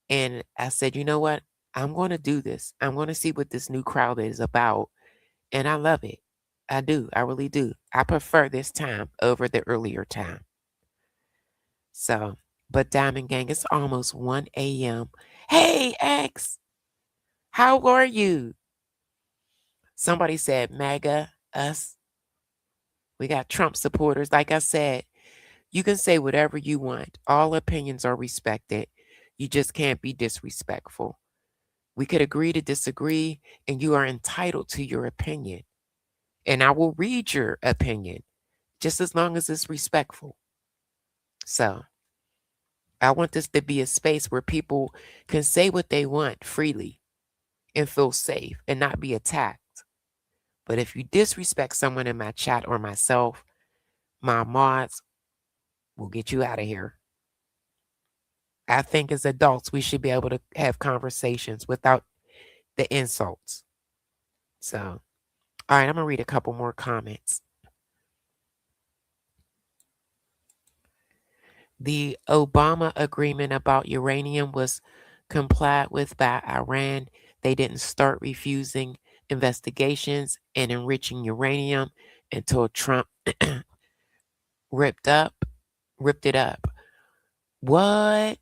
And I said, you know what? I'm going to do this. I'm going to see what this new crowd is about. And I love it. I do. I really do. I prefer this time over the earlier time. So, but Diamond Gang, it's almost 1 a.m. Hey, X, how are you? Somebody said MAGA, us. We got Trump supporters. Like I said, you can say whatever you want. All opinions are respected. You just can't be disrespectful. We could agree to disagree, and you are entitled to your opinion. And I will read your opinion, just as long as it's respectful. So, I want this to be a space where people can say what they want freely and feel safe and not be attacked. But if you disrespect someone in my chat or myself, my mods will get you out of here. I think as adults, we should be able to have conversations without the insults. So, all right, I'm going to read a couple more comments. The Obama agreement about uranium was complied with by Iran. They didn't start refusing investigations and enriching uranium until Trump ripped it up. What?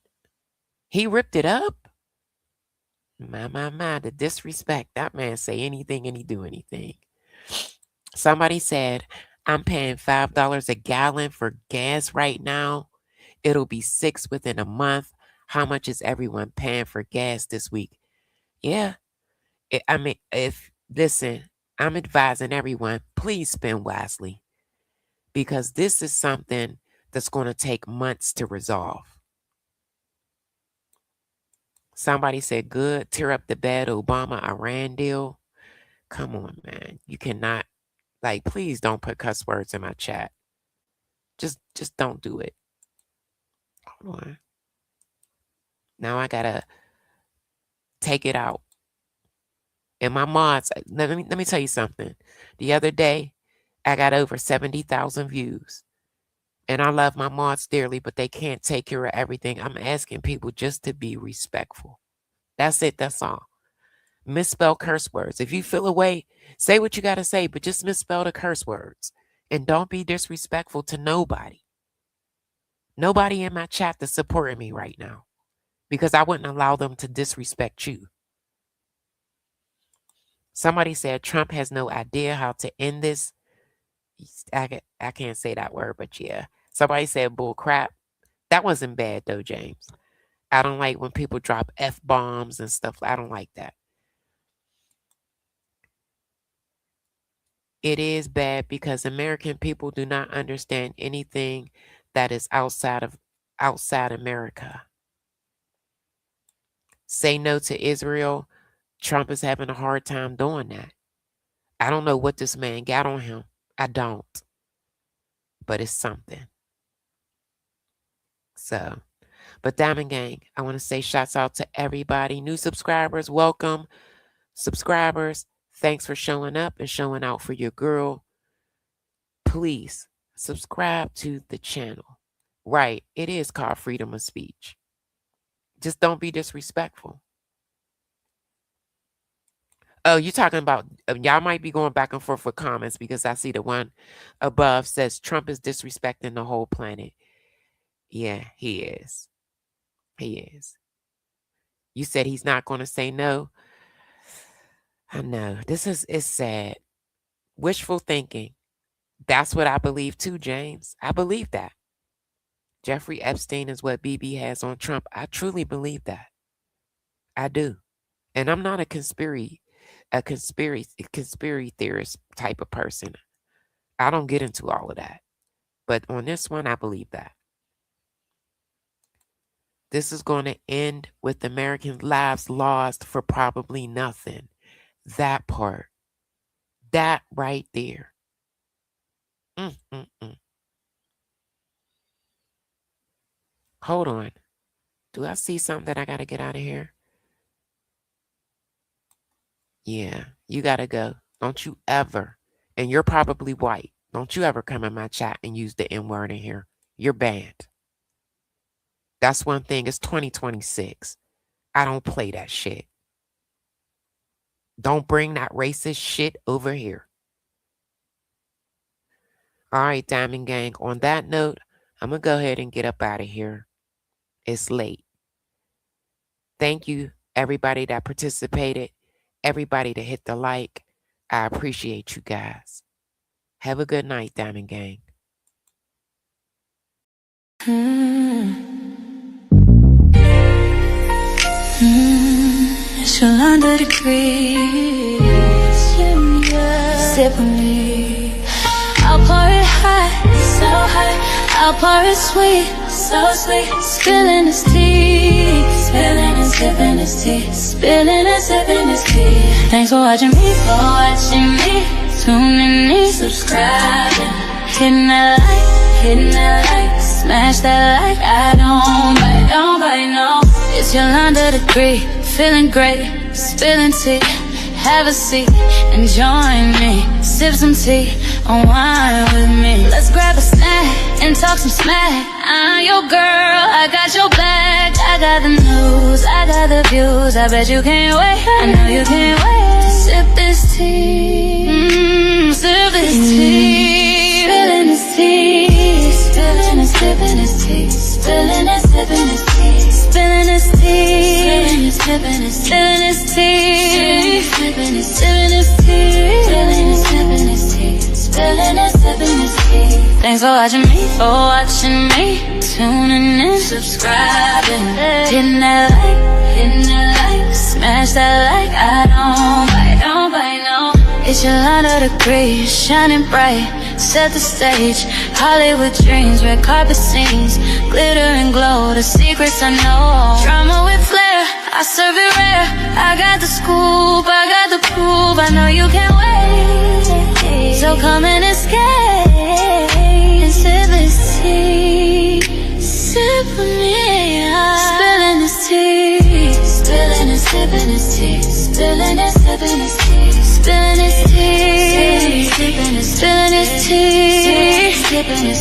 He ripped it up? My, the disrespect. That man say anything and he do anything. Somebody said, I'm paying $5 a gallon for gas right now. It'll be $6 within a month. How much is everyone paying for gas this week? Yeah. Listen, I'm advising everyone, please spend wisely, because this is something that's going to take months to resolve. Somebody said, good, tear up the bad Obama-Iran deal. Come on, man. You cannot, please don't put cuss words in my chat. Just don't do it. Hold on. Now I gotta take it out. And my mods, let me tell you something. The other day, I got over 70,000 views. And I love my mods dearly, but they can't take care of everything. I'm asking people just to be respectful. That's it. That's all. Misspell curse words. If you feel a way, say what you got to say, but just misspell the curse words. And don't be disrespectful to nobody. Nobody in my chat that's supporting me right now. Because I wouldn't allow them to disrespect you. Somebody said Trump has no idea how to end this. I can't say that word, but yeah. Somebody said bull crap. That wasn't bad though, James. I don't like when people drop F-bombs and stuff. I don't like that. It is bad because American people do not understand anything that is outside America. Say no to Israel. Trump is having a hard time doing that. I don't know what this man got on him. I don't. But it's something. So, but Diamond Gang, I want to say shouts out to everybody. New subscribers, welcome. Subscribers, thanks for showing up and showing out for your girl. Please subscribe to the channel. Right, it is called freedom of speech. Just don't be disrespectful. Oh, you're talking about, y'all might be going back and forth with comments because I see the one above says Trump is disrespecting the whole planet. Yeah, he is. He is. You said he's not going to say no. I know. It's sad. Wishful thinking. That's what I believe too, James. I believe that. Jeffrey Epstein is what BB has on Trump. I truly believe that. I do. And I'm not a conspiracy theorist type of person. I don't get into all of that. But on this one, I believe that. This is going to end with American lives lost for probably nothing. That part. That right there. Hold on. Do I see something that I got to get out of here? Yeah, you got to go. Don't you ever, and you're probably white, don't you ever come in my chat and use the N-word in here. You're banned. That's one thing. It's 2026. I don't play that shit. Don't bring that racist shit over here. All right, Diamond Gang. On that note, I'm going to go ahead and get up out of here. It's late. Thank you, everybody that participated. Everybody that hit the like. I appreciate you guys. Have a good night, Diamond Gang. It's your under degrees. Sip on me. I'll pour it hot, so hot. I'll pour it sweet, so sweet. Spilling his tea, spilling and sipping his tea, spilling and sipping his tea. Thanks for watching me, tuning in, subscribing, hitting that like, smash that like. I don't bite, no. It's Yolanda the Greek, feeling great, spilling tea. Have a seat and join me. Sip some tea, unwind with me. Let's grab a snack and talk some smack. I'm your girl, I got your back. I got the news, I got the views. I bet you can't wait, I know you can't wait to sip this tea. Sip this tea. Spilling this tea. Spilling and sipping this tea. Spilling and sipping this tea. Spilling this tea. Spilling and sipping this tea. Spilling and sipping this tea. Spilling and sipping this tea. Spilling and sipping this tea. Thanks for watching me, tuning in, subscribing, hitting that like, smash that like. I don't bite, no. It's Yolanda the Greek, shining bright, set the stage. Hollywood dreams, red carpet scenes, glitter and glow, the secrets I know. Drama with flair, I serve it rare. I got the scoop, I got the proof. I know you can't wait, so come and escape and sip this tea, sipping your